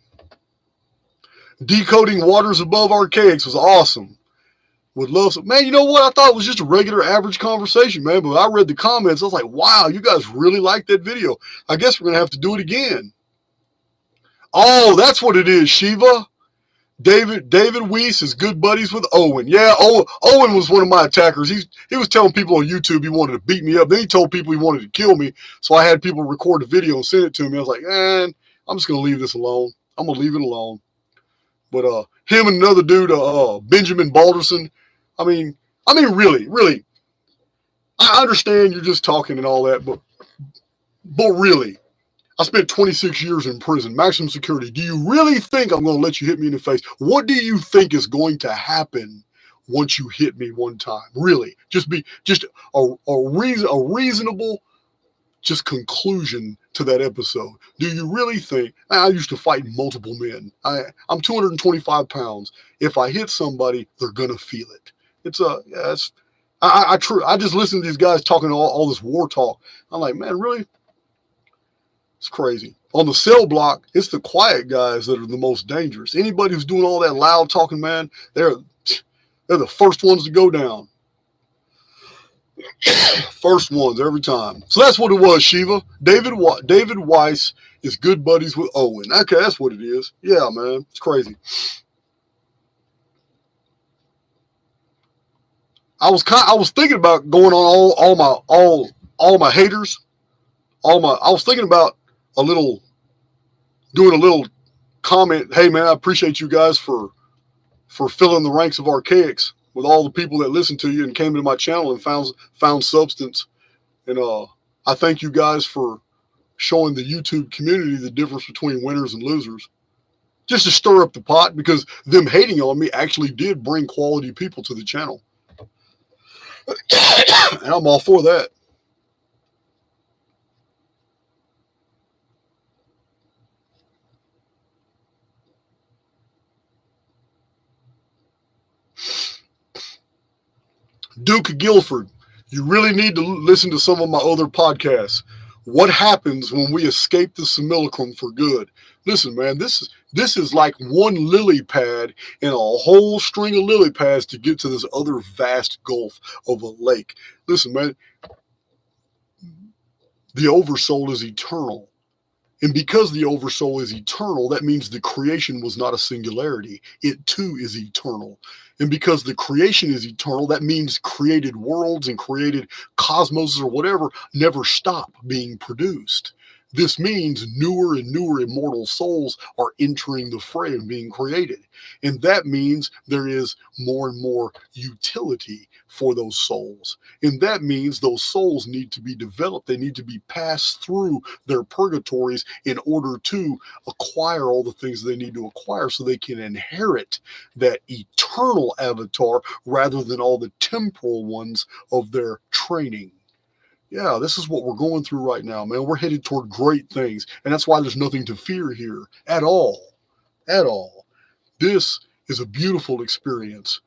Decoding waters above Archaix was awesome. Would love some. Man, you know what? I thought it was just a regular average conversation, man. But I read the comments. I was like, wow, you guys really like that video. I guess we're going to have to do it again. Oh, that's what it is, Shiva. David Weiss is good buddies with Owen. Yeah, Owen was one of my attackers. He was telling people on YouTube he wanted to beat me up. Then he told people he wanted to kill me. So I had people record the video and send it to me. I was like, man, I'm just going to leave this alone. I'm going to leave it alone. But him and another dude, Benjamin Balderson, I mean, really, I understand you're just talking and all that, but really, I spent 26 years in prison, maximum security. Do you really think I'm going to let you hit me in the face? What do you think is going to happen once you hit me one time? Really, just a reasonable just conclusion to that episode. Do you really think I used to fight multiple men? I'm 225 pounds. If I hit somebody, they're gonna feel it. I just listen to these guys talking all this war talk. I'm like, man, really? It's crazy. On the cell block, it's the quiet guys that are the most dangerous. Anybody who's doing all that loud talking, man, they're the first ones to go down. First ones every time. So that's what it was, Shiva. David Weiss is good buddies with Owen. Okay, that's what it is. Yeah, man, it's crazy. I was thinking about going on all my haters. I was thinking about doing a little comment. Hey, man, I appreciate you guys for filling the ranks of Archaix with all the people that listened to you and came to my channel and found substance. And I thank you guys for showing the YouTube community the difference between winners and losers. Just to stir up the pot, because them hating on me actually did bring quality people to the channel. And I'm all for that. Duke Guilford, you really need to listen to some of my other podcasts. What happens when we escape the simulacrum for good? Listen, man, this is like one lily pad in a whole string of lily pads to get to this other vast gulf of a lake. Listen, man, the oversoul is eternal. And because the oversoul is eternal, that means the creation was not a singularity. It too is eternal. And because the creation is eternal, that means created worlds and created cosmoses or whatever never stop being produced. This means newer and newer immortal souls are entering the fray and being created. And that means there is more and more utility for those souls. And that means those souls need to be developed. They need to be passed through their purgatories in order to acquire all the things they need to acquire so they can inherit that eternal avatar rather than all the temporal ones of their training. Yeah, this is what we're going through right now, man. We're headed toward great things. And that's why there's nothing to fear here at all. At all. This is a beautiful experience,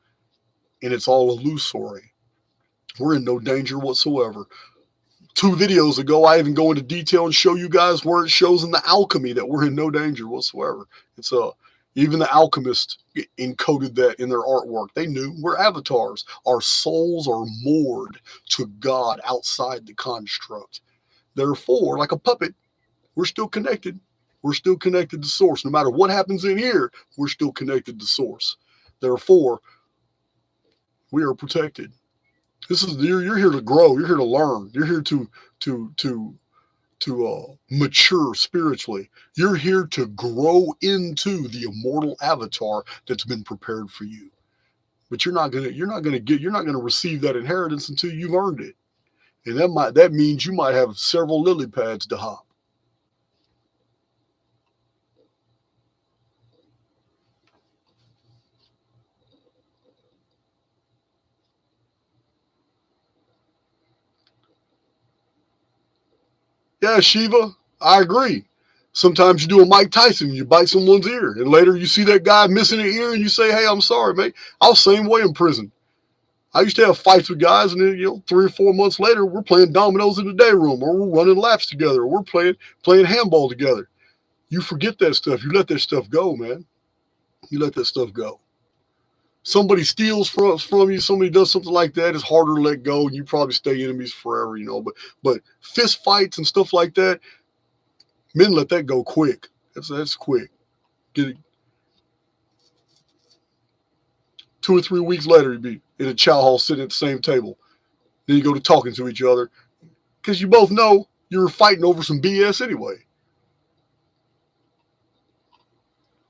and it's all illusory. We're in no danger whatsoever. 2 videos ago, I even go into detail and show you guys where it shows in the alchemy that we're in no danger whatsoever. It's even the alchemists encoded that in their artwork. They knew we're avatars. Our souls are moored to God outside the construct. Therefore, like a puppet, we're still connected. We're still connected to source. No matter what happens in here, we're still connected to source. Therefore, we are protected. You're here to grow. You're here to learn. You're here to mature spiritually. You're here to grow into the immortal avatar that's been prepared for you. But you're not gonna receive that inheritance until you've earned it. And that means you might have several lily pads to hop. Yeah, Shiva, I agree. Sometimes you do a Mike Tyson, you bite someone's ear, and later you see that guy missing an ear, and you say, "Hey, I'm sorry, mate." I was the same way in prison. I used to have fights with guys, and then 3 or 4 months later, we're playing dominoes in the day room, or we're running laps together, or we're playing handball together. You forget that stuff. You let that stuff go, man. You let that stuff go. Somebody steals from you, somebody does something like that, it's harder to let go, and you probably stay enemies forever, But fist fights and stuff like that, men let that go quick. That's quick. Get it. 2 or 3 weeks later, you'd be in a chow hall sitting at the same table. Then you go to talking to each other because you both know you were fighting over some BS anyway.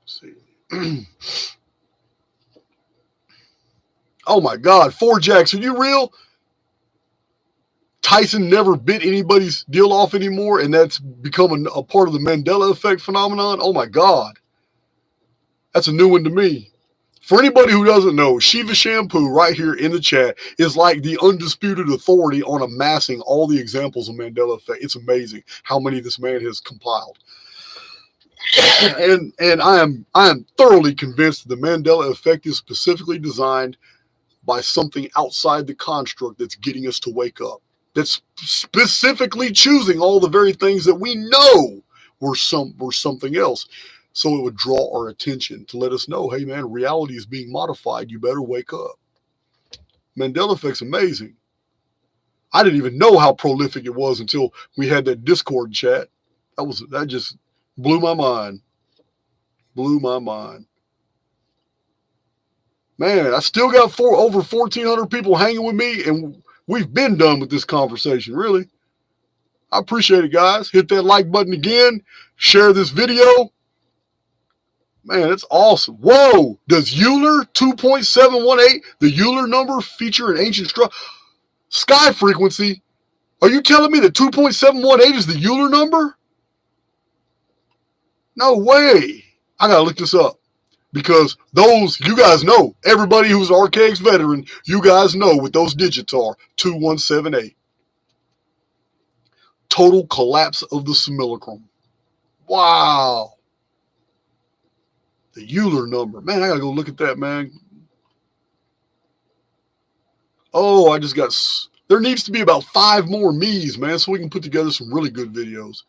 Let's see. Oh my God, 4Jacks, are you real? Tyson never bit anybody's deal off anymore, and that's become a part of the Mandela Effect phenomenon. Oh my God. That's a new one to me. For anybody who doesn't know, Shiva Shampoo right here in the chat is like the undisputed authority on amassing all the examples of Mandela Effect. It's amazing how many this man has compiled. And I am thoroughly convinced the Mandela Effect is specifically designed by something outside the construct that's getting us to wake up. That's specifically choosing all the very things that we know were something else. So it would draw our attention to let us know, hey man, reality is being modified. You better wake up. Mandela Effect's amazing. I didn't even know how prolific it was until we had that Discord chat. That just blew my mind. Blew my mind. Man, I still got over 1,400 people hanging with me, and we've been done with this conversation, really. I appreciate it, guys. Hit that like button again. Share this video. Man, it's awesome. Whoa! Does Euler 2.718, the Euler number, feature an ancient sky frequency? Are you telling me that 2.718 is the Euler number? No way. I gotta look this up. Because you guys know, everybody who's an Archaix veteran, you guys know what those digits are. 2178. Total collapse of the simulacrum. Wow. The Euler number. Man, I gotta go look at that, man. Oh, there needs to be about 5 more me's, man, so we can put together some really good videos.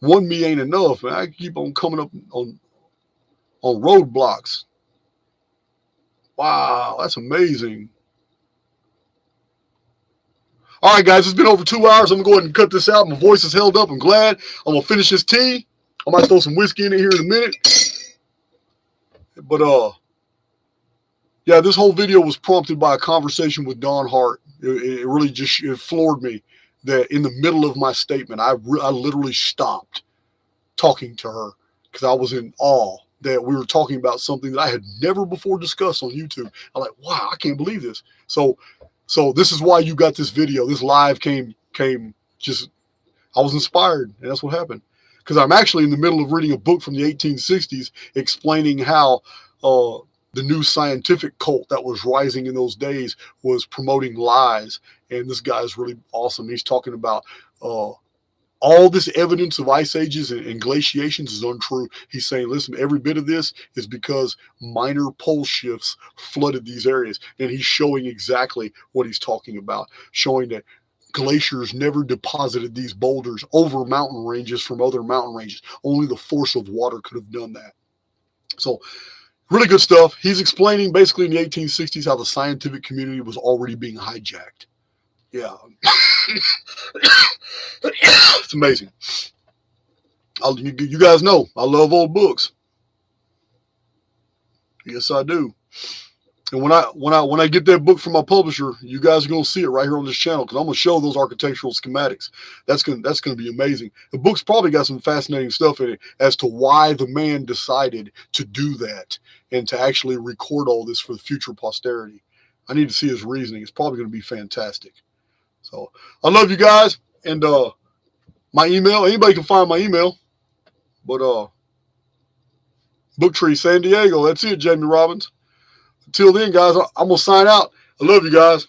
One me ain't enough, man. I keep on coming up on roadblocks. Wow, that's amazing. All right, guys, it's been over 2 hours. I'm going to go ahead and cut this out. My voice is held up. I'm glad. I'm going to finish this tea. I might throw some whiskey in it here in a minute. But, yeah, this whole video was prompted by a conversation with Dawn Hart. It really just floored me that in the middle of my statement, I literally stopped talking to her because I was in awe that we were talking about something that I had never before discussed on YouTube. I'm like, wow, I can't believe this. So this is why you got this video. This live came just, I was inspired, and that's what happened. Because I'm actually in the middle of reading a book from the 1860s explaining how the new scientific cult that was rising in those days was promoting lies. And this guy is really awesome. He's talking about all this evidence of ice ages and glaciations is untrue. He's saying, listen, every bit of this is because minor pole shifts flooded these areas. And he's showing exactly what he's talking about, showing that glaciers never deposited these boulders over mountain ranges from other mountain ranges. Only the force of water could have done that. So really good stuff. He's explaining basically in the 1860s how the scientific community was already being hijacked. Yeah. It's amazing. You guys know I love old books. Yes, I do. And when I get that book from my publisher, you guys are going to see it right here on this channel because I'm going to show those architectural schematics. That's going to be amazing. The book's probably got some fascinating stuff in it as to why the man decided to do that and to actually record all this for the future posterity. I need to see his reasoning. It's probably going to be fantastic. So I love you guys. And my email, anybody can find my email. But Booktree San Diego, that's it, Jamie Robbins. Until then, guys, I'm going to sign out. I love you guys.